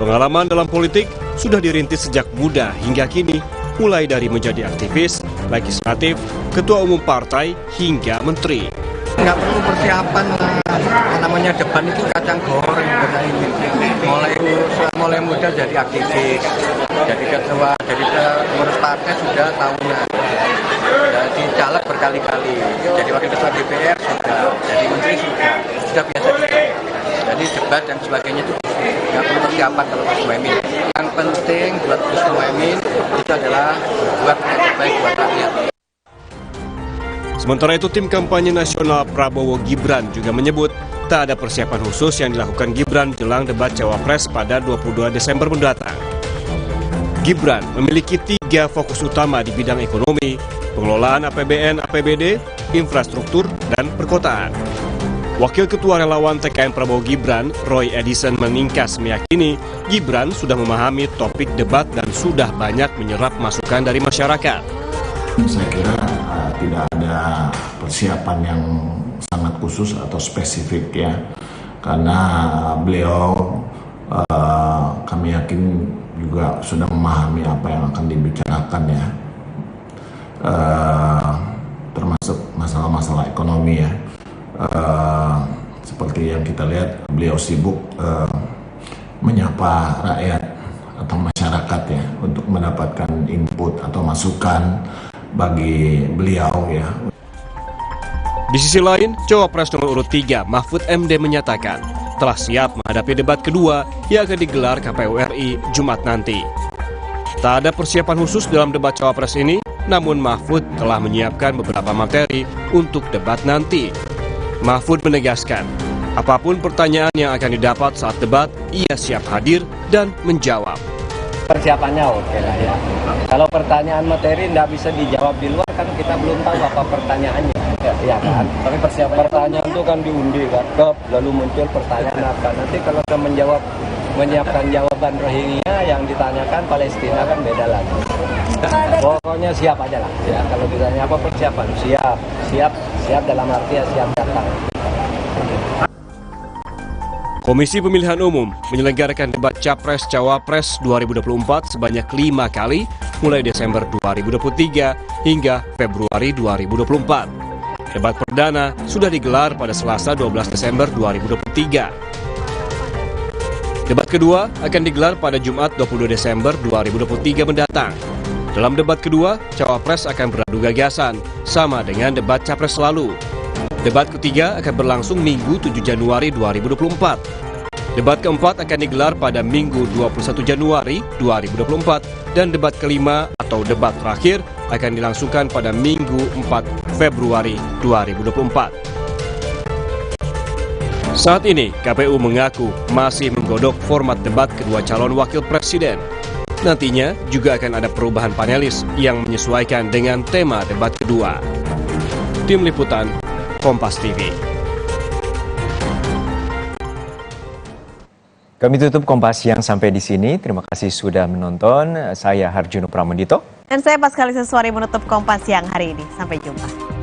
Pengalaman dalam politik sudah dirintis sejak muda hingga kini, mulai dari menjadi aktivis, legislatif, ketua umum partai, hingga menteri. Nggak perlu persiapan, namanya debat itu kacang goreng. Mulai muda jadi aktivis, jadi ketua, jadi pengurus partai sudah tahunan, jadi caleg berkali-kali, jadi wakil ketua DPR sudah, jadi menteri sudah biasa juga. Jadi debat dan sebagainya itu nggak perlu persiapan kalau Gus Muhaimin. Yang penting buat Gus Muhaimin itu adalah buat yang terbaik buat rakyat. Sementara itu, tim kampanye nasional Prabowo Gibran juga menyebut tak ada persiapan khusus yang dilakukan Gibran jelang debat Cawapres pada 22 Desember mendatang. Gibran memiliki 3 fokus utama di bidang ekonomi, pengelolaan APBN, APBD, infrastruktur, dan perkotaan. Wakil Ketua Relawan TKN Prabowo Gibran, Roy Edison Meningkas, meyakini Gibran sudah memahami topik debat dan sudah banyak menyerap masukan dari masyarakat. Saya kira tidak ada persiapan yang sangat khusus atau spesifik ya, karena beliau kami yakin juga sudah memahami apa yang akan dibicarakan ya, termasuk masalah-masalah ekonomi ya. Seperti yang kita lihat, beliau sibuk menyapa rakyat atau masyarakat ya untuk mendapatkan input atau masukan bagi beliau ya. Di sisi lain, Cawapres nomor urut 3 Mahfud MD menyatakan telah siap menghadapi debat kedua yang akan digelar KPU RI Jumat nanti. Tak ada persiapan khusus dalam debat Cawapres ini, namun Mahfud telah menyiapkan beberapa materi untuk debat nanti. Mahfud menegaskan, apapun pertanyaan yang akan didapat saat debat, ia siap hadir dan menjawab. Persiapannya oke lah ya. Kalau pertanyaan materi tidak bisa dijawab di luar kan kita belum tahu apa pertanyaannya, ya kan. Tapi pertanyaan itu kan diundi kan, lalu muncul pertanyaan apa. Nanti kalau kita menyiapkan jawaban Rohingya yang ditanyakan Palestina kan beda lagi. Pokoknya siap aja lah. Ya kalau ditanya apa persiapan, siap dalam arti siap datang. Komisi Pemilihan Umum menyelenggarakan debat Capres-Cawapres 2024 sebanyak 5 kali, mulai Desember 2023 hingga Februari 2024. Debat perdana sudah digelar pada Selasa 12 Desember 2023. Debat kedua akan digelar pada Jumat 22 Desember 2023 mendatang. Dalam debat kedua, Cawapres akan beradu gagasan, sama dengan debat Capres lalu. Debat ketiga akan berlangsung Minggu 7 Januari 2024. Debat keempat akan digelar pada Minggu 21 Januari 2024 dan debat kelima atau debat terakhir akan dilangsungkan pada Minggu 4 Februari 2024. Saat ini, KPU mengaku masih menggodok format debat kedua calon wakil presiden. Nantinya juga akan ada perubahan panelis yang menyesuaikan dengan tema debat kedua. Tim Liputan, Kompas TV. Kami tutup Kompas Siang sampai di sini. Terima kasih sudah menonton. Saya Harjuno Pramendito. Dan saya Pascalis Siswari menutup Kompas Siang hari ini. Sampai jumpa.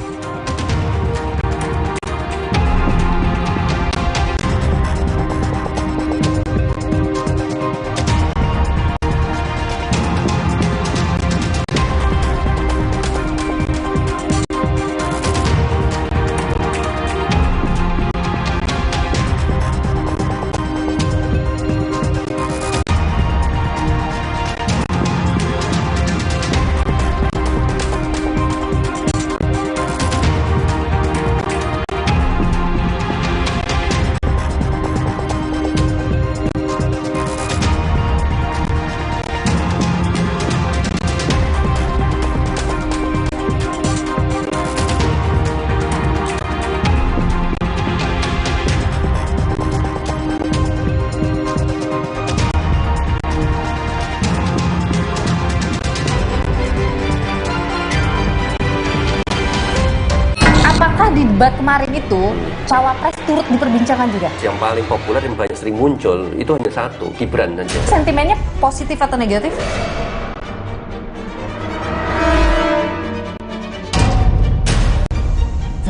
Di debat kemarin itu, cawapres turut diperbincangkan juga. Yang paling populer yang banyak sering muncul itu hanya satu, Gibran saja. Sentimennya positif atau negatif?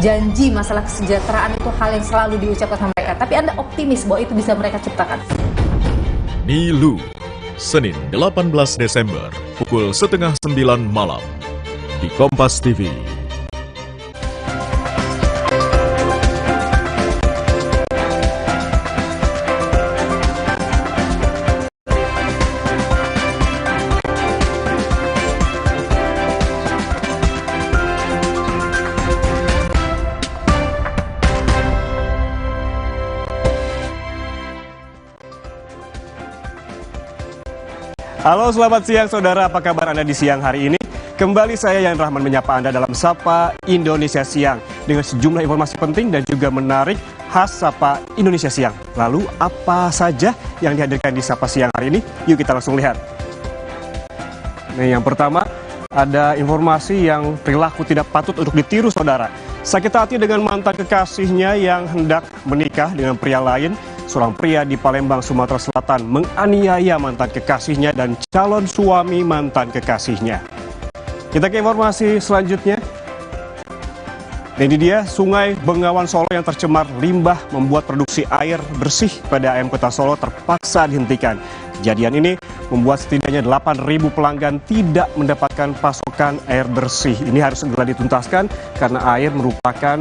Janji masalah kesejahteraan itu hal yang selalu diucapkan sama mereka, tapi Anda optimis bahwa itu bisa mereka ciptakan. Nilu, Senin 18 Desember, pukul 8:30 malam, di Kompas TV. Halo, selamat siang saudara, apa kabar Anda di siang hari ini? Kembali saya Yan Rahman menyapa Anda dalam Sapa Indonesia Siang dengan sejumlah informasi penting dan juga menarik khas Sapa Indonesia Siang. Lalu apa saja yang dihadirkan di Sapa Siang hari ini? Yuk kita langsung lihat. Nah, yang pertama ada informasi yang perilaku tidak patut untuk ditiru saudara. Sakit hati dengan mantan kekasihnya yang hendak menikah dengan pria lain. Seorang pria di Palembang, Sumatera Selatan menganiaya mantan kekasihnya dan calon suami mantan kekasihnya. Kita ke informasi selanjutnya. Dan ini dia, Sungai Bengawan Solo yang tercemar limbah membuat produksi air bersih PDAM Kota Solo terpaksa dihentikan. Kejadian ini membuat setidaknya 8.000 pelanggan tidak mendapatkan pasokan air bersih. Ini harus segera dituntaskan karena air merupakan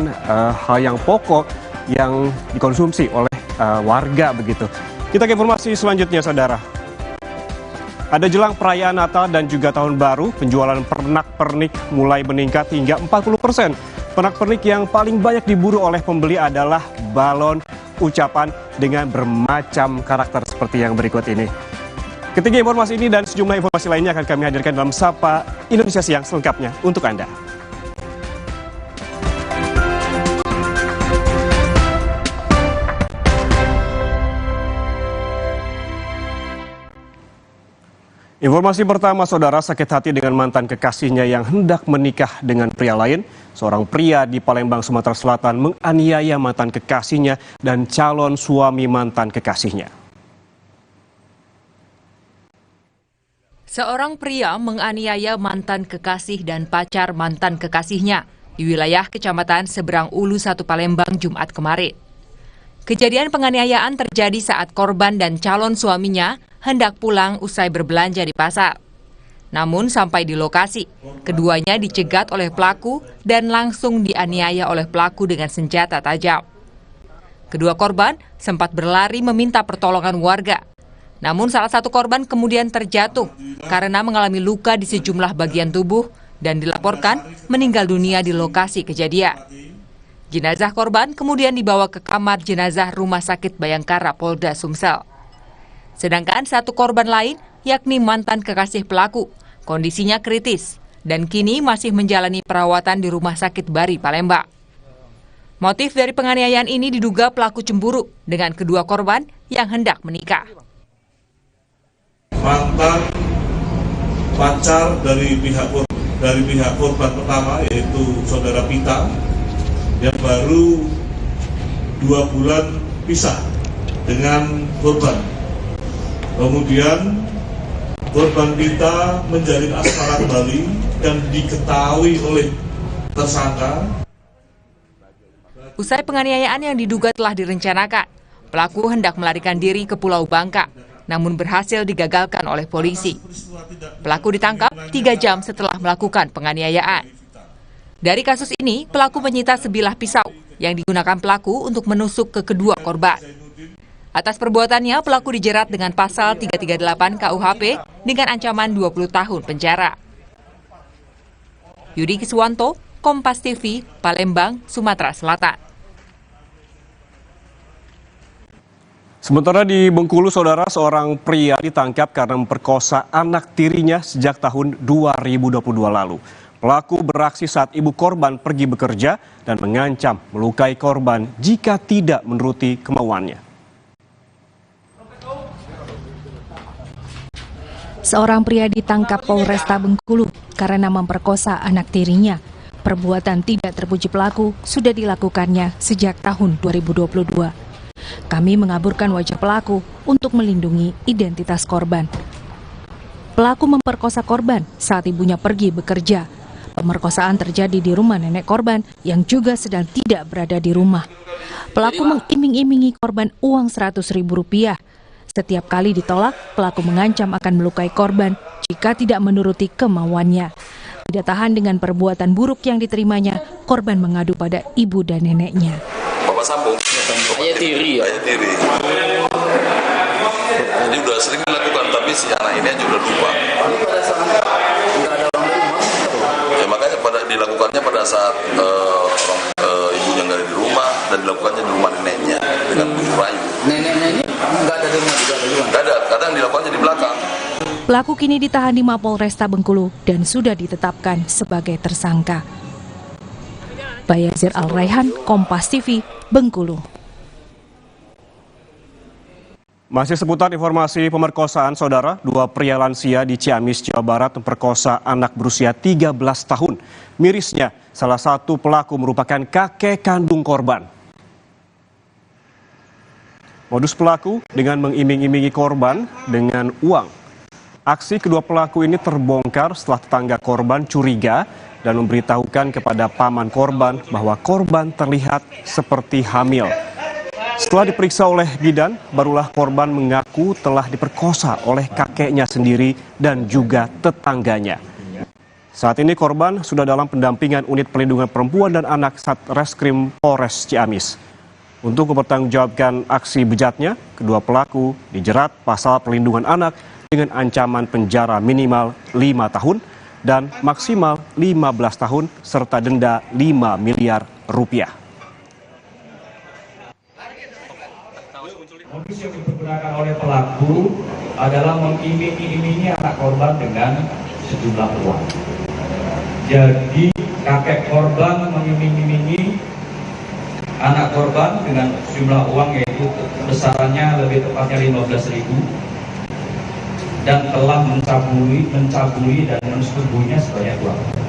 hal yang pokok yang dikonsumsi oleh warga begitu. Kita ke informasi selanjutnya saudara. Ada jelang perayaan Natal dan juga Tahun Baru, penjualan pernak-pernik mulai meningkat hingga 40%. Pernak-pernik yang paling banyak diburu oleh pembeli adalah balon ucapan dengan bermacam karakter seperti yang berikut ini. Ketiga informasi ini dan sejumlah informasi lainnya akan kami hadirkan dalam Sapa Indonesia Siang selengkapnya untuk Anda. Informasi pertama, saudara, sakit hati dengan mantan kekasihnya yang hendak menikah dengan pria lain. Seorang pria di Palembang, Sumatera Selatan menganiaya mantan kekasihnya dan calon suami mantan kekasihnya. Seorang pria menganiaya mantan kekasih dan pacar mantan kekasihnya di wilayah Kecamatan Seberang Ulu 1 Palembang Jumat kemarin. Kejadian penganiayaan terjadi saat korban dan calon suaminya hendak pulang usai berbelanja di pasar. Namun sampai di lokasi, keduanya dicegat oleh pelaku dan langsung dianiaya oleh pelaku dengan senjata tajam. Kedua korban sempat berlari meminta pertolongan warga. Namun salah satu korban kemudian terjatuh karena mengalami luka di sejumlah bagian tubuh dan dilaporkan meninggal dunia di lokasi kejadian. Jenazah korban kemudian dibawa ke kamar jenazah Rumah Sakit Bayangkara Polda Sumsel. Sedangkan satu korban lain, yakni mantan kekasih pelaku, kondisinya kritis dan kini masih menjalani perawatan di Rumah Sakit Bari, Palembang. Motif dari penganiayaan ini diduga pelaku cemburu dengan kedua korban yang hendak menikah. Mantan pacar dari pihak korban pertama, yaitu saudara Pita, yang baru 2 bulan pisah dengan korban. Kemudian korban Pita menjalin asmara kembali dan diketahui oleh tersangka. Usai penganiayaan yang diduga telah direncanakan, pelaku hendak melarikan diri ke Pulau Bangka, namun berhasil digagalkan oleh polisi. Pelaku ditangkap 3 jam setelah melakukan penganiayaan. Dari kasus ini, pelaku menyita sebilah pisau yang digunakan pelaku untuk menusuk ke kedua korban. Atas perbuatannya, pelaku dijerat dengan pasal 338 KUHP dengan ancaman 20 tahun penjara. Yudi Kiswanto, Kompas TV, Palembang, Sumatera Selatan. Sementara di Bengkulu, saudara, seorang pria ditangkap karena memperkosa anak tirinya sejak tahun 2022 lalu. Pelaku beraksi saat ibu korban pergi bekerja dan mengancam melukai korban jika tidak menuruti kemauannya. Seorang pria ditangkap Polresta Bengkulu karena memperkosa anak tirinya. Perbuatan tidak terpuji pelaku sudah dilakukannya sejak tahun 2022. Kami mengaburkan wajah pelaku untuk melindungi identitas korban. Pelaku memperkosa korban saat ibunya pergi bekerja. Pemerkosaan terjadi di rumah nenek korban yang juga sedang tidak berada di rumah. Pelaku mengiming-imingi korban uang Rp100.000. Setiap kali ditolak, pelaku mengancam akan melukai korban jika tidak menuruti kemauannya. Tidak tahan dengan perbuatan buruk yang diterimanya, korban mengadu pada ibu dan neneknya. Bapak sambung, ayah tiri ya? Ayah tiri. Jadi udah sering dilakukan, tapi si anak ini aja udah lupa. Ya makanya dilakukannya pada saat ibunya nggak ada di rumah, dan dilakukannya di rumah neneknya dengan Bu Rayu. Neneknya ini nggak ada di rumah juga? Nggak ada, kadang dilakukannya di belakang. Pelaku kini ditahan di Mapolresta Bengkulu dan sudah ditetapkan sebagai tersangka. Bayazir Al-Raihan, Kompas TV, Bengkulu. Masih seputar informasi pemerkosaan, saudara, 2 pria lansia di Ciamis, Jawa Barat memperkosa anak berusia 13 tahun. Mirisnya, salah satu pelaku merupakan kakek kandung korban. Modus pelaku dengan mengiming-imingi korban dengan uang. Aksi kedua pelaku ini terbongkar setelah tetangga korban curiga dan memberitahukan kepada paman korban bahwa korban terlihat seperti hamil. Setelah diperiksa oleh bidan, barulah korban mengaku telah diperkosa oleh kakeknya sendiri dan juga tetangganya. Saat ini korban sudah dalam pendampingan Unit Perlindungan Perempuan dan Anak Satreskrim Polres Ciamis. Untuk mempertanggungjawabkan aksi bejatnya, kedua pelaku dijerat pasal perlindungan anak dengan ancaman penjara minimal 5 tahun dan maksimal 15 tahun serta denda 5 miliar rupiah. Modus yang digunakan oleh pelaku adalah mengiming-imingi anak korban dengan sejumlah uang. Jadi kakek korban mengiming-imingi anak korban dengan sejumlah uang, yaitu besarannya lebih tepatnya 15.000, dan telah mencabuli dan mensetubuhinya sebanyak 2.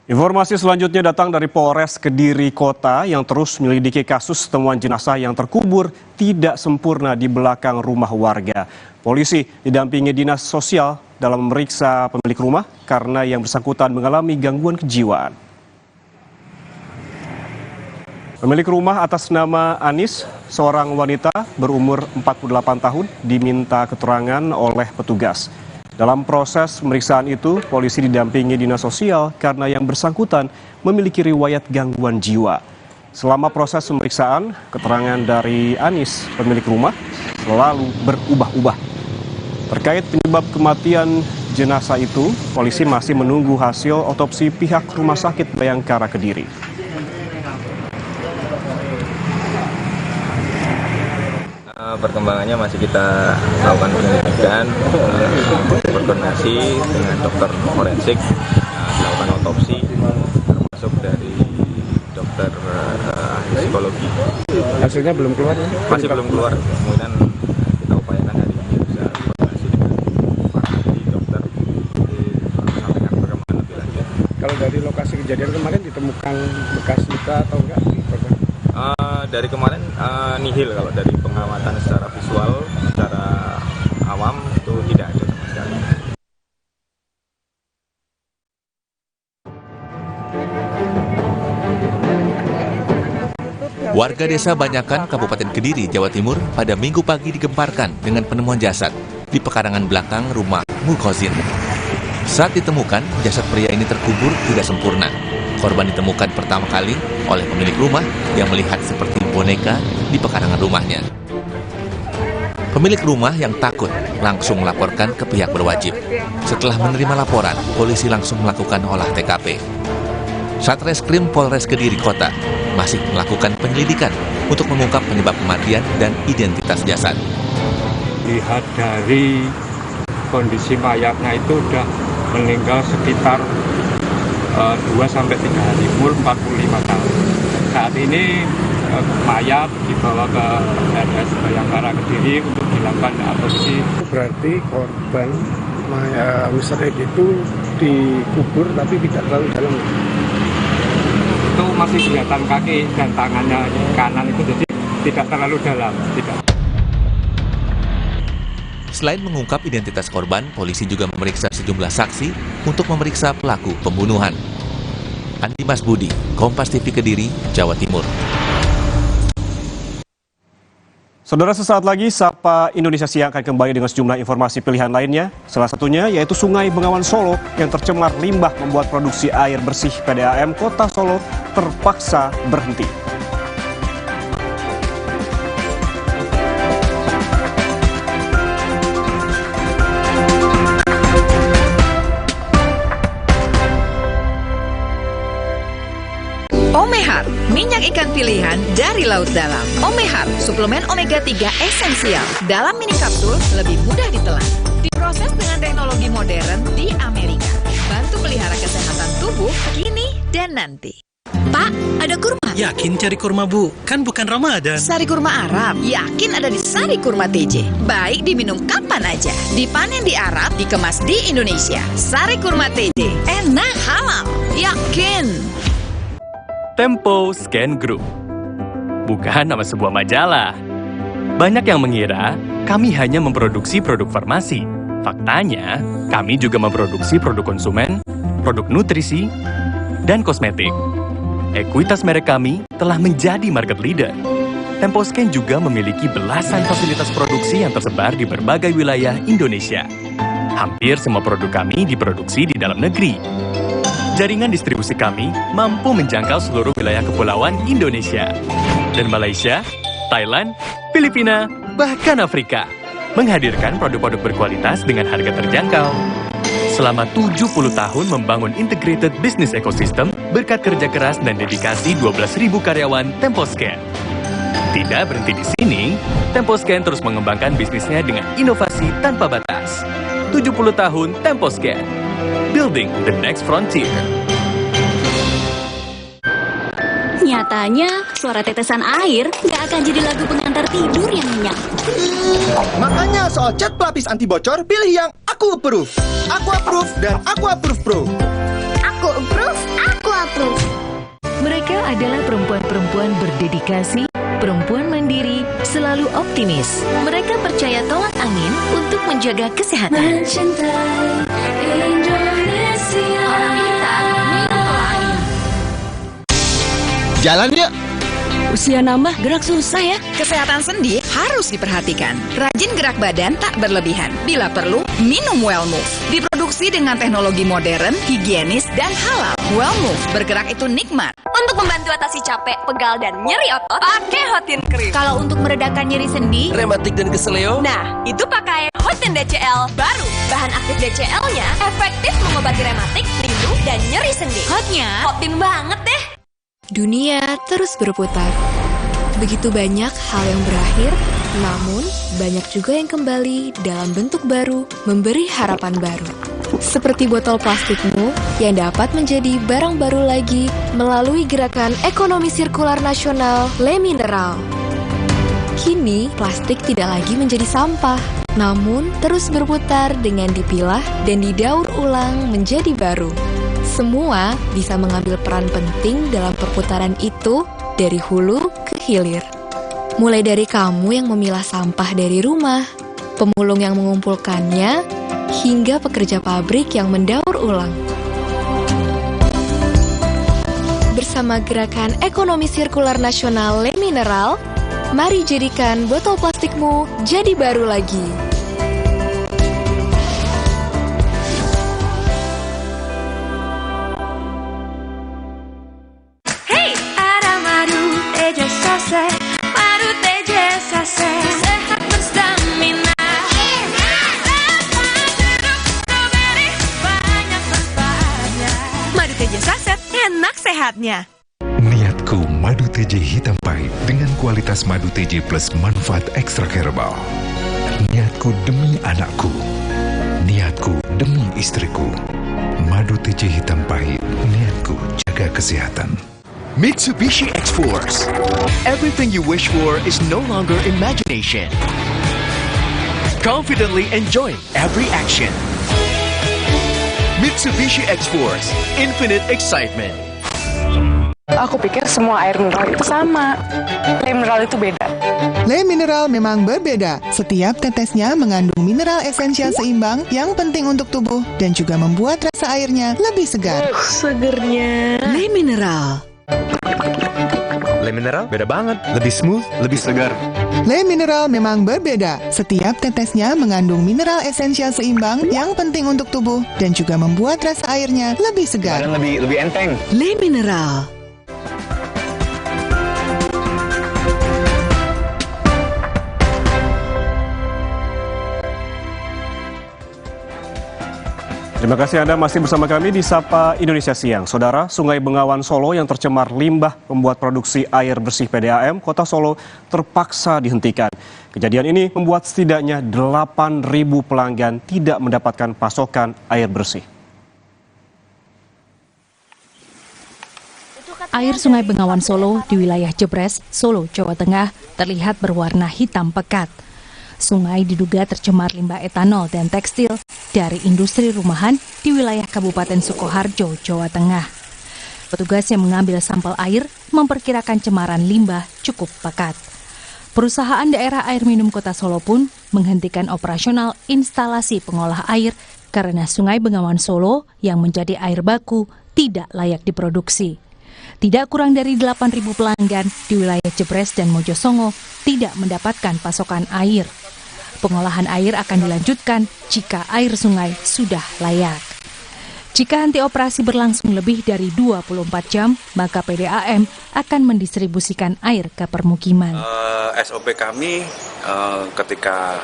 Informasi selanjutnya datang dari Polres Kediri Kota yang terus menyelidiki kasus temuan jenazah yang terkubur tidak sempurna di belakang rumah warga. Polisi didampingi dinas sosial dalam memeriksa pemilik rumah karena yang bersangkutan mengalami gangguan kejiwaan. Pemilik rumah atas nama Anis, seorang wanita berumur 48 tahun, diminta keterangan oleh petugas. Dalam proses pemeriksaan itu, polisi didampingi dinas sosial karena yang bersangkutan memiliki riwayat gangguan jiwa. Selama proses pemeriksaan, keterangan dari Anis, pemilik rumah, selalu berubah-ubah. Terkait penyebab kematian jenazah itu, polisi masih menunggu hasil otopsi pihak Rumah Sakit Bayangkara Kediri. Perkembangannya masih kita lakukan penyelidikan, berkoordinasi dengan dokter forensik, dilakukan otopsi, termasuk dari dokter ahli psikologi. Hasilnya belum keluar? Masih belum keluar, kemudian kita upayakan hari ini bisa kejadian kemarin ditemukan bekas luka atau enggak? Dari kemarin nihil, kalau dari pengamatan secara visual, secara awam itu tidak ada sama sekali. Warga desa Banyakan, Kabupaten Kediri, Jawa Timur pada Minggu pagi digemparkan dengan penemuan jasad di pekarangan belakang rumah Mukhozin. Saat ditemukan, jasad pria ini terkubur tidak sempurna. Korban ditemukan pertama kali oleh pemilik rumah yang melihat seperti boneka di pekarangan rumahnya. Pemilik rumah yang takut langsung melaporkan ke pihak berwajib. Setelah menerima laporan, polisi langsung melakukan olah TKP. Satreskrim Polres Kediri Kota masih melakukan penyelidikan untuk mengungkap penyebab kematian dan identitas jasad. Lihat dari kondisi mayatnya itu udah meninggal sekitar 2-3 hari, umur 45 tahun. Saat ini mayat dibawa ke RS Bayangkara Kediri untuk dilakukan otopsi. Berarti korban Mr. Ed itu dikubur tapi tidak terlalu dalam. Itu masih kelihatan kaki dan tangannya kanan itu, jadi tidak terlalu dalam. Selain mengungkap identitas korban, polisi juga memeriksa sejumlah saksi untuk memeriksa pelaku pembunuhan. Andi Mas Budi, Kompas TV Kediri, Jawa Timur. Saudara, sesaat lagi Sapa Indonesia Siang akan kembali dengan sejumlah informasi pilihan lainnya. Salah satunya yaitu Sungai Bengawan Solo yang tercemar limbah membuat produksi air bersih PDAM Kota Solo terpaksa berhenti. Omehar, minyak ikan pilihan dari laut dalam. Omehar, suplemen omega 3 esensial. Dalam mini kapsul, lebih mudah ditelan. Diproses dengan teknologi modern di Amerika. Bantu pelihara kesehatan tubuh kini dan nanti. Pak, ada kurma? Yakin cari kurma, Bu? Kan bukan Ramadan. Sari kurma Arab, yakin ada di Sari Kurma TJ. Baik diminum kapan aja. Dipanen di Arab, dikemas di Indonesia. Sari Kurma TJ, enak, halal, yakin. Tempo Scan Group. Bukan nama sebuah majalah. Banyak yang mengira kami hanya memproduksi produk farmasi. Faktanya, kami juga memproduksi produk konsumen, produk nutrisi, dan kosmetik. Ekuitas merek kami telah menjadi market leader. Tempo Scan juga memiliki belasan fasilitas produksi yang tersebar di berbagai wilayah Indonesia. Hampir semua produk kami diproduksi di dalam negeri. Jaringan distribusi kami mampu menjangkau seluruh wilayah kepulauan Indonesia dan Malaysia, Thailand, Filipina, bahkan Afrika, menghadirkan produk-produk berkualitas dengan harga terjangkau. Selama 70 tahun membangun integrated business ecosystem berkat kerja keras dan dedikasi 12.000 karyawan Temposcan. Tidak berhenti di sini, Temposcan terus mengembangkan bisnisnya dengan inovasi tanpa batas. 70 tahun Temposcan. Building the next frontier. Nyatanya, suara tetesan air nggak akan jadi lagu pengantar tidur yang nyenyak. Makanya soal cat pelapis anti bocor, pilih yang Aku Approve. Aku Approve dan Aku Approve Pro. Aku approve, aku approve. Mereka adalah perempuan-perempuan berdedikasi, perempuan mandiri, selalu optimis. Mereka percaya tolak angin untuk menjaga kesehatan. Mencintai Indonesia. Jalan yuk. Usia nambah, gerak susah ya. Kesehatan sendi harus diperhatikan. Rajin gerak badan tak berlebihan. Bila perlu, minum Wellmove. Diproduksi dengan teknologi modern, higienis, dan halal. Wellmove, bergerak itu nikmat. Untuk membantu atasi capek, pegal, dan nyeri otot, pakai Hotin Cream. Kalau untuk meredakan nyeri sendi, rematik dan keseleo, nah, itu pakai Hotin DCL baru. Bahan aktif DCL-nya efektif mengobati rematik, lindu, dan nyeri sendi. hotnya Hotin banget deh. Dunia terus berputar. Begitu banyak hal yang berakhir, namun banyak juga yang kembali dalam bentuk baru, memberi harapan baru. Seperti botol plastikmu yang dapat menjadi barang baru lagi melalui gerakan ekonomi sirkular nasional Le Mineral. Kini, plastik tidak lagi menjadi sampah, namun terus berputar dengan dipilah dan didaur ulang menjadi baru. Semua bisa mengambil peran penting dalam perputaran itu dari hulu ke hilir. Mulai dari kamu yang memilah sampah dari rumah, pemulung yang mengumpulkannya, hingga pekerja pabrik yang mendaur ulang. Bersama Gerakan Ekonomi Sirkular Nasional Le Mineral, mari jadikan botol plastikmu jadi baru lagi. Hey, ada madu teja sase, madu teja sase, sehat berstamina. Banyak manfaatnya. Madu teja saset, enak sehatnya. Niatku madu TJ hitam pahit dengan kualitas madu TJ plus manfaat ekstra herbal. Niatku demi anakku. Niatku demi istriku. Madu TJ hitam pahit, niatku jaga kesehatan. Mitsubishi X-Force. Everything you wish for is no longer imagination. Confidently enjoy every action. Mitsubishi X-Force. Infinite excitement. Aku pikir semua air mineral itu sama. Le Mineral itu beda. Le Mineral memang berbeda. Setiap tetesnya mengandung mineral esensial seimbang yang penting untuk tubuh dan juga membuat rasa airnya lebih segar. Segernya. Le Mineral. Le Mineral beda banget. Lebih smooth, lebih segar. Le Mineral memang berbeda. Setiap tetesnya mengandung mineral esensial seimbang yang penting untuk tubuh dan juga membuat rasa airnya lebih segar. Badan lebih enteng. Le Mineral. Terima kasih Anda masih bersama kami di Sapa Indonesia Siang. Saudara, Sungai Bengawan Solo yang tercemar limbah membuat produksi air bersih PDAM Kota Solo terpaksa dihentikan. Kejadian ini membuat setidaknya 8.000 pelanggan tidak mendapatkan pasokan air bersih. Air Sungai Bengawan Solo di wilayah Jebres, Solo, Jawa Tengah terlihat berwarna hitam pekat. Sungai diduga tercemar limbah etanol dan tekstil dari industri rumahan di wilayah Kabupaten Sukoharjo, Jawa Tengah. Petugas yang mengambil sampel air memperkirakan cemaran limbah cukup pekat. Perusahaan daerah air minum Kota Solo pun menghentikan operasional instalasi pengolah air karena Sungai Bengawan Solo yang menjadi air baku tidak layak diproduksi. Tidak kurang dari 8.000 pelanggan di wilayah Jebres dan Mojosongo tidak mendapatkan pasokan air. Pengolahan air akan dilanjutkan jika air sungai sudah layak. Jika henti operasi berlangsung lebih dari 24 jam, maka PDAM akan mendistribusikan air ke permukiman. SOP kami ketika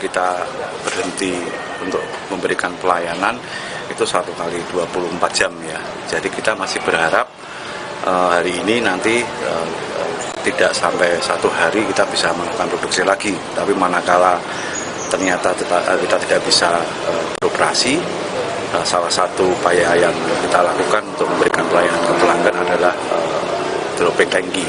kita berhenti untuk memberikan pelayanan itu 1 kali 24 jam ya. Jadi kita masih berharap hari ini nanti tidak sampai 1 hari kita bisa melakukan produksi lagi. Tapi manakala ternyata kita tidak bisa beroperasi, salah satu upaya yang kita lakukan untuk memberikan pelayanan ke pelanggan adalah dropping tangki.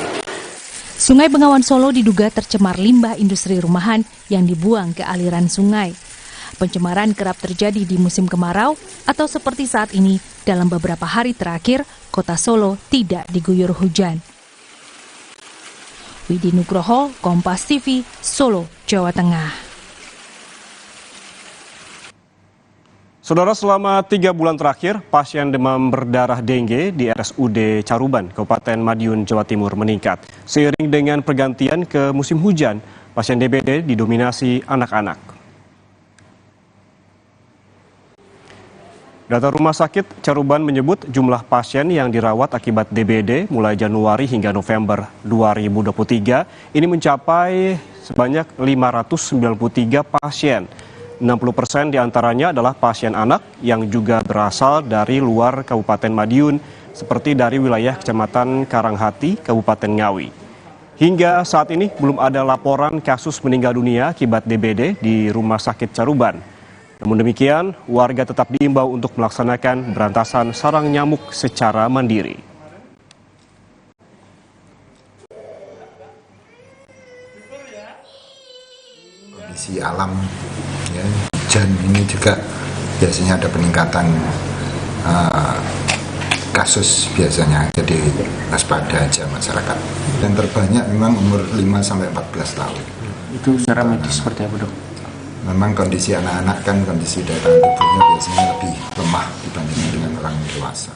Sungai Bengawan Solo diduga tercemar limbah industri rumahan yang dibuang ke aliran sungai. Pencemaran kerap terjadi di musim kemarau atau seperti saat ini dalam beberapa hari terakhir, Kota Solo tidak diguyur hujan. Widi Nugroho, Kompas TV, Solo, Jawa Tengah. Saudara, selama 3 bulan terakhir, pasien demam berdarah dengue di RSUD Caruban, Kabupaten Madiun, Jawa Timur meningkat. Seiring dengan pergantian ke musim hujan, pasien DBD didominasi anak-anak. Data Rumah Sakit Caruban menyebut jumlah pasien yang dirawat akibat DBD mulai Januari hingga November 2023 ini mencapai sebanyak 593 pasien. 60% diantaranya adalah pasien anak yang juga berasal dari luar Kabupaten Madiun seperti dari wilayah Kecamatan Karanghati, Kabupaten Ngawi. Hingga saat ini belum ada laporan kasus meninggal dunia akibat DBD di Rumah Sakit Caruban. Namun demikian, warga tetap diimbau untuk melaksanakan berantasan sarang nyamuk secara mandiri. Kondisi alam, ya, hujan ini juga biasanya ada peningkatan kasus biasanya, jadi waspada aja masyarakat. Dan terbanyak memang umur 5-14 tahun. Itu secara medis seperti apa, Dok? Memang kondisi anak-anak kan kondisi daya tahan tubuhnya biasanya lebih lemah dibandingkan dengan orang dewasa.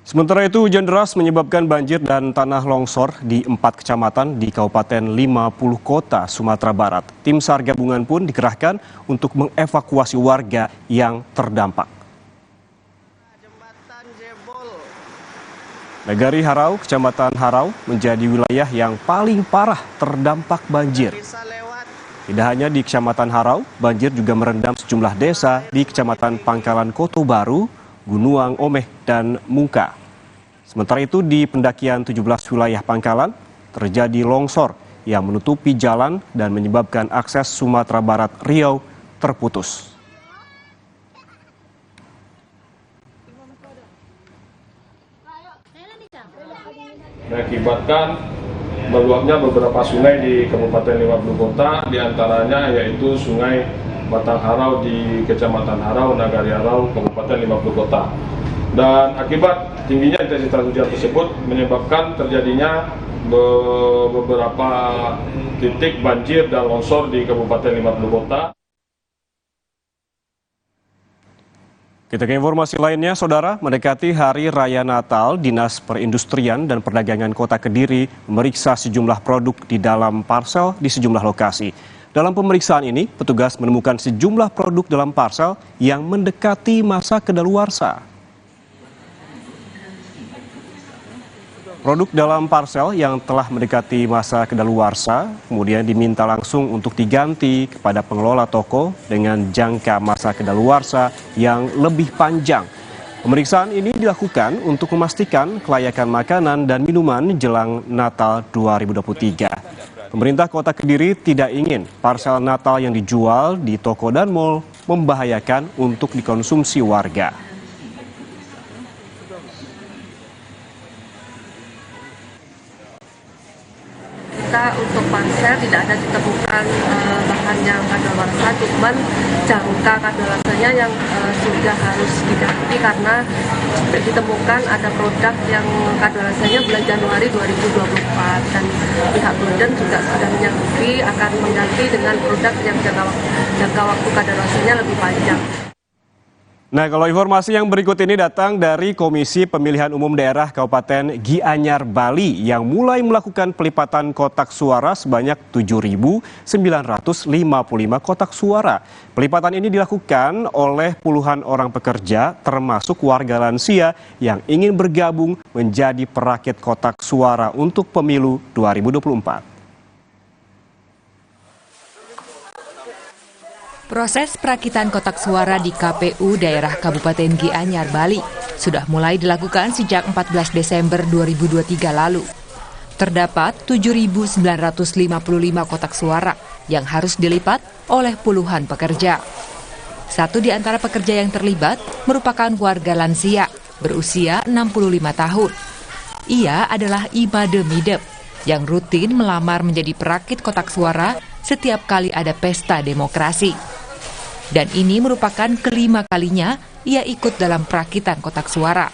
Sementara itu, hujan deras menyebabkan banjir dan tanah longsor di 4 kecamatan di Kabupaten 50 Kota, Sumatera Barat. Tim SAR gabungan pun dikerahkan untuk mengevakuasi warga yang terdampak. Nagari Harau, Kecamatan Harau, menjadi wilayah yang paling parah terdampak banjir. Tidak hanya di Kecamatan Harau, banjir juga merendam sejumlah desa di Kecamatan Pangkalan Koto Baru, Gunuang Omeh, dan Mungka. Sementara itu di pendakian 17 wilayah Pangkalan, terjadi longsor yang menutupi jalan dan menyebabkan akses Sumatera Barat Riau terputus. Mengakibatkan meluapnya beberapa sungai di Kabupaten 50 Kota, diantaranya yaitu Sungai Batang Harau di Kecamatan Harau, Nagari Harau, Kabupaten 50 Kota. Dan akibat tingginya intensitas hujan tersebut menyebabkan terjadinya beberapa titik banjir dan longsor di Kabupaten 50 Kota. Kita ke informasi lainnya, Saudara. Mendekati Hari Raya Natal, Dinas Perindustrian dan Perdagangan Kota Kediri memeriksa sejumlah produk di dalam parsel di sejumlah lokasi. Dalam pemeriksaan ini, petugas menemukan sejumlah produk dalam parsel yang mendekati masa kedaluarsa. Produk dalam parsel yang telah mendekati masa kedaluarsa kemudian diminta langsung untuk diganti kepada pengelola toko dengan jangka masa kedaluarsa yang lebih panjang. Pemeriksaan ini dilakukan untuk memastikan kelayakan makanan dan minuman jelang Natal 2023. Pemerintah Kota Kediri tidak ingin parsel Natal yang dijual di toko dan mal membahayakan untuk dikonsumsi warga. Untuk parsel tidak ada ditemukan bahan yang kadaluarsa, cuman jangka kadaluarsanya yang sudah harus diganti karena ditemukan ada produk yang kadaluarsanya bulan Januari 2024 dan pihak Golden juga sudah menyanggupi akan mengganti dengan produk yang jangka waktu kadaluarsanya lebih panjang. Nah, kalau informasi yang berikut ini datang dari Komisi Pemilihan Umum Daerah Kabupaten Gianyar, Bali yang mulai melakukan pelipatan kotak suara sebanyak 7.955 kotak suara. Pelipatan ini dilakukan oleh puluhan orang pekerja termasuk warga lansia yang ingin bergabung menjadi perakit kotak suara untuk pemilu 2024. Proses perakitan kotak suara di KPU daerah Kabupaten Gianyar, Bali sudah mulai dilakukan sejak 14 Desember 2023 lalu. Terdapat 7.955 kotak suara yang harus dilipat oleh puluhan pekerja. Satu di antara pekerja yang terlibat merupakan warga lansia berusia 65 tahun. Ia adalah Imade Midep yang rutin melamar menjadi perakit kotak suara setiap kali ada pesta demokrasi. Dan ini merupakan kelima kalinya ia ikut dalam perakitan kotak suara.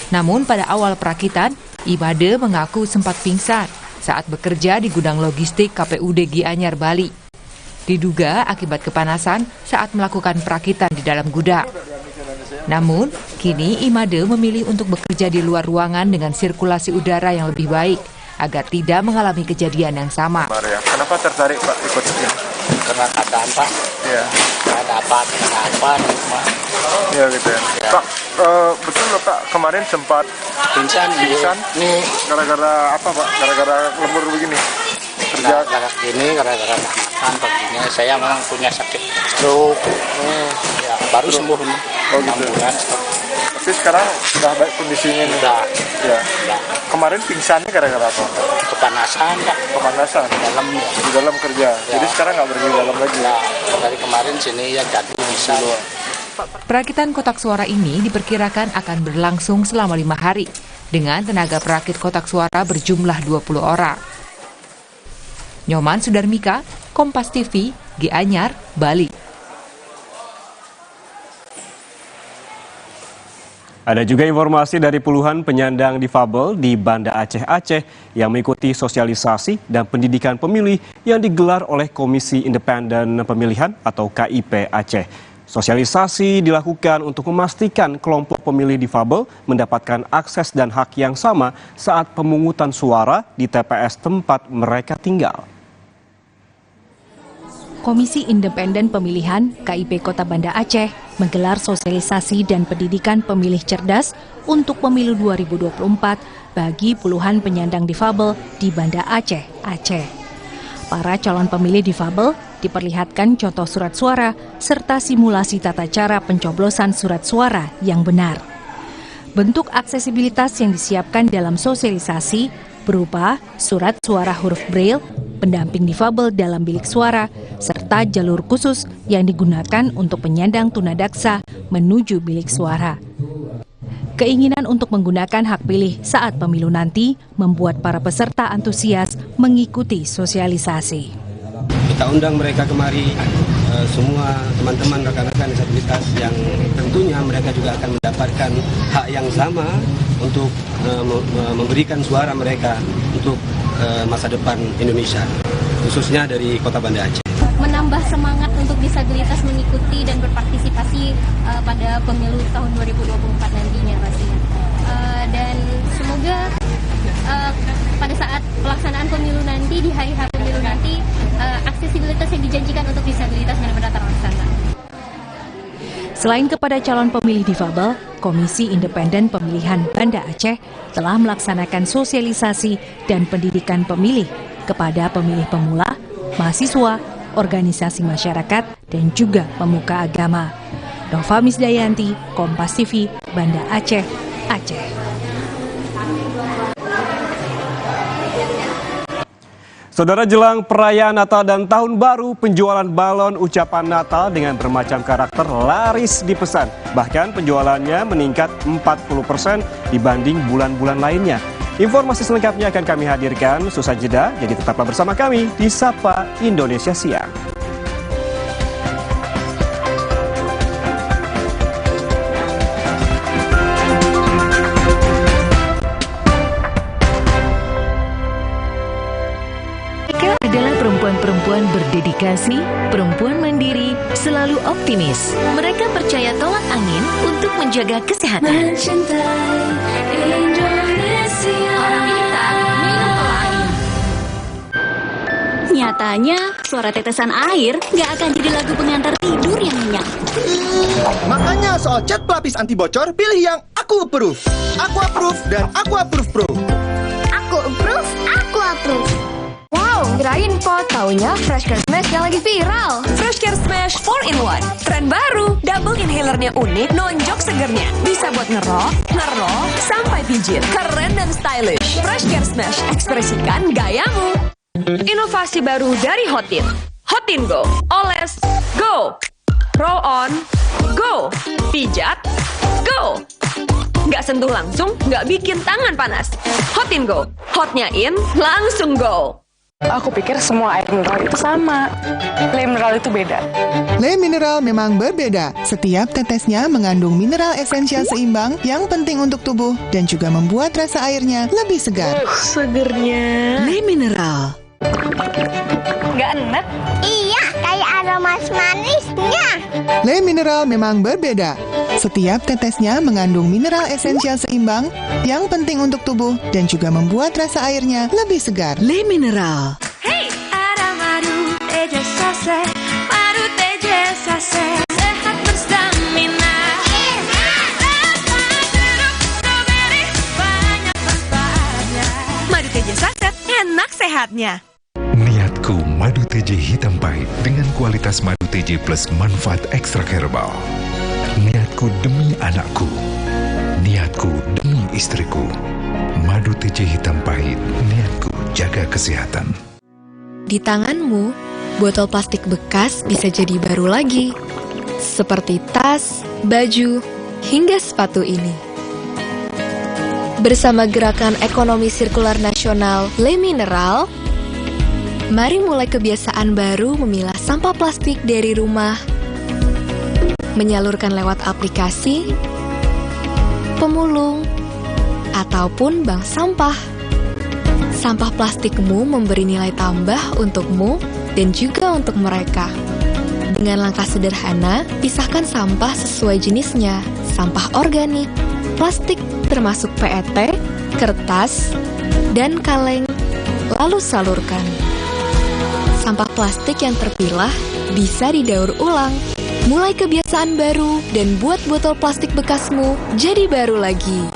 Namun pada awal perakitan, Imade mengaku sempat pingsan saat bekerja di gudang logistik KPUD Gianyar, Bali. Diduga akibat kepanasan saat melakukan perakitan di dalam gudang. Namun, kini Imade memilih untuk bekerja di luar ruangan dengan sirkulasi udara yang lebih baik agar tidak mengalami kejadian yang sama. Kenapa tertarik Pak ikut ini? Karena keadaan Pak, Iya. ada apa, Iya gitu ya. Pak, betul loh Pak, kemarin sempat pingsan nih gara-gara apa Pak? Gara-gara lembur begini? Kerja gara-gara makan paginya. Saya memang punya sakit stroke, ya, baru sembuh nih. Oh gitu. 6 bulan. Tapi sekarang sudah baik kondisinya nih. Udah. Ya. Kemarin pingsannya gara-gara apa? Kepanasan Pak. Kepanasan? Di dalam kerja. Ya. Jadi sekarang nggak pergi di dalam lagi? Ya, dari kemarin sini ya jadi bisa. Perakitan kotak suara ini diperkirakan akan berlangsung selama 5 hari dengan tenaga perakit kotak suara berjumlah 20 orang. Nyoman Sudarmika, Kompas TV, Gianyar, Bali. Ada juga informasi dari puluhan penyandang difabel di Banda Aceh yang mengikuti sosialisasi dan pendidikan pemilih yang digelar oleh Komisi Independen Pemilihan atau KIP Aceh. Sosialisasi dilakukan untuk memastikan kelompok pemilih difabel mendapatkan akses dan hak yang sama saat pemungutan suara di TPS tempat mereka tinggal. Komisi Independen Pemilihan KIP Kota Banda Aceh menggelar sosialisasi dan pendidikan pemilih cerdas untuk pemilu 2024 bagi puluhan penyandang difabel di Banda Aceh, Aceh. Para calon pemilih difabel diperlihatkan contoh surat suara serta simulasi tata cara pencoblosan surat suara yang benar. Bentuk aksesibilitas yang disiapkan dalam sosialisasi berupa surat suara huruf Braille, pendamping difabel dalam bilik suara, serta jalur khusus yang digunakan untuk penyandang tunadaksa menuju bilik suara. Keinginan untuk menggunakan hak pilih saat pemilu nanti membuat para peserta antusias mengikuti sosialisasi. Kita undang mereka kemari, semua teman-teman rekan-rekan disabilitas yang tentunya mereka juga akan mendapatkan hak yang sama untuk memberikan suara mereka untuk masa depan Indonesia, khususnya dari Kota Banda Aceh. Menambah semangat untuk disabilitas mengikuti dan berpartisipasi pada pemilu tahun 2024 nantinya pastinya. Dan semoga pada saat pelaksanaan pemilu nanti, di hari-H pemilu nanti, aksesibilitas yang dijanjikan untuk disabilitas benar-benar terlaksana. Selain kepada calon pemilih difabel, Komisi Independen Pemilihan Banda Aceh telah melaksanakan sosialisasi dan pendidikan pemilih kepada pemilih pemula, mahasiswa, organisasi masyarakat, dan juga pemuka agama. Nova Misdayanti, Kompas TV, Banda Aceh, Aceh. Saudara, jelang perayaan Natal dan Tahun Baru, penjualan balon ucapan Natal dengan bermacam karakter laris dipesan. Bahkan penjualannya meningkat 40% dibanding bulan-bulan lainnya. Informasi selengkapnya akan kami hadirkan seusai jeda, jadi tetaplah bersama kami di Sapa Indonesia Siang. Perempuan berdedikasi, perempuan mandiri, selalu optimis. Mereka percaya tolak angin untuk menjaga kesehatan. Mencintai Indonesia. Orang pintar minum tolak angin. Nyatanya, suara tetesan air nggak akan jadi lagu pengantar tidur yang nyenyak. Makanya soal cat pelapis anti bocor, pilih yang Aku Approve. Aku Approve dan Aku Approve Pro. Aku Approve, Aku Approve. Wow, kirain kok taunya Fresh Care Smash yang lagi viral. Fresh Care Smash 4-in-1. Tren baru, double inhalernya unik, nonjok segernya. Bisa buat ngerok, sampai pijit. Keren dan stylish. Fresh Care Smash, ekspresikan gayamu. Inovasi baru dari Hotin. Hotin Go. Oles, go. Roll on, go. Pijat, go. Nggak sentuh langsung, nggak bikin tangan panas. Hotin Go. Hotnya in, langsung go. Aku pikir semua air mineral itu sama. Le mineral itu beda. Le mineral memang berbeda. Setiap tetesnya mengandung mineral esensial seimbang yang penting untuk tubuh dan juga membuat rasa airnya lebih segar. Segernya. Le mineral. Nggak enak? Iya, kayak aroma manisnya. Le mineral memang berbeda. Setiap tetesnya mengandung mineral esensial seimbang yang penting untuk tubuh dan juga membuat rasa airnya lebih segar. Le mineral. Hey, ada madu teja sase, madu teja sase, sehat berstamina. Banyak manfaatnya. Madu teja saset, enak sehatnya. Niatku madu TJ hitam pahit dengan kualitas madu TJ plus manfaat ekstra herbal. Niatku demi anakku, niatku demi istriku. Madu TJ hitam pahit, niatku jaga kesehatan. Di tanganmu, botol plastik bekas bisa jadi baru lagi. Seperti tas, baju, hingga sepatu ini. Bersama Gerakan Ekonomi Sirkular Nasional Le Mineral, mari mulai kebiasaan baru memilah sampah plastik dari rumah, menyalurkan lewat aplikasi, pemulung, ataupun bank sampah. Sampah plastikmu memberi nilai tambah untukmu dan juga untuk mereka. Dengan langkah sederhana, pisahkan sampah sesuai jenisnya, sampah organik, plastik termasuk PET, kertas, dan kaleng, lalu salurkan. Sampah plastik yang terpilah bisa didaur ulang. Mulai kebiasaan baru dan buat botol plastik bekasmu jadi baru lagi.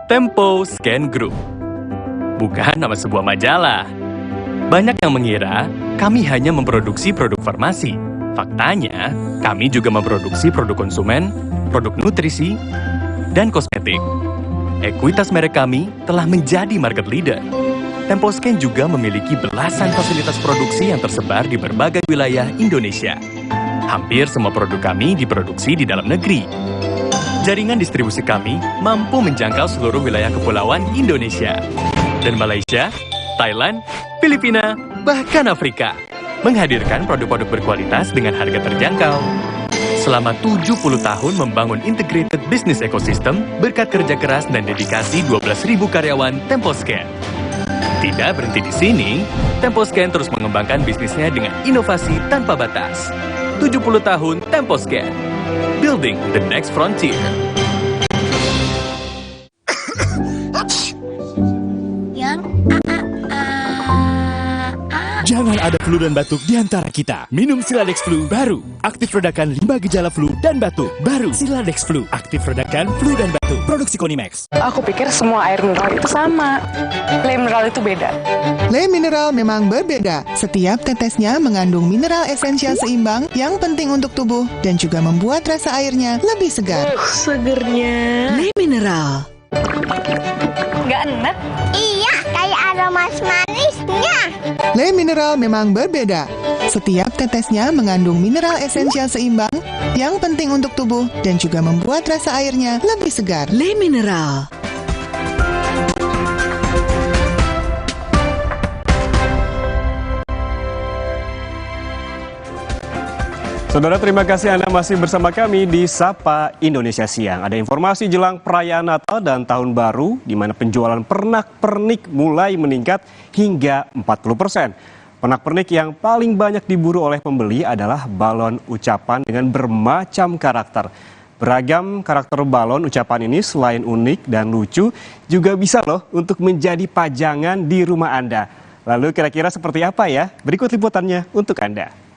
Tempo Scan Group bukan nama sebuah majalah. Banyak yang mengira kami hanya memproduksi produk farmasi. Faktanya, kami juga memproduksi produk konsumen, produk nutrisi, dan kosmetik. Ekuitas merek kami telah menjadi market leader. Temposcan juga memiliki belasan fasilitas produksi yang tersebar di berbagai wilayah Indonesia. Hampir semua produk kami diproduksi di dalam negeri. Jaringan distribusi kami mampu menjangkau seluruh wilayah kepulauan Indonesia. Dan Malaysia, Thailand, Filipina, bahkan Afrika. Menghadirkan produk-produk berkualitas dengan harga terjangkau. Selama 70 tahun membangun integrated business ecosystem berkat kerja keras dan dedikasi 12.000 karyawan Temposcan. Tidak berhenti di sini, Temposcan terus mengembangkan bisnisnya dengan inovasi tanpa batas. 70 tahun Temposcan, building the next frontier. Jangan ada flu dan batuk di antara kita. Minum Siladex Flu baru. Aktif redakan 5 gejala flu dan batuk. Baru Siladex Flu. Aktif redakan flu dan batuk. Produksi Konimax. Aku pikir semua air mineral itu sama. Le mineral itu beda. Le mineral memang berbeda. Setiap tetesnya mengandung mineral esensial seimbang yang penting untuk tubuh dan juga membuat rasa airnya lebih segar. Segernya. Le mineral. Nggak enak? Iya, kayak aroma manisnya. Le mineral memang berbeda. Setiap tetesnya mengandung mineral esensial seimbang yang penting untuk tubuh dan juga membuat rasa airnya lebih segar. Le mineral. Saudara, terima kasih Anda masih bersama kami di Sapa Indonesia Siang. Ada informasi jelang perayaan Natal dan Tahun Baru, di mana penjualan pernak-pernik mulai meningkat hingga 40%. Pernak-pernik yang paling banyak diburu oleh pembeli adalah balon ucapan dengan bermacam karakter. Beragam karakter balon ucapan ini selain unik dan lucu, juga bisa loh untuk menjadi pajangan di rumah Anda. Lalu kira-kira seperti apa ya? Berikut liputannya untuk Anda.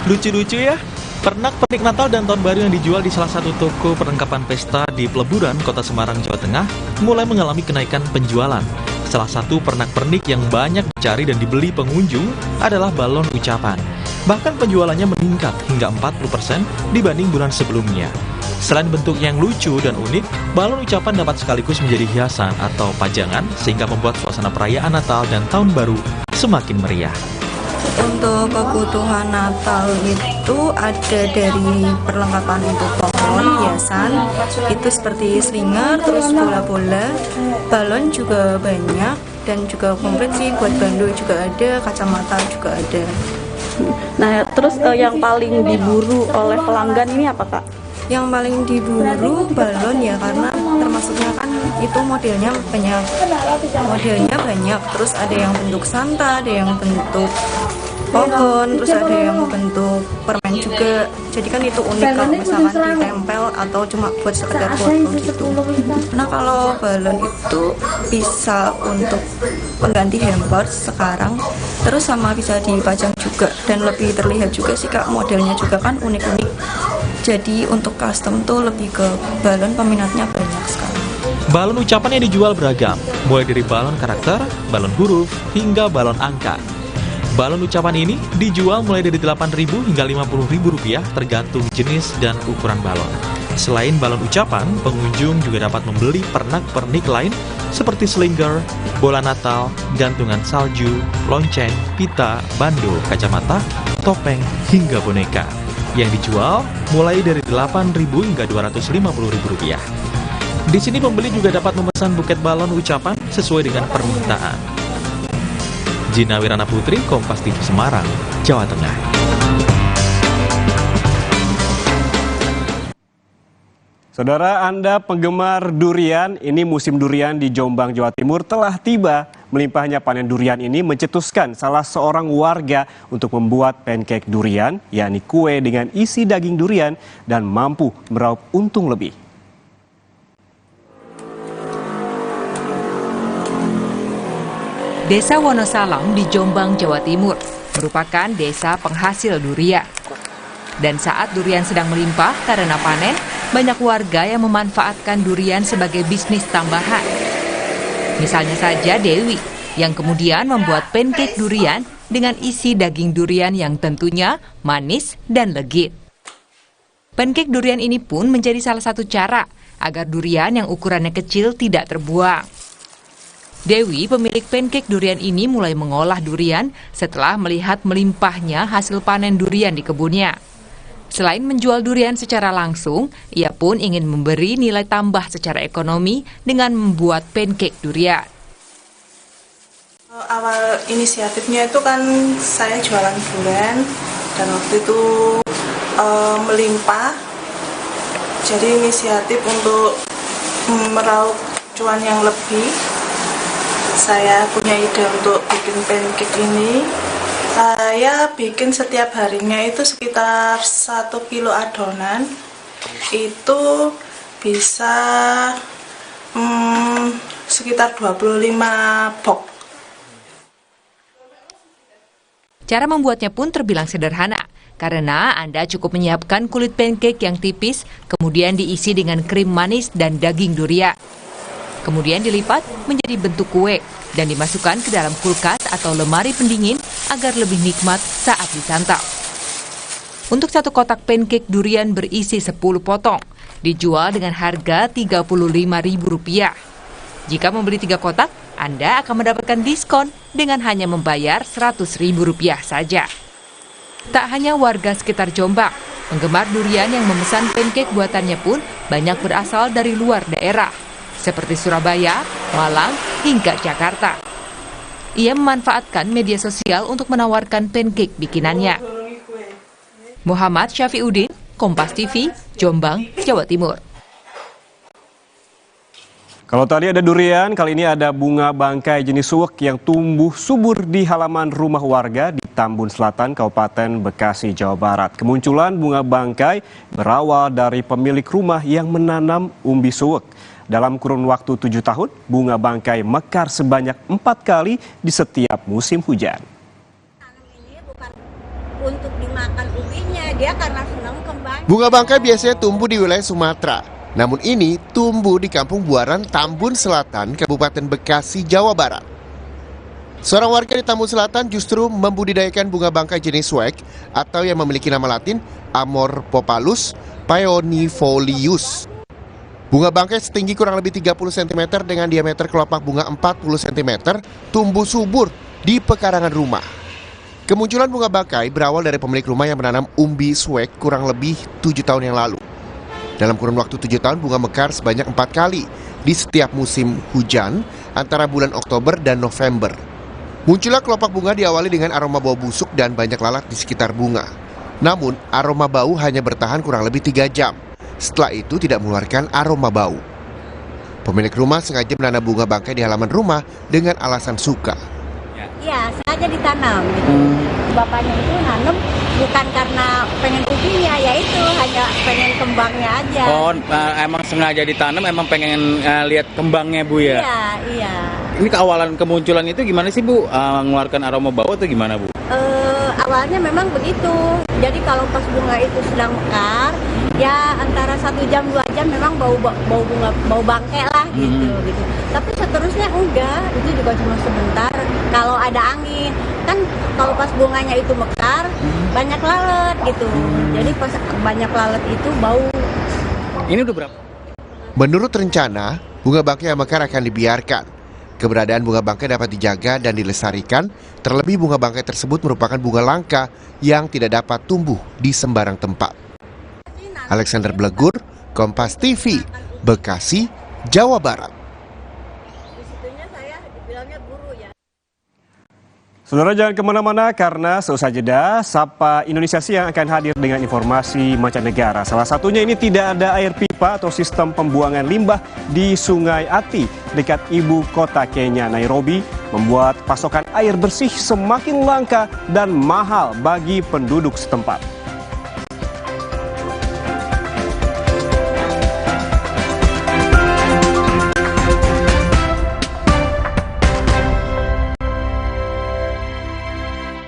Lucu-lucu ya, pernak-pernik Natal dan Tahun Baru yang dijual di salah satu toko perlengkapan pesta di Peleburan, Kota Semarang, Jawa Tengah, mulai mengalami kenaikan penjualan. Salah satu pernak-pernik yang banyak dicari dan dibeli pengunjung adalah balon ucapan. Bahkan penjualannya meningkat hingga 40% dibanding bulan sebelumnya. Selain bentuk yang lucu dan unik, balon ucapan dapat sekaligus menjadi hiasan atau pajangan sehingga membuat suasana perayaan Natal dan Tahun Baru semakin meriah. Untuk kebutuhan Natal itu ada dari perlengkapan untuk pohon, hiasan, itu seperti slinger, terus bola-bola, balon juga banyak, dan juga komplit sih buat bandul juga ada, kacamata juga ada. Nah, terus yang paling diburu oleh pelanggan ini apa, Kak? Yang paling diburu balon ya, karena termasuknya kan itu modelnya banyak, terus ada yang bentuk Santa, ada yang bentuk pohon, terus ada yang bentuk permen juga. Jadi kan itu unik kalau misalkan ditempel atau cuma buat sekedar foto gitu. Nah, kalau balon itu bisa untuk pengganti hampers sekarang, terus sama bisa dipajang juga dan lebih terlihat juga sih Kak, modelnya juga kan unik-unik. Jadi untuk custom tuh lebih ke balon, peminatnya banyak sekali. Balon ucapan yang dijual beragam, mulai dari balon karakter, balon huruf, hingga balon angka. Balon ucapan ini dijual mulai dari Rp8.000 hingga Rp50.000 tergantung jenis dan ukuran balon. Selain balon ucapan, pengunjung juga dapat membeli pernak-pernik lain seperti slinger, bola Natal, gantungan salju, lonceng, pita, bando, kacamata, topeng, hingga boneka. yang dijual mulai dari Rp8.000 hingga Rp250.000. Di sini pembeli juga dapat memesan buket balon ucapan sesuai dengan permintaan. Gina Wirana Putri, Kompas TV Semarang, Jawa Tengah. Saudara, Anda penggemar durian, ini musim durian di Jombang, Jawa Timur telah tiba. Melimpahnya panen durian ini mencetuskan salah seorang warga untuk membuat pancake durian, yakni kue dengan isi daging durian dan mampu meraup untung lebih. Desa Wonosalam di Jombang, Jawa Timur merupakan desa penghasil durian. Dan saat durian sedang melimpah karena panen, banyak warga yang memanfaatkan durian sebagai bisnis tambahan. Misalnya saja Dewi, yang kemudian membuat pancake durian dengan isi daging durian yang tentunya manis dan legit. Pancake durian ini pun menjadi salah satu cara agar durian yang ukurannya kecil tidak terbuang. Dewi, pemilik pancake durian ini mulai mengolah durian setelah melihat melimpahnya hasil panen durian di kebunnya. Selain menjual durian secara langsung, ia pun ingin memberi nilai tambah secara ekonomi dengan membuat pancake durian. Awal inisiatifnya itu kan saya jualan durian dan waktu itu melimpah. Jadi inisiatif untuk meraup cuan yang lebih. Saya punya ide untuk bikin pancake ini. Saya bikin setiap harinya itu sekitar 1 kilo adonan, itu bisa sekitar 25 box. Cara membuatnya pun terbilang sederhana, karena Anda cukup menyiapkan kulit pancake yang tipis, kemudian diisi dengan krim manis dan daging durian. Kemudian dilipat menjadi bentuk kue dan dimasukkan ke dalam kulkas atau lemari pendingin agar lebih nikmat saat disantap. Untuk satu kotak pancake durian berisi 10 potong, dijual dengan harga Rp35.000. Jika membeli 3 kotak, Anda akan mendapatkan diskon dengan hanya membayar Rp100.000 saja. Tak hanya warga sekitar Jombang, penggemar durian yang memesan pancake buatannya pun banyak berasal dari luar daerah, seperti Surabaya, Malang, hingga Jakarta. Ia memanfaatkan media sosial untuk menawarkan pancake bikinannya. Muhammad Syafiuddin, Kompas TV, Jombang, Jawa Timur. Kalau tadi ada durian, kali ini ada bunga bangkai jenis suwek yang tumbuh subur di halaman rumah warga di Tambun Selatan, Kabupaten Bekasi, Jawa Barat. Kemunculan bunga bangkai berawal dari pemilik rumah yang menanam umbi suwek. Dalam kurun waktu 7 tahun, bunga bangkai mekar sebanyak 4 kali di setiap musim hujan. Ini bukan untuk dimakan umbinya, dia karena senang kembang. Bunga bangkai biasanya tumbuh di wilayah Sumatera. Namun ini tumbuh di Kampung Buaran, Tambun Selatan, Kabupaten Bekasi, Jawa Barat. Seorang warga di Tambun Selatan justru membudidayakan bunga bangkai jenis swag atau yang memiliki nama latin Amorpopalus peonifolius. Bunga bangkai setinggi kurang lebih 30 cm dengan diameter kelopak bunga 40 cm tumbuh subur di pekarangan rumah. Kemunculan bunga bangkai berawal dari pemilik rumah yang menanam umbi swag kurang lebih 7 tahun yang lalu. Dalam kurun waktu 7 tahun, bunga mekar sebanyak 4 kali di setiap musim hujan antara bulan Oktober dan November. Munculnya kelopak bunga diawali dengan aroma bau busuk dan banyak lalat di sekitar bunga. Namun, aroma bau hanya bertahan kurang lebih 3 jam. Setelah itu tidak mengeluarkan aroma bau. Pemilik rumah sengaja menanam bunga bangkai di halaman rumah dengan alasan suka. Ya, sengaja ditanam gitu. Bapaknya itu nanam bukan karena pengen umbinya, ya itu hanya pengen kembangnya aja. Oh, emang sengaja ditanam, emang pengen lihat kembangnya Bu ya? Iya, iya. Ini keawalan kemunculan itu gimana sih Bu? Mengeluarkan aroma bau atau gimana Bu? Awalnya memang begitu. Jadi kalau pas bunga itu sedang mekar, ya antara 1 jam 2 jam memang bau bunga, bau bangkai lah gitu. Tapi seterusnya enggak, itu juga cuma sebentar. Kalau ada angin, kan kalau pas bunganya itu mekar, banyak lalat gitu. Jadi pas banyak lalat itu bau. Ini udah berapa? Menurut rencana, bunga bangkai yang mekar akan dibiarkan. Keberadaan bunga bangkai dapat dijaga dan dilestarikan, terlebih bunga bangkai tersebut merupakan bunga langka yang tidak dapat tumbuh di sembarang tempat. Alexander Blegur, Kompas TV, Bekasi, Jawa Barat. Saudara jangan kemana-mana karena seusai jeda, Sapa Indonesia Siang akan hadir dengan informasi mancanegara. Salah satunya ini tidak ada air pipa atau sistem pembuangan limbah di Sungai Ati dekat ibu kota Kenya, Nairobi, membuat pasokan air bersih semakin langka dan mahal bagi penduduk setempat.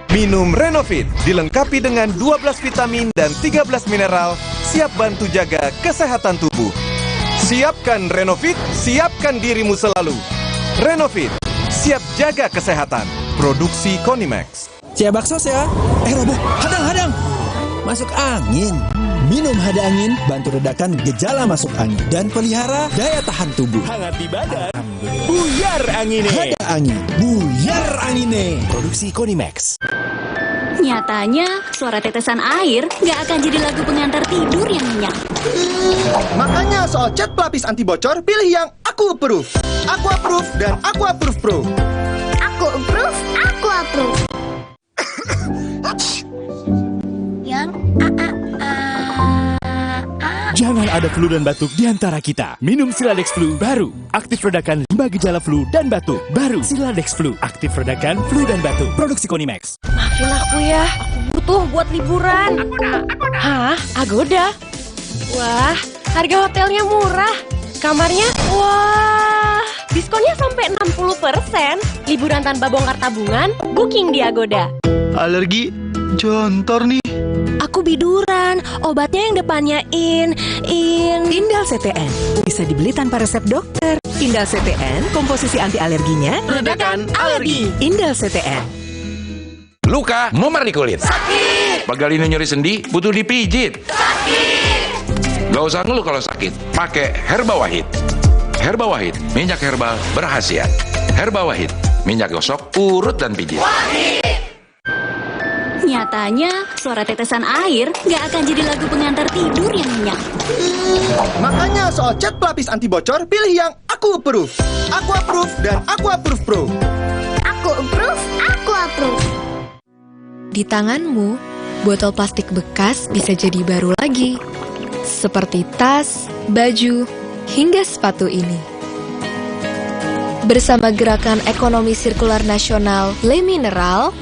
Minum Renovit, dilengkapi dengan 12 vitamin dan 13 mineral, siap bantu jaga kesehatan tubuh. Siapkan Renovit, siapkan dirimu selalu. Renovit, siap jaga kesehatan. Produksi Konimax. Cia bakso ya. Robo, hadang. Masuk angin. Minum Hada Angin, bantu redakan gejala masuk angin dan pelihara daya tahan tubuh. Hangat di badan. Buyar angine. Hada Angin, buyar angine. Produksi Konimax. Nyatanya, suara tetesan air nggak akan jadi lagu pengantar tidur yang nyenyak. Makanya soal cat pelapis anti bocor, pilih yang Aku Approve. Aku Approve dan Aku Approve Pro. Aku approve, aku approve. Yang Jangan ada flu dan batuk di antara kita. Minum Siladex Flu baru. Aktif redakan 5 gejala flu dan batuk. Baru Siladex Flu. Aktif redakan flu dan batuk. Produksi Konimax. Maafin aku ya, aku butuh buat liburan. Agoda. Hah? Agoda? Wah, harga hotelnya murah. Kamarnya, wah, diskonnya sampai 60%. Liburan tanpa bongkar tabungan, booking di Agoda. Alergi, jontor nih. Aku biduran, obatnya yang depannya Indal CTN bisa dibeli tanpa resep dokter. Indal CTN, komposisi anti alerginya redakan alergi. Indal CTN. Luka, memar di kulit. Sakit. Pegal ini nyeri sendi, butuh dipijit. Sakit. Gak usah ngeluh kalau sakit, pakai Herba Wahid. Herba Wahid, minyak herbal berkhasiat. Herba Wahid, minyak gosok, urut dan pijit. Nyatanya, suara tetesan air nggak akan jadi lagu pengantar tidur yang nyenyak. Makanya soal cat pelapis anti bocor, pilih yang Aku Approve. Aku Approve dan Aku Approve Pro. Aku approve, aku approve. Di tanganmu, botol plastik bekas bisa jadi baru lagi. Seperti tas, baju, hingga sepatu ini. Bersama Gerakan Ekonomi Sirkular Nasional Le Mineral,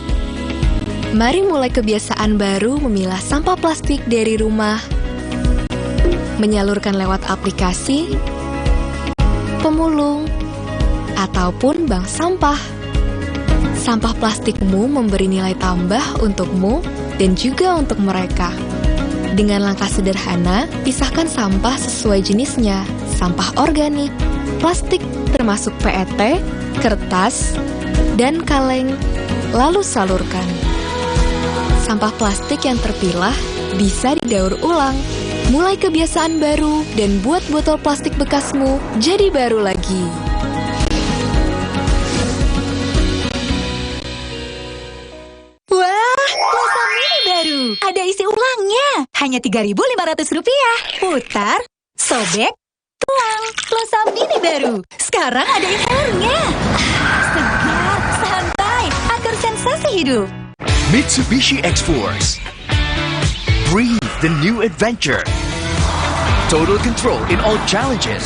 mari mulai kebiasaan baru memilah sampah plastik dari rumah, menyalurkan lewat aplikasi, pemulung, ataupun bank sampah. Sampah plastikmu memberi nilai tambah untukmu dan juga untuk mereka. Dengan langkah sederhana, pisahkan sampah sesuai jenisnya, sampah organik, plastik termasuk PET, kertas, dan kaleng, lalu salurkan. Sampah plastik yang terpilah bisa didaur ulang. Mulai kebiasaan baru dan buat botol plastik bekasmu jadi baru lagi. Wah, pulsa mini baru. Ada isi ulangnya. Hanya Rp3.500. Putar, sobek, tuang. Pulsa mini baru. Sekarang ada inhalernya. Segar, santai, atur sensasi hidup. Mitsubishi X-Force. Breathe the new adventure. Total control in all challenges.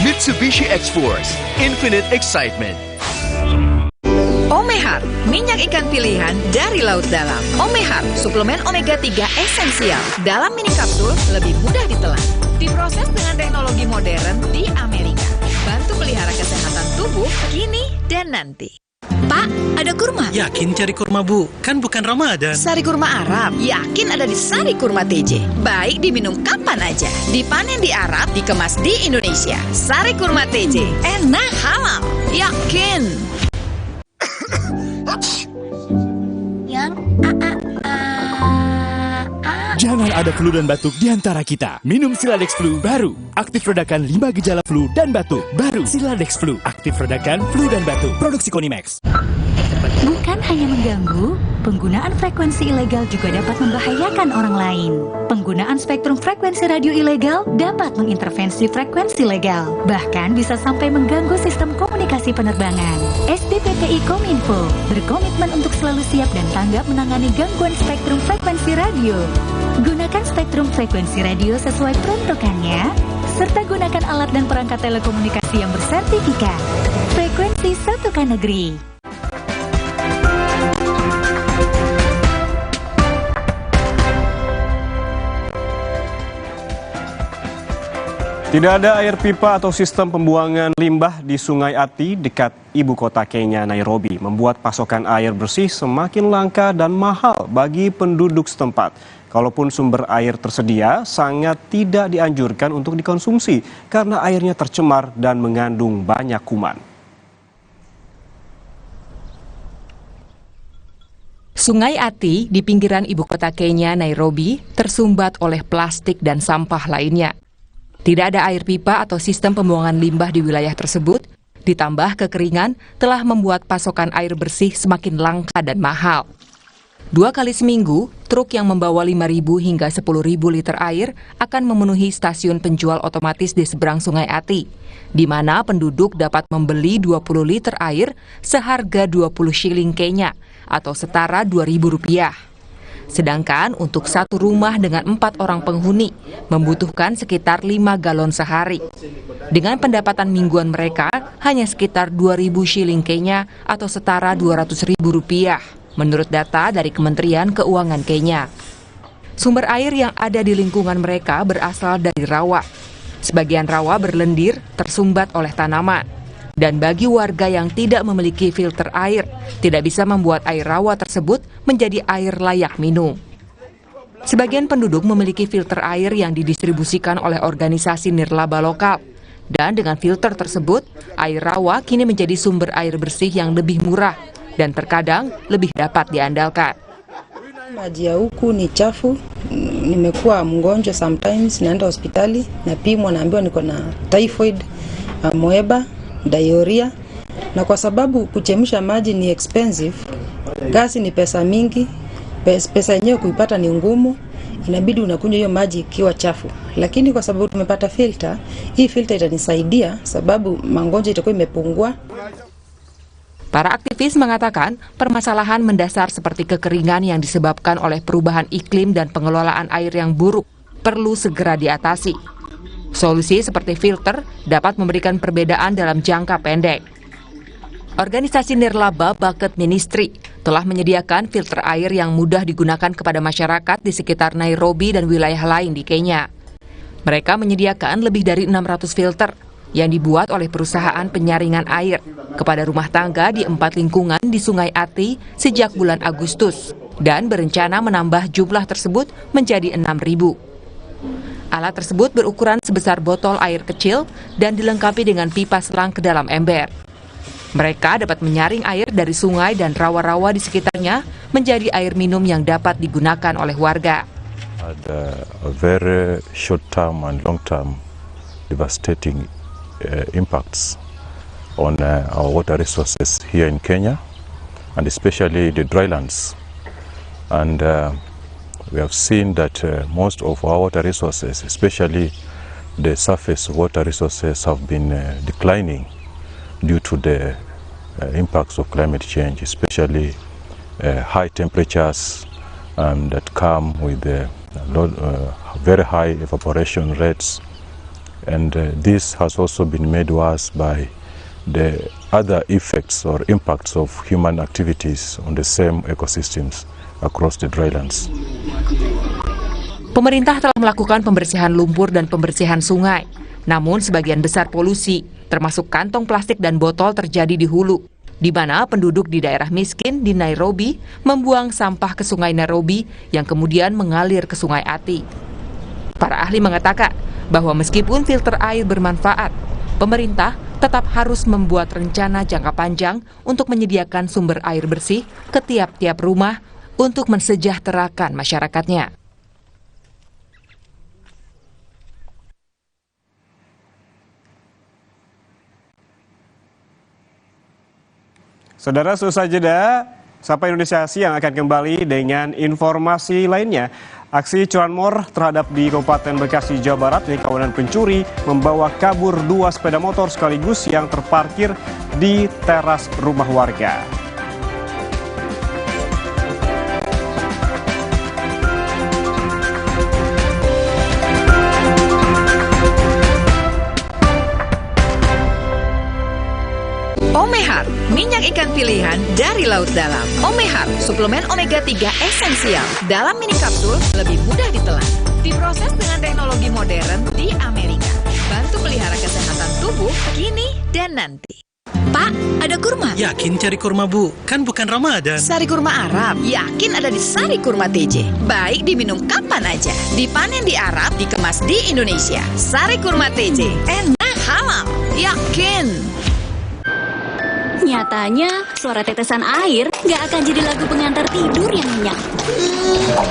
Mitsubishi X-Force. Infinite excitement. Omehar, minyak ikan pilihan dari laut dalam. Omehar, suplemen omega 3 esensial. Dalam mini kapsul, lebih mudah ditelan. Diproses dengan teknologi modern di Amerika. Bantu pelihara kesehatan tubuh kini dan nanti. Pak, ada kurma? Yakin cari kurma, Bu? Kan bukan Ramadan. Sari kurma Arab, yakin ada di Sari Kurma TJ. Baik diminum kapan aja. Dipanen di Arab, dikemas di Indonesia. Sari Kurma TJ, enak, halal, yakin. Yang Jangan ada flu dan batuk di antara kita. Minum Siladex Flu baru. Aktif redakan 5 gejala flu dan batuk. Baru Siladex Flu. Aktif redakan flu dan batuk. Produksi Konimax. Bukan hanya mengganggu, penggunaan frekuensi ilegal juga dapat membahayakan orang lain. Penggunaan spektrum frekuensi radio ilegal dapat mengintervensi frekuensi legal, bahkan bisa sampai mengganggu sistem komunikasi penerbangan. SBPTI Kominfo berkomitmen untuk selalu siap dan tanggap menangani gangguan spektrum frekuensi radio. Gunakan spektrum frekuensi radio sesuai peruntukannya, serta gunakan alat dan perangkat telekomunikasi yang bersertifikat. Frekuensi Satukan Negeri. Tidak ada air pipa atau sistem pembuangan limbah di Sungai Ati dekat ibu kota Kenya, Nairobi, membuat pasokan air bersih semakin langka dan mahal bagi penduduk setempat. Kalaupun sumber air tersedia, sangat tidak dianjurkan untuk dikonsumsi karena airnya tercemar dan mengandung banyak kuman. Sungai Ati di pinggiran ibu kota Kenya, Nairobi, tersumbat oleh plastik dan sampah lainnya. Tidak ada air pipa atau sistem pembuangan limbah di wilayah tersebut, ditambah kekeringan telah membuat pasokan air bersih semakin langka dan mahal. 2 kali seminggu, truk yang membawa 5.000 hingga 10.000 liter air akan memenuhi stasiun penjual otomatis di seberang Sungai Ati, di mana penduduk dapat membeli 20 liter air seharga 20 shilling Kenya atau setara Rp2.000. Sedangkan untuk satu rumah dengan 4 orang penghuni membutuhkan sekitar 5 galon sehari. Dengan pendapatan mingguan mereka hanya sekitar 2.000 shilling Kenya atau setara Rp200.000 menurut data dari Kementerian Keuangan Kenya. Sumber air yang ada di lingkungan mereka berasal dari rawa. Sebagian rawa berlendir tersumbat oleh tanaman. Dan bagi warga yang tidak memiliki filter air, tidak bisa membuat air rawa tersebut menjadi air layak minum. Sebagian penduduk memiliki filter air yang didistribusikan oleh organisasi nirlaba lokal. Dan dengan filter tersebut, air rawa kini menjadi sumber air bersih yang lebih murah dan terkadang lebih dapat diandalkan. Maji ya huku ni chafu, nimekuwa mgonjwa sometimes, naenda hospitali, napimwa naambiwa niko na typhoid, amoeba, diarrhea, na kwa sababu kuchemsha maji ni expensive, gasi ni pesa mingi, pesa yenyewe kuipata ni ngumu, inabidi unakunywa hiyo maji ikiwa chafu. Lakini kwa sababu tumepata filter, hii filter itanisaidia sababu magonjwa itakuwa imepungua. Para aktivis mengatakan permasalahan mendasar seperti kekeringan yang disebabkan oleh perubahan iklim dan pengelolaan air yang buruk perlu segera diatasi. Solusi seperti filter dapat memberikan perbedaan dalam jangka pendek. Organisasi nirlaba Bucket Ministry telah menyediakan filter air yang mudah digunakan kepada masyarakat di sekitar Nairobi dan wilayah lain di Kenya. Mereka menyediakan lebih dari 600 filter yang dibuat oleh perusahaan penyaringan air kepada rumah tangga di 4 lingkungan di Sungai Ati sejak bulan Agustus dan berencana menambah jumlah tersebut menjadi 6.000. Alat tersebut berukuran sebesar botol air kecil dan dilengkapi dengan pipa selang ke dalam ember. Mereka dapat menyaring air dari sungai dan rawa-rawa di sekitarnya menjadi air minum yang dapat digunakan oleh warga. Had a very short-term and long-term devastating impacts on our water resources here in Kenya, and especially the drylands. And we have seen that most of our water resources, especially the surface water resources, have been declining due to the impacts of climate change, especially high temperatures that come with very high evaporation rates. And this has also been made worse by the other effects or impacts of human activities on the same ecosystems across the drylands. Pemerintah telah melakukan pembersihan lumpur dan pembersihan sungai. Namun sebagian besar polusi, termasuk kantong plastik dan botol terjadi di hulu, di mana penduduk di daerah miskin di Nairobi membuang sampah ke Sungai Nairobi yang kemudian mengalir ke Sungai Ati. Para ahli mengatakan bahwa meskipun filter air bermanfaat, pemerintah tetap harus membuat rencana jangka panjang untuk menyediakan sumber air bersih ke tiap-tiap rumah untuk mensejahterakan masyarakatnya. Saudara, selesai jeda, Sapa Indonesia Siang akan kembali dengan informasi lainnya. Aksi curanmor terhadap di Kabupaten Bekasi, Jawa Barat, ini kawanan pencuri membawa kabur 2 sepeda motor sekaligus yang terparkir di teras rumah warga. Omehar, minyak ikan pilihan dari laut dalam. Omehar, suplemen omega 3 esensial. Dalam mini kapsul, lebih mudah ditelan. Diproses dengan teknologi modern di Amerika. Bantu pelihara kesehatan tubuh kini dan nanti. Pak, ada kurma? Yakin cari kurma, Bu? Kan bukan Ramadan. Sari kurma Arab, yakin ada di Sari Kurma TJ. Baik diminum kapan aja. Dipanen di Arab, dikemas di Indonesia. Sari Kurma TJ, enak, halal, yakin. Nyatanya, suara tetesan air nggak akan jadi lagu pengantar tidur yang nyenyak.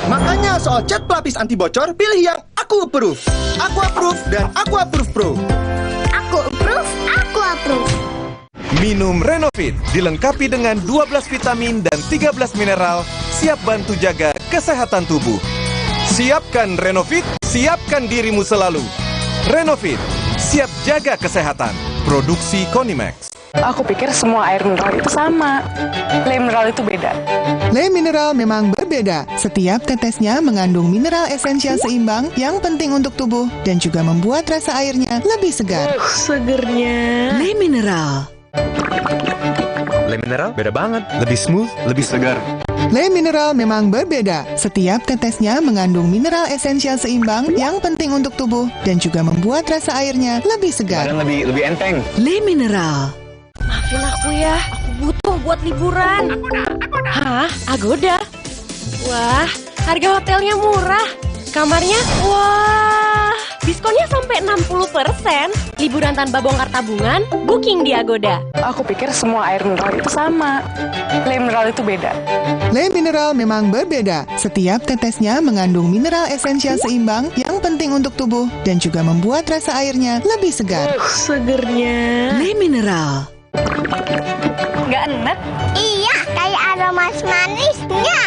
Makanya soal cat pelapis anti bocor, pilih yang Aku Approve. Aku Approve dan Aku Approve Pro. Aku approve, aku approve. Minum Renovit, dilengkapi dengan 12 vitamin dan 13 mineral, siap bantu jaga kesehatan tubuh. Siapkan Renovit, siapkan dirimu selalu. Renovit, siap jaga kesehatan. Produksi Konimax. Aku pikir semua air mineral itu sama. Le mineral itu beda. Le mineral memang berbeda. Setiap tetesnya mengandung mineral esensial seimbang yang penting untuk tubuh dan juga membuat rasa airnya lebih segar. Segernya. Le mineral. Le mineral beda banget. Lebih smooth, lebih segar. Le mineral memang berbeda. Setiap tetesnya mengandung mineral esensial seimbang yang penting untuk tubuh dan juga membuat rasa airnya lebih segar. Dan lebih enteng. Le mineral. Maafin aku ya, aku butuh buat liburan. Hah? Agoda? Wah, harga hotelnya murah. Kamarnya, wah, diskonnya sampai 60%. Liburan tanpa bongkar tabungan, booking di Agoda. Aku pikir semua air mineral itu sama. Le mineral itu beda. Le mineral memang berbeda. Setiap tetesnya mengandung mineral esensial seimbang yang penting untuk tubuh dan juga membuat rasa airnya lebih segar. Segernya. Le mineral. Nggak enak? Iya, kayak aroma manisnya.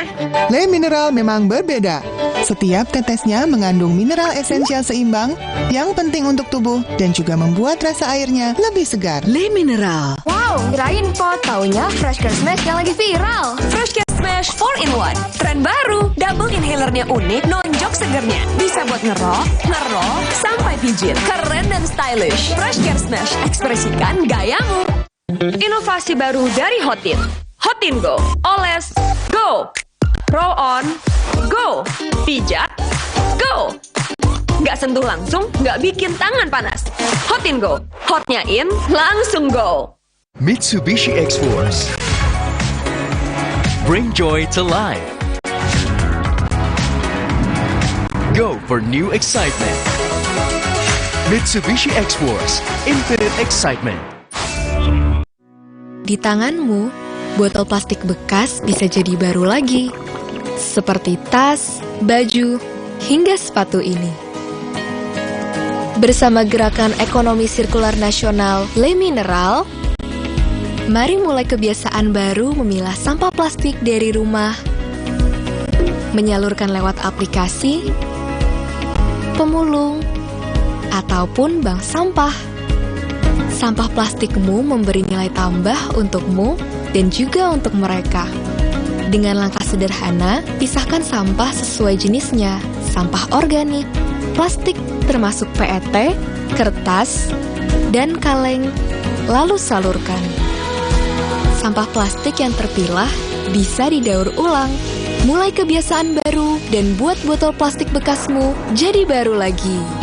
Le mineral memang berbeda. Setiap tetesnya mengandung mineral esensial seimbang yang penting untuk tubuh dan juga membuat rasa airnya lebih segar. Le mineral. Wow, kirain po, taunya Fresh Care Smash yang lagi viral. Fresh Care Smash 4-in-1. Tren baru, double inhalernya unik, nonjok segernya. Bisa buat ngerok, sampai pijit. Keren dan stylish. Fresh Care Smash, ekspresikan gayamu. Inovasi baru dari Hotin. Hotin Go. Oles, go. Roll on, go. Pijat, go. Nggak sentuh langsung, nggak bikin tangan panas. Hotin Go. Hotnya in, langsung go. Mitsubishi X-Force. Bring joy to life. Go for new excitement. Mitsubishi X-Force. Infinite excitement. Di tanganmu, botol plastik bekas bisa jadi baru lagi. Seperti tas, baju, hingga sepatu ini. Bersama Gerakan Ekonomi Sirkular Nasional Le Mineral, mari mulai kebiasaan baru memilah sampah plastik dari rumah, menyalurkan lewat aplikasi, pemulung, ataupun bank sampah. Sampah plastikmu memberi nilai tambah untukmu dan juga untuk mereka. Dengan langkah sederhana, pisahkan sampah sesuai jenisnya, sampah organik, plastik termasuk PET, kertas, dan kaleng, lalu salurkan. Sampah plastik yang terpilah bisa didaur ulang. Mulai kebiasaan baru dan buat botol plastik bekasmu jadi baru lagi.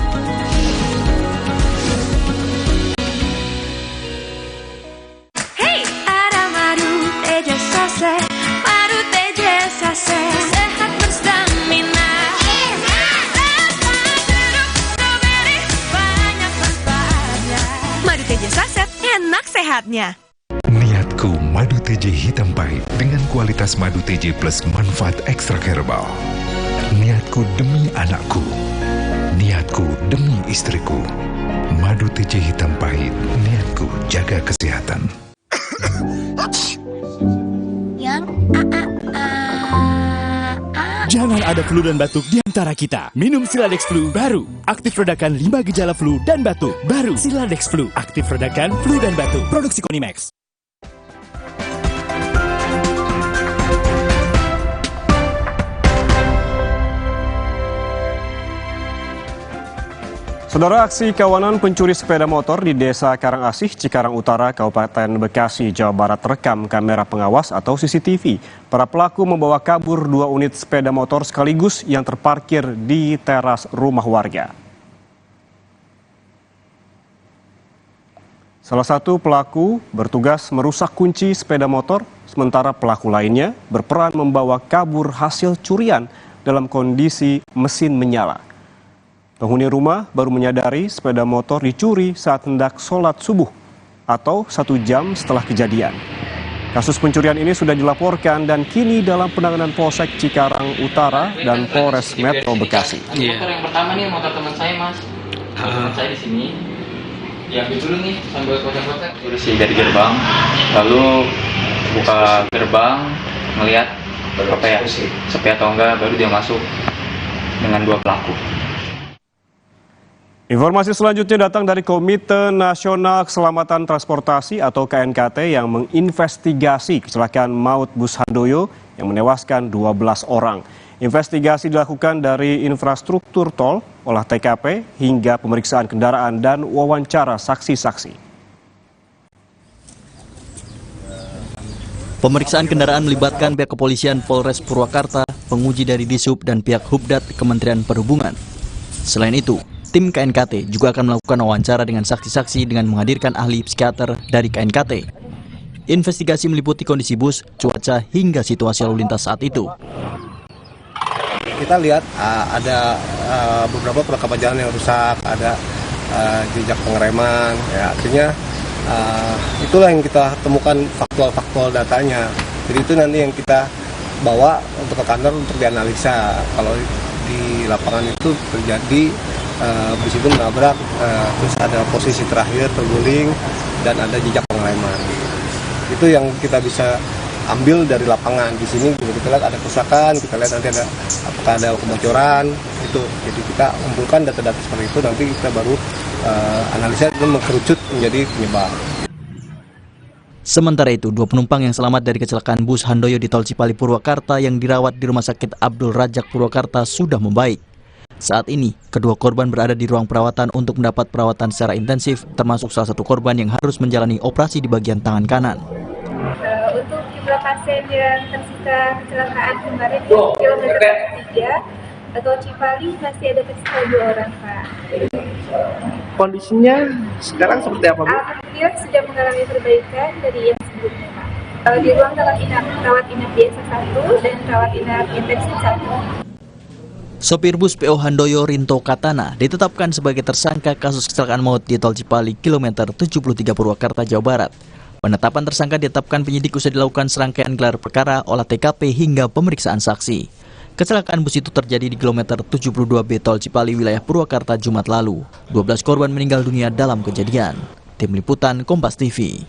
Madu TJ Sase, sehat berstamina. Banyak manfaatnya. Madu TJ Saset, enak sehatnya. Niatku madu TJ hitam pahit dengan kualitas madu TJ plus manfaat ekstra herbal. Niatku demi anakku. Niatku demi istriku. Madu TJ hitam pahit, niatku jaga kesehatan. Jangan ada flu dan batuk di antara kita. Minum Siladex Flu baru. Aktif redakan 5 gejala flu dan batuk. Baru Siladex Flu. Aktif redakan flu dan batuk. Produksi Konimax. Saudara, aksi kawanan pencuri sepeda motor di Desa Karangasih, Cikarang Utara, Kabupaten Bekasi, Jawa Barat terekam kamera pengawas atau CCTV. Para pelaku membawa kabur 2 unit sepeda motor sekaligus yang terparkir di teras rumah warga. Salah satu pelaku bertugas merusak kunci sepeda motor, sementara pelaku lainnya berperan membawa kabur hasil curian dalam kondisi mesin menyala. Penghuni rumah baru menyadari sepeda motor dicuri saat hendak sholat subuh atau 1 jam setelah kejadian. Kasus pencurian ini sudah dilaporkan dan kini dalam penanganan Polsek Cikarang Utara dan Polres Metro Bekasi. Motor yang pertama nih motor teman saya, Mas. Teman saya di sini. Diambil dulu nih sambil kotak-kotak. Terus sih dari gerbang, lalu buka gerbang, ngelihat sepi atau enggak, baru dia masuk dengan 2 pelaku. Informasi selanjutnya datang dari Komite Nasional Keselamatan Transportasi atau KNKT yang menginvestigasi kecelakaan maut bus Handoyo yang menewaskan 12 orang. Investigasi dilakukan dari infrastruktur tol, olah TKP, hingga pemeriksaan kendaraan dan wawancara saksi-saksi. Pemeriksaan kendaraan melibatkan pihak kepolisian Polres Purwakarta, penguji dari Dishub dan pihak Hubdat Kementerian Perhubungan. Selain itu, tim KNKT juga akan melakukan wawancara dengan saksi-saksi dengan menghadirkan ahli psikiater dari KNKT. Investigasi meliputi kondisi bus, cuaca, hingga situasi lalu lintas saat itu. Kita lihat ada beberapa perlengkapan jalan yang rusak, ada jejak pengereman, ya artinya itulah yang kita temukan faktual datanya. Jadi itu nanti yang kita bawa untuk ke kantor untuk dianalisa. Kalau di lapangan itu terjadi bus itu menabrak, terus ada posisi terakhir terguling dan ada jejak pengereman. Itu yang kita bisa ambil dari lapangan. Di sini kita lihat ada kerusakan, kita lihat nanti ada apakah ada kebocoran itu. Jadi kita kumpulkan data-data seperti itu, nanti kita baru analisa dan mengkerucut menjadi penyebab. Sementara itu, 2 penumpang yang selamat dari kecelakaan bus Handoyo di Tol Cipali Purwakarta yang dirawat di Rumah Sakit Abdul Rajak Purwakarta sudah membaik. Saat ini, kedua korban berada di ruang perawatan untuk mendapat perawatan secara intensif, termasuk salah satu korban yang harus menjalani operasi di bagian tangan kanan. Untuk jumlah pasien yang tersisa kecelakaan kemarin di kilometer 3 atau Cipali masih ada tersisa 2 orang, Pak. Kondisinya sekarang seperti apa, Bu? Alhamdulillah sudah mengalami perbaikan dari yang sebelumnya, Pak. Di ruang rawat inap biasa 1 dan rawat inap intensif 1. Sopir bus PO Handoyo Rinto Katana ditetapkan sebagai tersangka kasus kecelakaan maut di Tol Cipali kilometer 73 Purwakarta, Jawa Barat. Penetapan tersangka ditetapkan penyidik usai dilakukan serangkaian gelar perkara, olah TKP, hingga pemeriksaan saksi. Kecelakaan bus itu terjadi di kilometer 72B Tol Cipali, wilayah Purwakarta, Jumat lalu. 12 korban meninggal dunia dalam kejadian. Tim Liputan Kompas TV.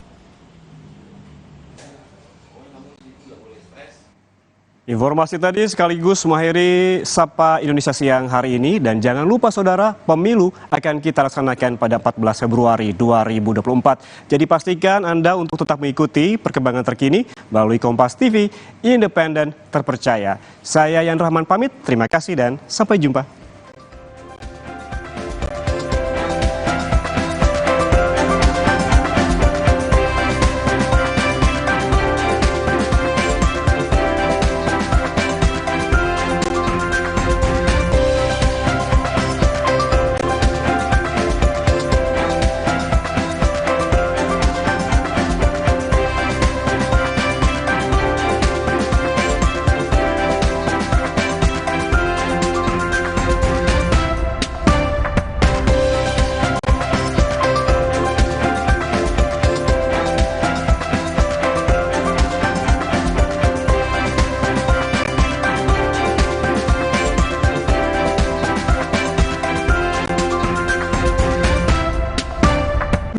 Informasi tadi sekaligus mengakhiri Sapa Indonesia Siang hari ini. Dan jangan lupa saudara, pemilu akan kita laksanakan pada 14 Februari 2024. Jadi pastikan Anda untuk tetap mengikuti perkembangan terkini melalui Kompas TV, independen, terpercaya. Saya Yan Rahman pamit, terima kasih dan sampai jumpa.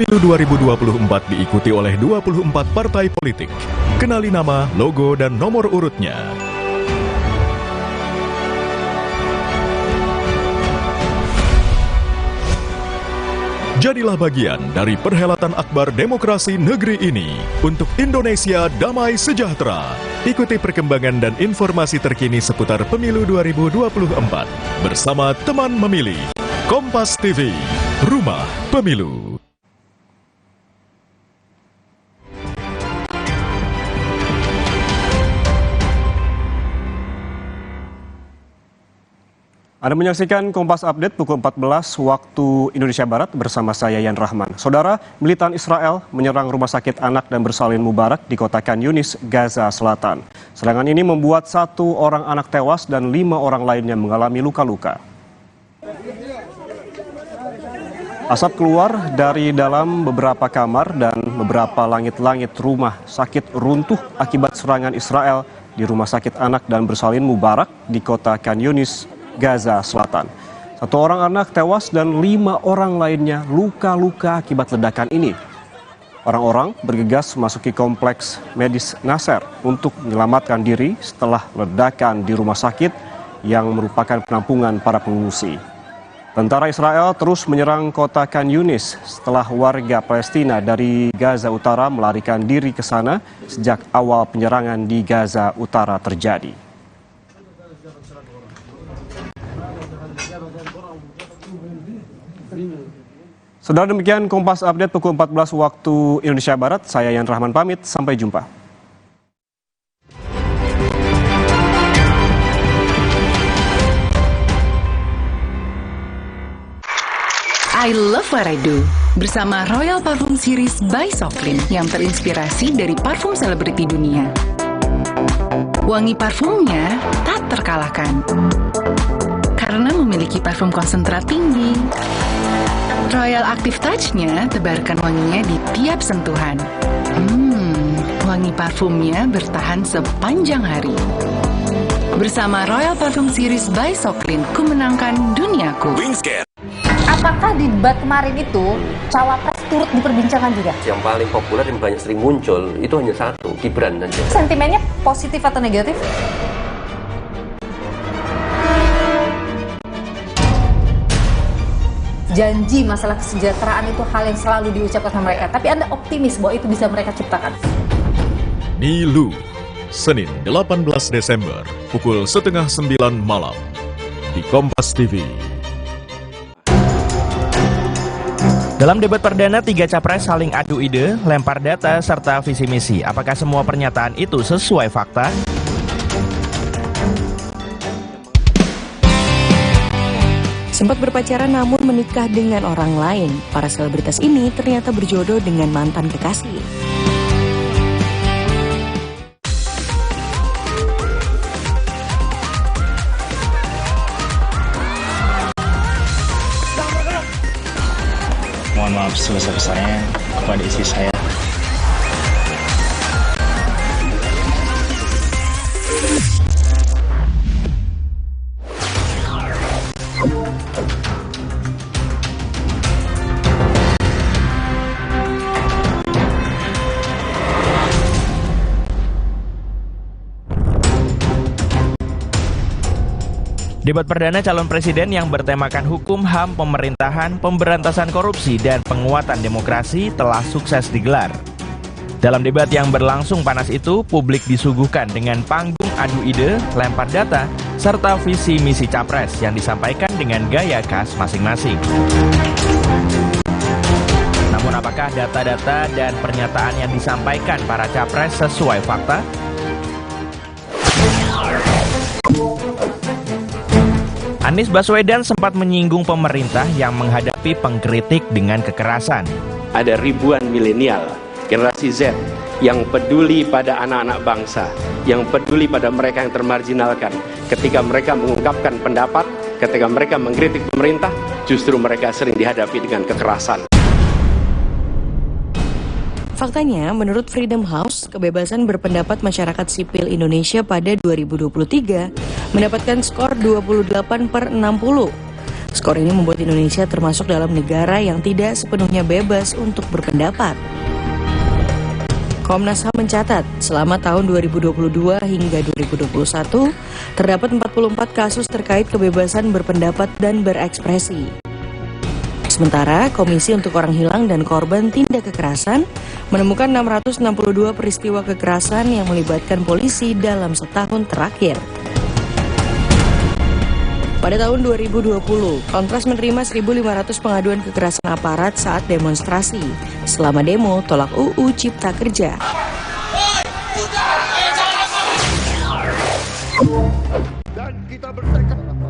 Pemilu 2024 diikuti oleh 24 partai politik. Kenali nama, logo, dan nomor urutnya. Jadilah bagian dari perhelatan akbar demokrasi negeri ini untuk Indonesia damai sejahtera. Ikuti perkembangan dan informasi terkini seputar pemilu 2024 bersama teman memilih. Kompas TV, Rumah Pemilu. Anda menyaksikan Kompas Update pukul 14 waktu Indonesia Barat bersama saya Yan Rahman. Saudara, militan Israel menyerang rumah sakit anak dan bersalin Mubarak di kota Khan Yunis, Gaza Selatan. Serangan ini membuat 1 orang anak tewas dan 5 orang lainnya mengalami luka-luka. Asap keluar dari dalam beberapa kamar dan beberapa langit-langit rumah sakit runtuh akibat serangan Israel di rumah sakit anak dan bersalin Mubarak di kota Khan Yunis, Gaza Selatan. 1 orang anak tewas dan 5 orang lainnya luka-luka akibat ledakan ini. Orang-orang bergegas memasuki kompleks medis Nasser untuk menyelamatkan diri setelah ledakan di rumah sakit yang merupakan penampungan para pengungsi. Tentara Israel terus menyerang kota Khan Yunis setelah warga Palestina dari Gaza Utara melarikan diri ke sana sejak awal penyerangan di Gaza Utara terjadi. Saudara, demikian Kompas Update pukul 14 waktu Indonesia Barat. Saya Yan Rahman pamit, sampai jumpa. I love what I do bersama Royal Parfum Series by Soklin yang terinspirasi dari parfum selebriti dunia. Wangi parfumnya tak terkalahkan karena memiliki parfum konsentrat tinggi. Royal Active Touch-nya tebarkan wanginya di tiap sentuhan. Wangi parfumnya bertahan sepanjang hari. Bersama Royal Parfum Series by Soklin, ku menangkan duniaku. Apakah di debat kemarin itu cawapres turut diperbincangkan juga? Yang paling populer yang banyak sering muncul itu hanya satu, Gibran saja. Sentimennya positif atau negatif? Janji masalah kesejahteraan itu hal yang selalu diucapkan sama mereka. Tapi Anda optimis bahwa itu bisa mereka ciptakan? Nilu, Senin 18 Desember, pukul 8:30 malam di Kompas TV. Dalam debat perdana, 3 capres saling adu ide, lempar data, serta visi misi. Apakah semua pernyataan itu sesuai fakta? Sempat berpacaran namun menikah dengan orang lain. Para selebritas ini ternyata berjodoh dengan mantan kekasih. Mohon maaf sebesar-besarnya kepada istri saya. Debat perdana calon presiden yang bertemakan hukum, HAM, pemerintahan, pemberantasan korupsi, dan penguatan demokrasi telah sukses digelar. Dalam debat yang berlangsung panas itu, publik disuguhkan dengan panggung adu ide, lempar data, serta visi misi capres yang disampaikan dengan gaya khas masing-masing. Namun apakah data-data dan pernyataan yang disampaikan para capres sesuai fakta? Anies Baswedan sempat menyinggung pemerintah yang menghadapi pengkritik dengan kekerasan. Ada ribuan milenial, generasi Z, yang peduli pada anak-anak bangsa, yang peduli pada mereka yang termarginalkan. Ketika mereka mengungkapkan pendapat, ketika mereka mengkritik pemerintah, justru mereka sering dihadapi dengan kekerasan. Faktanya, menurut Freedom House, kebebasan berpendapat masyarakat sipil Indonesia pada 2023 mendapatkan skor 28/60. Skor ini membuat Indonesia termasuk dalam negara yang tidak sepenuhnya bebas untuk berpendapat. Komnas HAM mencatat, selama tahun 2022 hingga 2021, terdapat 44 kasus terkait kebebasan berpendapat dan berekspresi. Sementara Komisi untuk Orang Hilang dan Korban Tindak Kekerasan menemukan 662 peristiwa kekerasan yang melibatkan polisi dalam setahun terakhir. Pada tahun 2020, Kontras menerima 1.500 pengaduan kekerasan aparat saat demonstrasi selama demo tolak UU Cipta Kerja.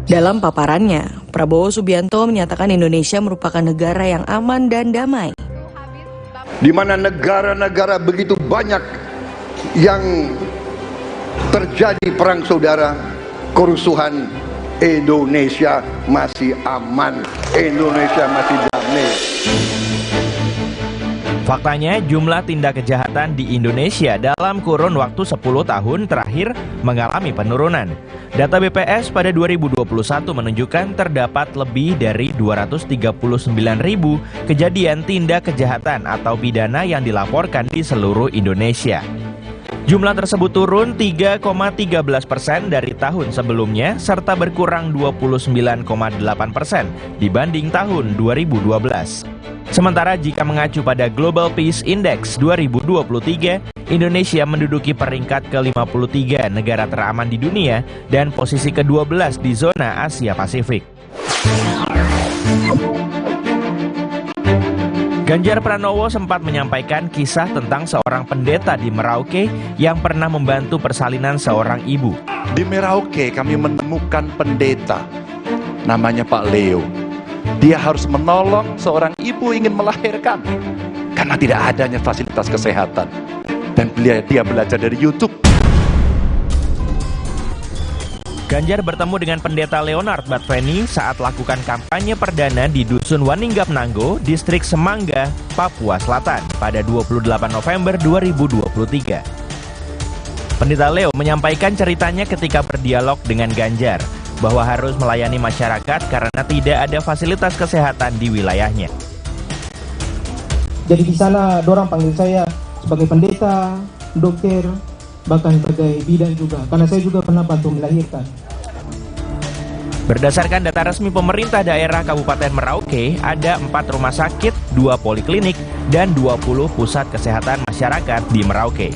Dalam paparannya, Prabowo Subianto menyatakan Indonesia merupakan negara yang aman dan damai. Di mana negara-negara begitu banyak yang terjadi perang saudara, kerusuhan, Indonesia masih aman, Indonesia masih damai. Faktanya, jumlah tindak kejahatan di Indonesia dalam kurun waktu 10 tahun terakhir mengalami penurunan. Data BPS pada 2021 menunjukkan terdapat lebih dari 239.000 kejadian tindak kejahatan atau pidana yang dilaporkan di seluruh Indonesia. Jumlah tersebut turun 3,13% dari tahun sebelumnya serta berkurang 29,8% dibanding tahun 2012. Sementara jika mengacu pada Global Peace Index 2023, Indonesia menduduki peringkat ke-53 negara teraman di dunia dan posisi ke-12 di zona Asia Pasifik. Ganjar Pranowo sempat menyampaikan kisah tentang seorang pendeta di Merauke yang pernah membantu persalinan seorang ibu. Di Merauke kami menemukan pendeta, namanya Pak Leo. Dia harus menolong seorang ibu ingin melahirkan karena tidak adanya fasilitas kesehatan. Dan dia belajar dari YouTube. Ganjar bertemu dengan pendeta Leonard Batveni saat lakukan kampanye perdana di Dusun Waninggap Nanggo, Distrik Semangga, Papua Selatan pada 28 November 2023. Pendeta Leo menyampaikan ceritanya ketika berdialog dengan Ganjar bahwa harus melayani masyarakat karena tidak ada fasilitas kesehatan di wilayahnya. Jadi di sana dorang panggil saya sebagai pendeta, dokter, bahkan sebagai bidan juga, karena saya juga pernah bantu melahirkan. Berdasarkan data resmi pemerintah daerah Kabupaten Merauke, ada 4 rumah sakit, 2 poliklinik, dan 20 pusat kesehatan masyarakat di Merauke.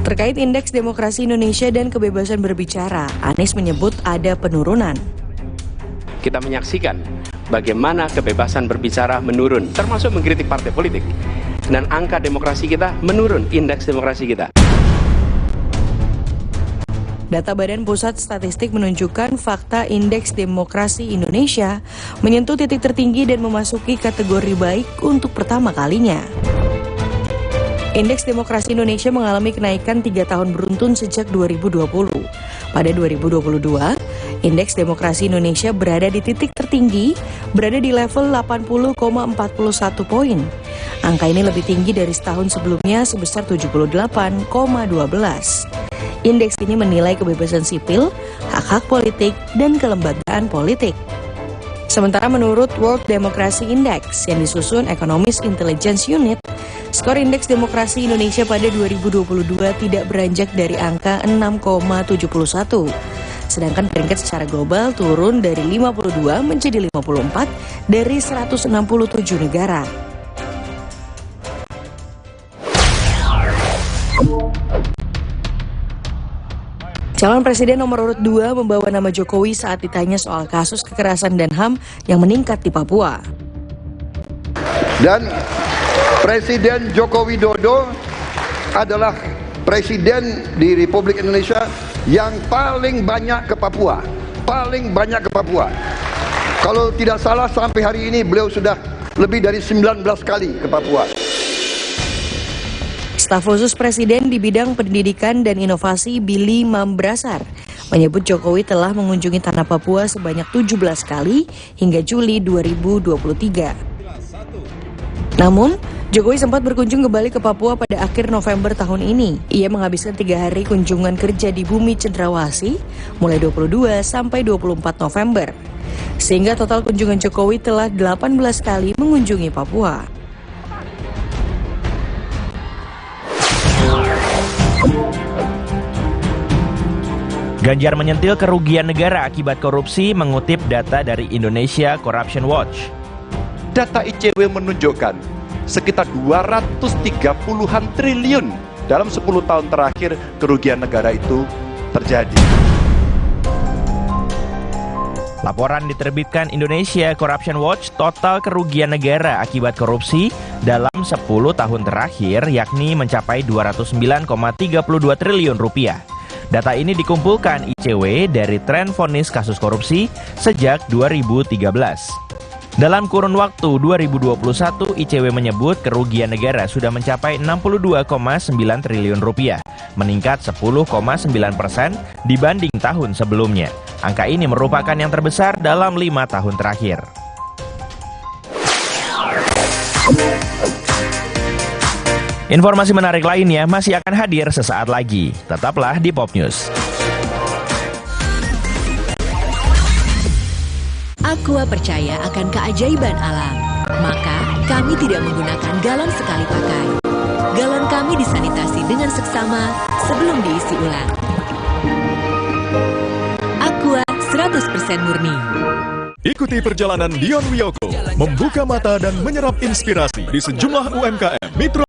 Terkait Indeks Demokrasi Indonesia dan kebebasan berbicara, Anies menyebut ada penurunan. Kita menyaksikan bagaimana kebebasan berbicara menurun, termasuk mengkritik partai politik. Dan angka demokrasi kita menurun, indeks demokrasi kita. Data Badan Pusat Statistik menunjukkan fakta Indeks Demokrasi Indonesia menyentuh titik tertinggi dan memasuki kategori baik untuk pertama kalinya. Indeks Demokrasi Indonesia mengalami kenaikan 3 tahun beruntun sejak 2020. Pada 2022, Indeks Demokrasi Indonesia berada di titik tertinggi, berada di level 80,41 poin. Angka ini lebih tinggi dari setahun sebelumnya sebesar 78,12. Indeks ini menilai kebebasan sipil, hak-hak politik, dan kelembagaan politik. Sementara menurut World Democracy Index yang disusun Economist Intelligence Unit, skor Indeks Demokrasi Indonesia pada 2022 tidak beranjak dari angka 6,71. Sedangkan peringkat secara global turun dari 52 menjadi 54 dari 167 negara. Calon Presiden nomor urut 2 membawa nama Jokowi saat ditanya soal kasus kekerasan dan HAM yang meningkat di Papua. Dan Presiden Joko Widodo adalah Presiden di Republik Indonesia yang paling banyak ke Papua. Kalau tidak salah sampai hari ini beliau sudah lebih dari 19 kali ke Papua. Staf khusus Presiden di bidang pendidikan dan inovasi Billy Mambrasar menyebut Jokowi telah mengunjungi tanah Papua sebanyak 17 kali hingga Juli 2023. Namun, Jokowi sempat berkunjung kembali ke Papua pada akhir November tahun ini. Ia menghabiskan 3 hari kunjungan kerja di Bumi Cendrawasih mulai 22 sampai 24 November. Sehingga total kunjungan Jokowi telah 18 kali mengunjungi Papua. Ganjar menyentil kerugian negara akibat korupsi mengutip data dari Indonesia Corruption Watch. Data ICW menunjukkan sekitar 230-an triliun dalam 10 tahun terakhir kerugian negara itu terjadi. Laporan diterbitkan Indonesia Corruption Watch, total kerugian negara akibat korupsi dalam 10 tahun terakhir yakni mencapai 209,32 triliun rupiah. Data ini dikumpulkan ICW dari tren vonis kasus korupsi sejak 2013. Dalam kurun waktu 2021, ICW menyebut kerugian negara sudah mencapai 62,9 triliun rupiah, meningkat 10,9% dibanding tahun sebelumnya. Angka ini merupakan yang terbesar dalam 5 tahun terakhir. Informasi menarik lainnya masih akan hadir sesaat lagi. Tetaplah di Pop News. Aqua percaya akan keajaiban alam. Maka, kami tidak menggunakan galon sekali pakai. Galon kami disanitasi dengan seksama sebelum diisi ulang. Aqua 100% murni. Ikuti perjalanan Dion Wiyoko, membuka mata dan menyerap inspirasi di sejumlah UMKM Mitra